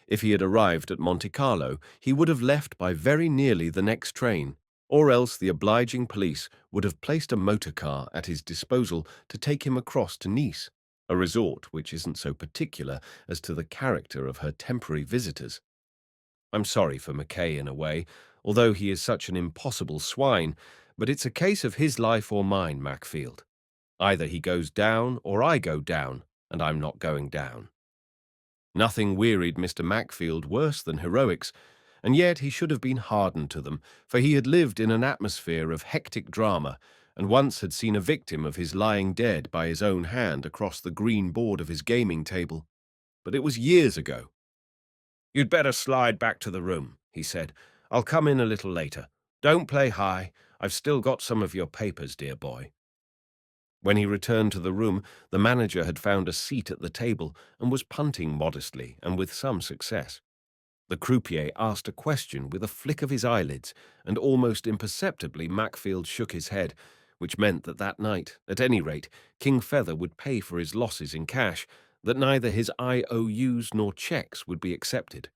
Speaker 1: If he had arrived at Monte Carlo, he would have left by very nearly the next train, or else the obliging police would have placed a motor car at his disposal to take him across to Nice, a resort which isn't so particular as to the character of her temporary visitors. I'm sorry for McKay in a way, although he is such an impossible swine, but it's a case of his life or mine, Mackfield. Either he goes down or I go down, and I'm not going down. Nothing wearied Mr. Mackfield worse than heroics, and yet he should have been hardened to them, for he had lived in an atmosphere of hectic drama, and once had seen a victim of his lying dead by his own hand across the green board of his gaming table. But it was years ago. "You'd better slide back to the room," he said. "I'll come in a little later. Don't play high. I've still got some of your papers, dear boy." When he returned to the room, the manager had found a seat at the table and was punting modestly and with some success. The croupier asked a question with a flick of his eyelids, and almost imperceptibly Mackfield shook his head, which meant that that night, at any rate, Kingfeather would pay for his losses in cash, that neither his IOUs nor cheques would be accepted.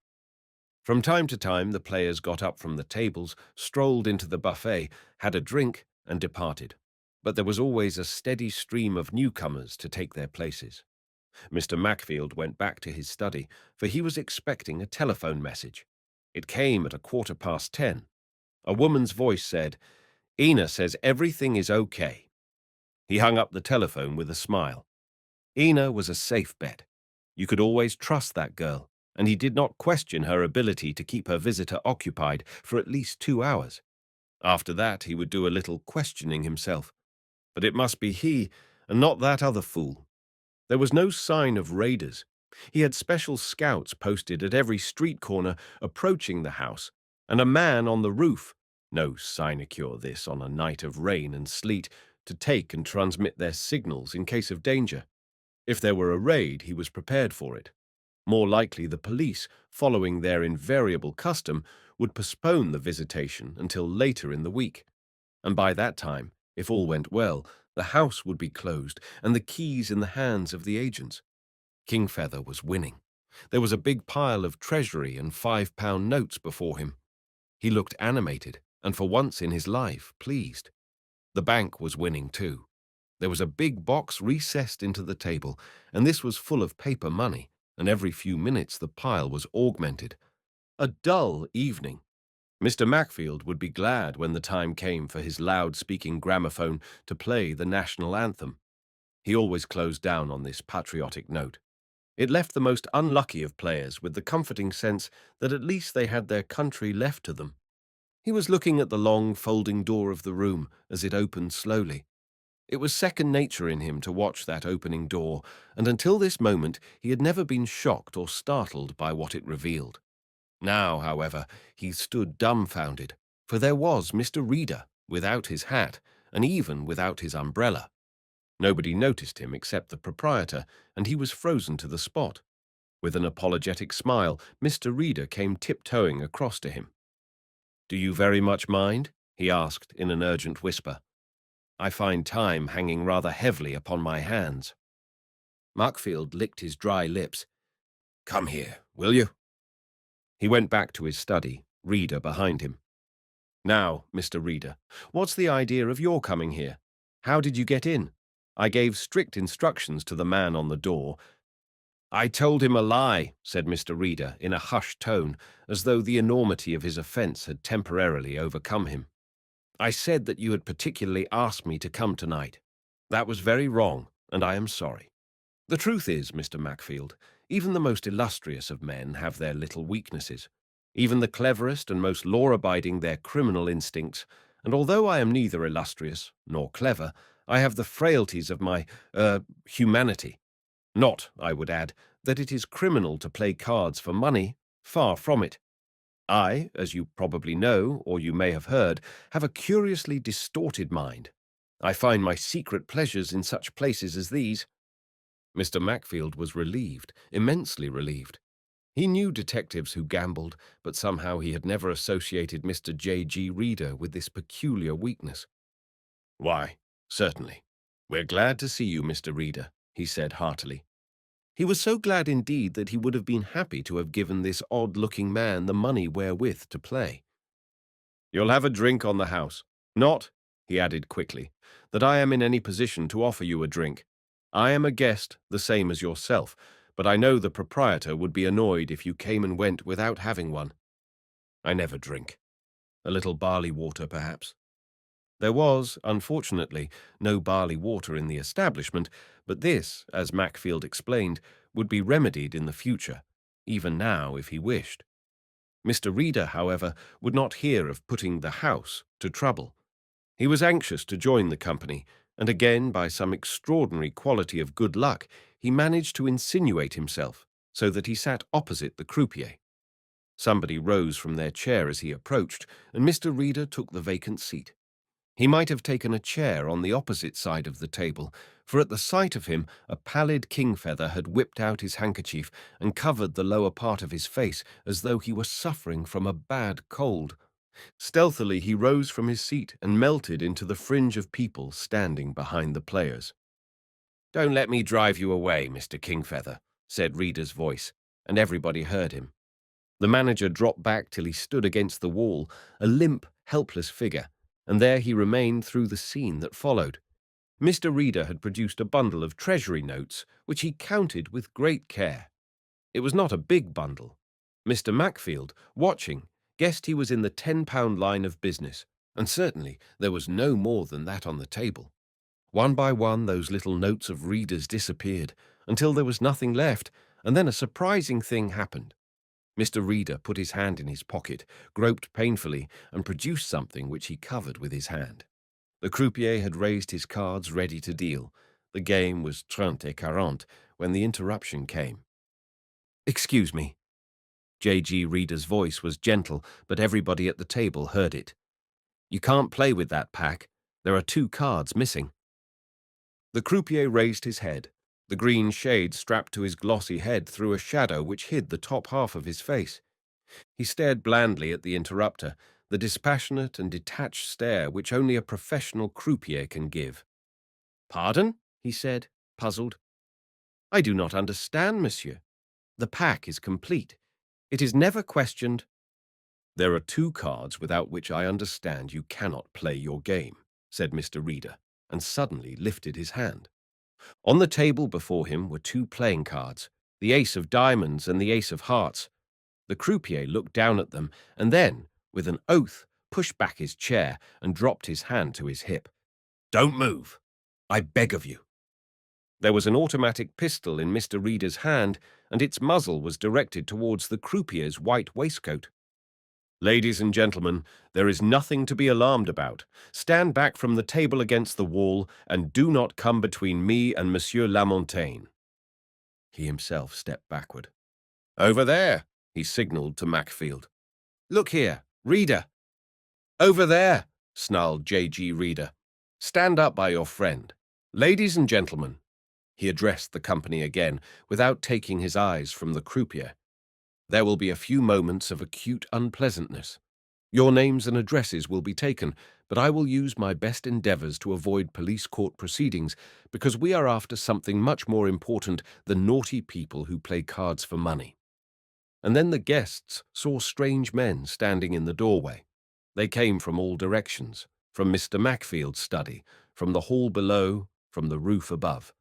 Speaker 1: From time to time the players got up from the tables, strolled into the buffet, had a drink, and departed. But there was always a steady stream of newcomers to take their places. Mr. Mackfield went back to his study, for he was expecting a telephone message. It came at 10:15. A woman's voice said, "Ina says everything is okay." He hung up the telephone with a smile. Ina was a safe bet. You could always trust that girl, and he did not question her ability to keep her visitor occupied for at least 2 hours. After that, he would do a little questioning himself. But it must be he, and not that other fool. There was no sign of raiders. He had special scouts posted at every street corner approaching the house, and a man on the roof, no sinecure this on a night of rain and sleet, to take and transmit their signals in case of danger. If there were a raid, he was prepared for it. More likely the police, following their invariable custom, would postpone the visitation until later in the week. And by that time, if all went well, the house would be closed and the keys in the hands of the agents. Kingfeather was winning. There was a big pile of treasury and £5 notes before him. He looked animated and for once in his life pleased. The bank was winning too. There was a big box recessed into the table, and this was full of paper money, and every few minutes the pile was augmented. A dull evening. Mr. Mackfield would be glad when the time came for his loud-speaking gramophone to play the national anthem. He always closed down on this patriotic note. It left the most unlucky of players with the comforting sense that at least they had their country left to them. He was looking at the long folding door of the room as it opened slowly. It was second nature in him to watch that opening door, and until this moment he had never been shocked or startled by what it revealed. Now, however, he stood dumbfounded, for there was Mr. Reader, without his hat, and even without his umbrella. Nobody noticed him except the proprietor, and he was frozen to the spot. With an apologetic smile, Mr. Reader came tiptoeing across to him. "Do you very much mind?" he asked in an urgent whisper. "I find time hanging rather heavily upon my hands." Markfield licked his dry lips. "Come here, will you?" He went back to his study, Reader behind him. "Now, Mr. Reader, what's the idea of your coming here? How did you get in? I gave strict instructions to the man on the door." "I told him a lie," said Mr. Reader in a hushed tone, as though the enormity of his offence had temporarily overcome him. "I said that you had particularly asked me to come tonight. That was very wrong, and I am sorry. The truth is, Mr. Macfield, even the most illustrious of men have their little weaknesses. Even the cleverest and most law-abiding their criminal instincts, and although I am neither illustrious nor clever, I have the frailties of my, humanity. Not, I would add, that it is criminal to play cards for money, far from it. I, as you probably know, or you may have heard, have a curiously distorted mind. I find my secret pleasures in such places as these." Mr. Macfield was relieved, immensely relieved. He knew detectives who gambled, but somehow he had never associated Mr. J.G. Reader with this peculiar weakness. "Why, certainly. We're glad to see you, Mr. Reader," he said heartily. He was so glad indeed that he would have been happy to have given this odd-looking man the money wherewith to play. "You'll have a drink on the house. Not," he added quickly, "that I am in any position to offer you a drink. I am a guest, the same as yourself, but I know the proprietor would be annoyed if you came and went without having one. I never drink. A little barley water, perhaps." There was, unfortunately, no barley water in the establishment, but this, as Macfield explained, would be remedied in the future, even now if he wished. Mr. Reader, however, would not hear of putting the house to trouble. He was anxious to join the company, and again, by some extraordinary quality of good luck, he managed to insinuate himself so that he sat opposite the croupier. Somebody rose from their chair as he approached, and Mr. Reader took the vacant seat. He might have taken a chair on the opposite side of the table, for at the sight of him a pallid kingfeather had whipped out his handkerchief and covered the lower part of his face as though he were suffering from a bad cold. Stealthily he rose from his seat and melted into the fringe of people standing behind the players. "Don't let me drive you away, Mr. Kingfeather," said Reader's voice, and everybody heard him. The manager dropped back till he stood against the wall, a limp, helpless figure, and there he remained through the scene that followed. Mr. Reader had produced a bundle of treasury notes, which he counted with great care. It was not a big bundle. Mr. Macfield, watching, guessed he was in the £10 line of business, and certainly there was no more than that on the table. One by one those little notes of Reader's disappeared, until there was nothing left, and then a surprising thing happened. Mr. Reader put his hand in his pocket, groped painfully, and produced something which he covered with his hand. The croupier had raised his cards ready to deal. The game was 30 et 40 when the interruption came. "Excuse me." J.G. Reader's voice was gentle, but everybody at the table heard it. "You can't play with that pack. There are 2 cards missing." The croupier raised his head. The green shade strapped to his glossy head threw a shadow which hid the top half of his face. He stared blandly at the interrupter, the dispassionate and detached stare which only a professional croupier can give. "Pardon?" he said, puzzled. "I do not understand, monsieur. The pack is complete. It is never questioned." "There are 2 cards without which I understand you cannot play your game," said Mr. Reader, and suddenly lifted his hand. On the table before him were 2 playing cards, the ace of diamonds and the ace of hearts. The croupier looked down at them and then, with an oath, pushed back his chair and dropped his hand to his hip. "Don't move, I beg of you." There was an automatic pistol in Mr. Reader's hand, and its muzzle was directed towards the croupier's white waistcoat. "Ladies and gentlemen, there is nothing to be alarmed about. Stand back from the table against the wall, and do not come between me and Monsieur Lamontagne." He himself stepped backward. "Over there," he signalled to Macfield. "Look here, Reader." "Over there," snarled J.G. Reader. "Stand up by your friend. Ladies and gentlemen, he addressed the company again without taking his eyes from the croupier. There will be a few moments of acute unpleasantness. Your names and addresses will be taken, but I will use my best endeavors to avoid police court proceedings because we are after something much more important than naughty people who play cards for money. And then the guests saw strange men standing in the doorway. They came from all directions, from Mr. Macfield's study, from the hall below, from the roof above.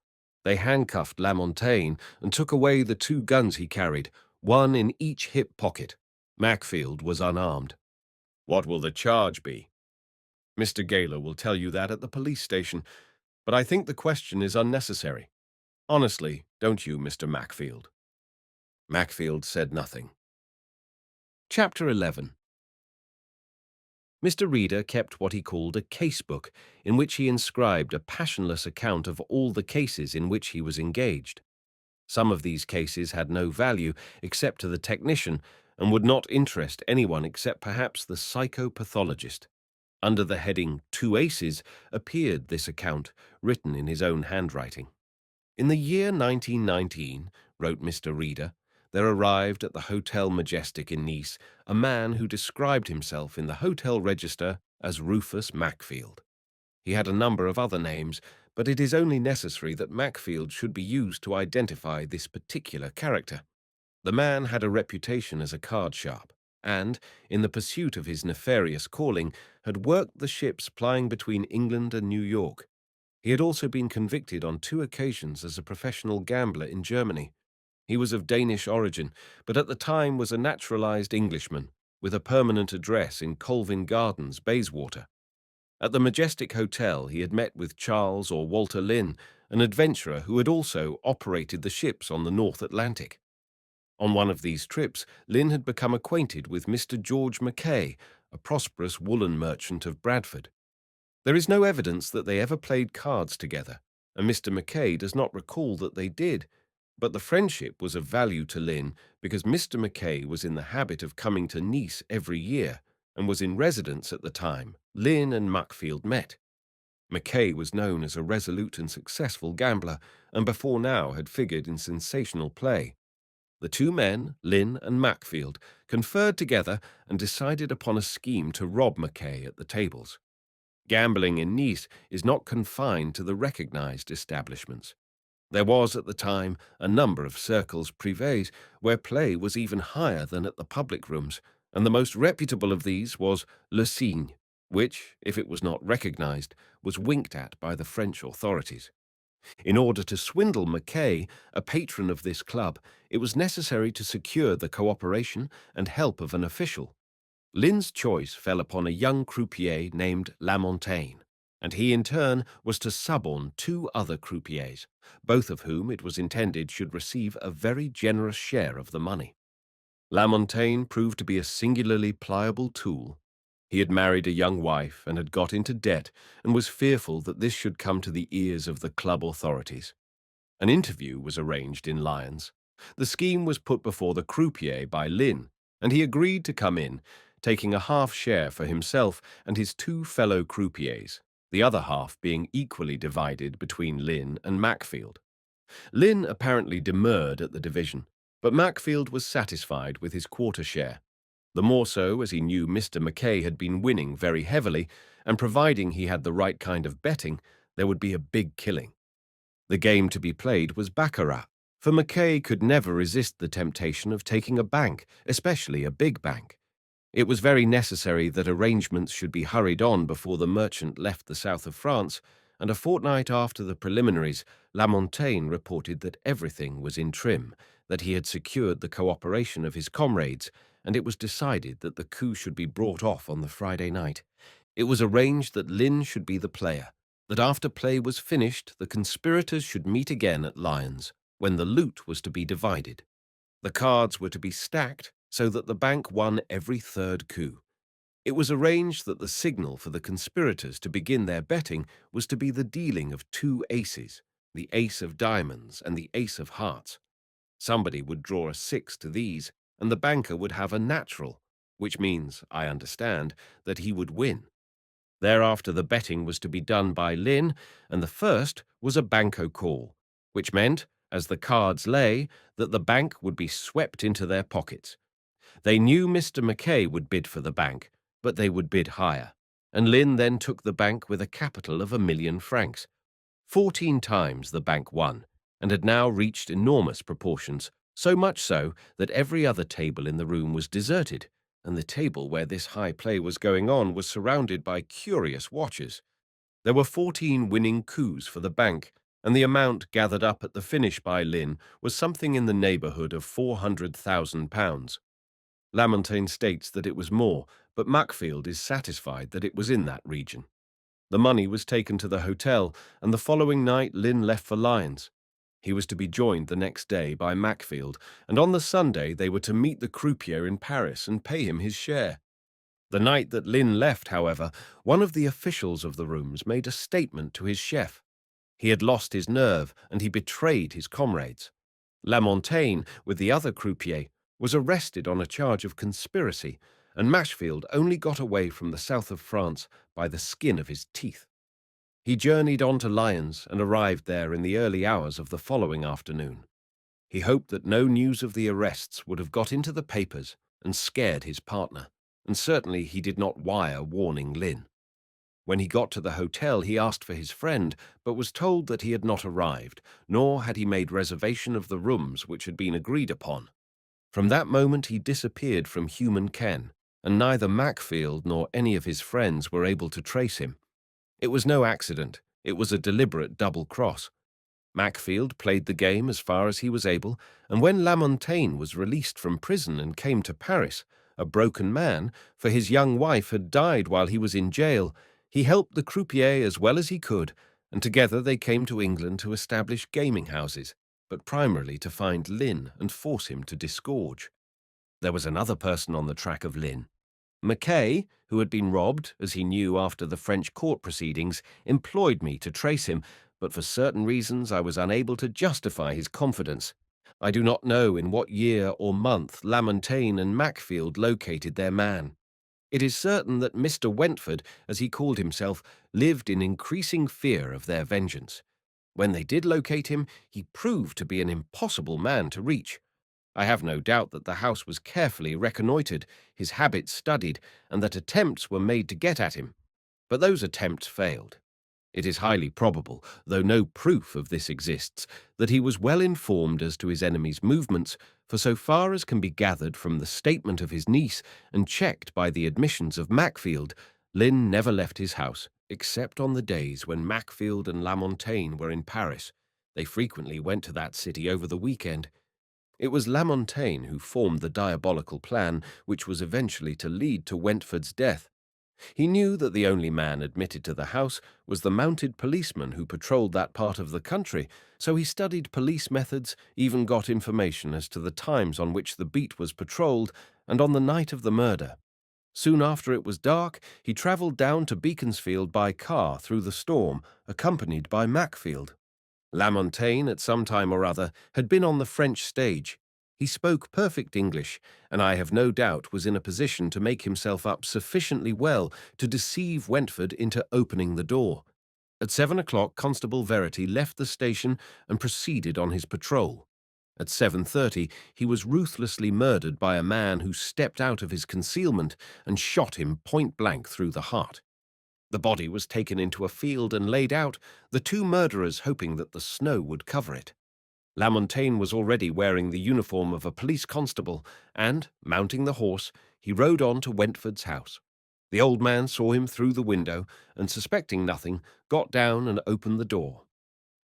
Speaker 1: They handcuffed Lamontagne and took away the 2 guns he carried, one in each hip pocket. Macfield was unarmed. What will the charge be? Mr. Gaylor will tell you that at the police station, but I think the question is unnecessary. Honestly, don't you, Mr. Macfield? Macfield said nothing. Chapter 11. Mr. Reader kept what he called a casebook, in which he inscribed a passionless account of all the cases in which he was engaged. Some of these cases had no value except to the technician and would not interest anyone except perhaps the psychopathologist. Under the heading 2 Aces appeared this account, written in his own handwriting. In the year 1919, wrote Mr. Reader, there arrived at the Hotel Majestic in Nice a man who described himself in the hotel register as Rufus Macfield. He had a number of other names, but it is only necessary that Macfield should be used to identify this particular character. The man had a reputation as a card sharp, and, in the pursuit of his nefarious calling, had worked the ships plying between England and New York. He had also been convicted on 2 occasions as a professional gambler in Germany. He was of Danish origin, but at the time was a naturalized Englishman, with a permanent address in Colvin Gardens, Bayswater. At the Majestic Hotel he had met with Charles or Walter Lynn, an adventurer who had also operated the ships on the North Atlantic. On one of these trips, Lynn had become acquainted with Mr. George McKay, a prosperous woolen merchant of Bradford. There is no evidence that they ever played cards together, and Mr. McKay does not recall that they did, but the friendship was of value to Lynn because Mr. McKay was in the habit of coming to Nice every year and was in residence at the time Lynn and Macfield met. McKay was known as a resolute and successful gambler, and before now had figured in sensational play. The 2 men, Lynn and Macfield, conferred together and decided upon a scheme to rob McKay at the tables. Gambling in Nice is not confined to the recognized establishments. There was at the time a number of cercles privés where play was even higher than at the public rooms, and the most reputable of these was Le Cygne, which, if it was not recognized, was winked at by the French authorities. In order to swindle McKay, a patron of this club, it was necessary to secure the cooperation and help of an official. Lynn's choice fell upon a young croupier named Lamontagne, and he in turn was to suborn 2 other croupiers, both of whom it was intended should receive a very generous share of the money. Lamontagne proved to be a singularly pliable tool. He had married a young wife and had got into debt and was fearful that this should come to the ears of the club authorities. An interview was arranged in Lyons. The scheme was put before the croupier by Lynn, and he agreed to come in, taking a half share for himself and his 2 fellow croupiers, the other half being equally divided between Lynn and Macfield. Lynn apparently demurred at the division, but Macfield was satisfied with his quarter share, the more so as he knew Mr. McKay had been winning very heavily, and providing he had the right kind of betting, there would be a big killing. The game to be played was baccarat, for McKay could never resist the temptation of taking a bank, especially a big bank. It was very necessary that arrangements should be hurried on before the merchant left the south of France, and a fortnight after the preliminaries, Lamontagne reported that everything was in trim, that he had secured the cooperation of his comrades, and it was decided that the coup should be brought off on the Friday night. It was arranged that Lynn should be the player, that after play was finished the conspirators should meet again at Lyons, when the loot was to be divided. The cards were to be stacked so that the bank won every 3rd coup. It was arranged that the signal for the conspirators to begin their betting was to be the dealing of 2 aces, the ace of diamonds and the ace of hearts. Somebody would draw a 6 to these, and the banker would have a natural, which means, I understand, that he would win. Thereafter the betting was to be done by Lynn, and the first was a banco call, which meant, as the cards lay, that the bank would be swept into their pockets. They knew Mr. McKay would bid for the bank, but they would bid higher, and Lynn then took the bank with a capital of £1,000,000. 14 times the bank won, and had now reached enormous proportions, so much so that every other table in the room was deserted, and the table where this high play was going on was surrounded by curious watchers. There were 14 winning coups for the bank, and the amount gathered up at the finish by Lynn was something in the neighbourhood of £400,000. Lamontagne states that it was more, but Mackfield is satisfied that it was in that region. The money was taken to the hotel, and the following night Lynn left for Lyons. He was to be joined the next day by Mackfield, and on the Sunday they were to meet the croupier in Paris and pay him his share. The night that Lynn left, however, one of the officials of the rooms made a statement to his chef. He had lost his nerve, and he betrayed his comrades. Lamontagne, with the other croupier, was arrested on a charge of conspiracy, and Mackfield only got away from the south of France by the skin of his teeth. He journeyed on to Lyons and arrived there in the early hours of the following afternoon. He hoped that no news of the arrests would have got into the papers and scared his partner, and certainly he did not wire warning Lynn. When he got to the hotel, he asked for his friend, but was told that he had not arrived, nor had he made reservation of the rooms which had been agreed upon. From that moment he disappeared from human ken, and neither Mackfield nor any of his friends were able to trace him. It was no accident, it was a deliberate double cross. Mackfield played the game as far as he was able, and when Lamontagne was released from prison and came to Paris, a broken man, for his young wife had died while he was in jail, he helped the croupier as well as he could, and together they came to England to establish gaming houses, but primarily to find Lynn and force him to disgorge. There was another person on the track of Lynn. McKay, who had been robbed, as he knew after the French court proceedings, employed me to trace him, but for certain reasons I was unable to justify his confidence. I do not know in what year or month Lamontagne and Mackfield located their man. It is certain that Mr. Wentford, as he called himself, lived in increasing fear of their vengeance. When they did locate him, he proved to be an impossible man to reach. I have no doubt that the house was carefully reconnoitred, his habits studied, and that attempts were made to get at him. But those attempts failed. It is highly probable, though no proof of this exists, that he was well informed as to his enemy's movements, for so far as can be gathered from the statement of his niece and checked by the admissions of Mackfield, Lynn never left his house, except on the days when Mackfield and Lamontagne were in Paris. They frequently went to that city over the weekend. It was Lamontagne who formed the diabolical plan which was eventually to lead to Wentford's death. He knew that the only man admitted to the house was the mounted policeman who patrolled that part of the country, so he studied police methods, even got information as to the times on which the beat was patrolled, and on the night of the murder. Soon after it was dark, he travelled down to Beaconsfield by car through the storm, accompanied by Mackfield. Lamontagne, at some time or other, had been on the French stage. He spoke perfect English, and I have no doubt was in a position to make himself up sufficiently well to deceive Wentford into opening the door. At 7 o'clock, Constable Verity left the station and proceeded on his patrol. At 7:30, he was ruthlessly murdered by a man who stepped out of his concealment and shot him point-blank through the heart. The body was taken into a field and laid out, the two murderers hoping that the snow would cover it. Lamontagne was already wearing the uniform of a police constable, and, mounting the horse, he rode on to Wentford's house. The old man saw him through the window, and, suspecting nothing, got down and opened the door.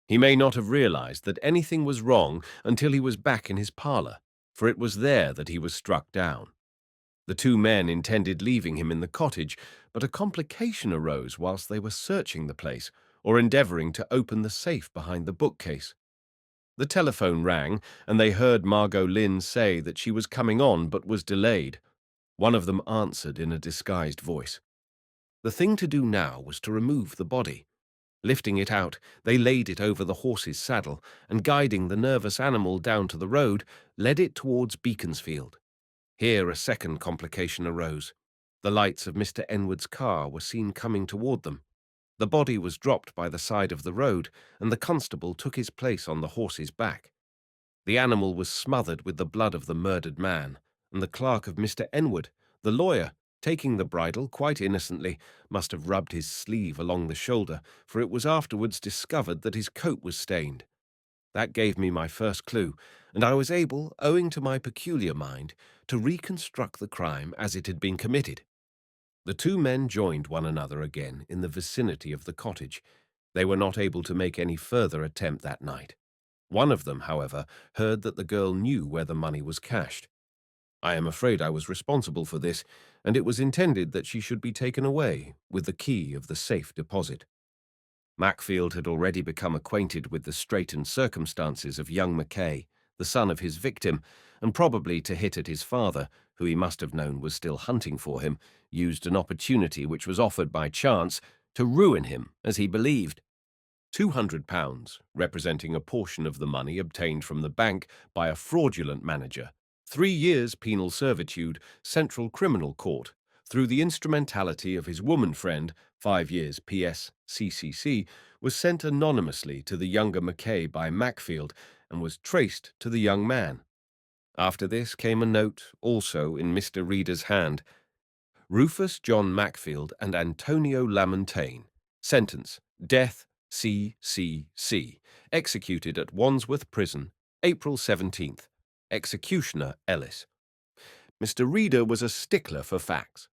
Speaker 1: He may not have realized that anything was wrong until he was back in his parlour, for it was there that he was struck down. The two men intended leaving him in the cottage, but a complication arose whilst they were searching the place, or endeavouring to open the safe behind the bookcase. The telephone rang, and they heard Margot Lynn say that she was coming on but was delayed. One of them answered in a disguised voice. The thing to do now was to remove the body. Lifting it out, they laid it over the horse's saddle, and guiding the nervous animal down to the road, led it towards Beaconsfield. Here a second complication arose. The lights of Mr. Enwood's car were seen coming toward them. The body was dropped by the side of the road, and the constable took his place on the horse's back. The animal was smothered with the blood of the murdered man, and the clerk of Mr. Enwood, the lawyer, taking the bridle quite innocently, must have rubbed his sleeve along the shoulder, for it was afterwards discovered that his coat was stained. That gave me my first clue, and I was able, owing to my peculiar mind, to reconstruct the crime as it had been committed. The two men joined one another again in the vicinity of the cottage. They were not able to make any further attempt that night. One of them, however, heard that the girl knew where the money was cached. I am afraid I was responsible for this, and it was intended that she should be taken away with the key of the safe deposit. Mackfield had already become acquainted with the straitened circumstances of young McKay, the son of his victim, and probably to hit at his father, who he must have known was still hunting for him, used an opportunity which was offered by chance to ruin him, as he believed. £200, representing a portion of the money obtained from the bank by a fraudulent manager, 3 years penal servitude, Central Criminal Court, through the instrumentality of his woman friend, 5 years PS CCC, was sent anonymously to the younger McKay by Mackfield and was traced to the young man. After this came a note, also in Mr. Reader's hand. Rufus John Mackfield and Antonio Lamontagne. Sentence, death, CCC. Executed at Wandsworth Prison, April 17th. Executioner Ellis. Mr. Reader was a stickler for facts.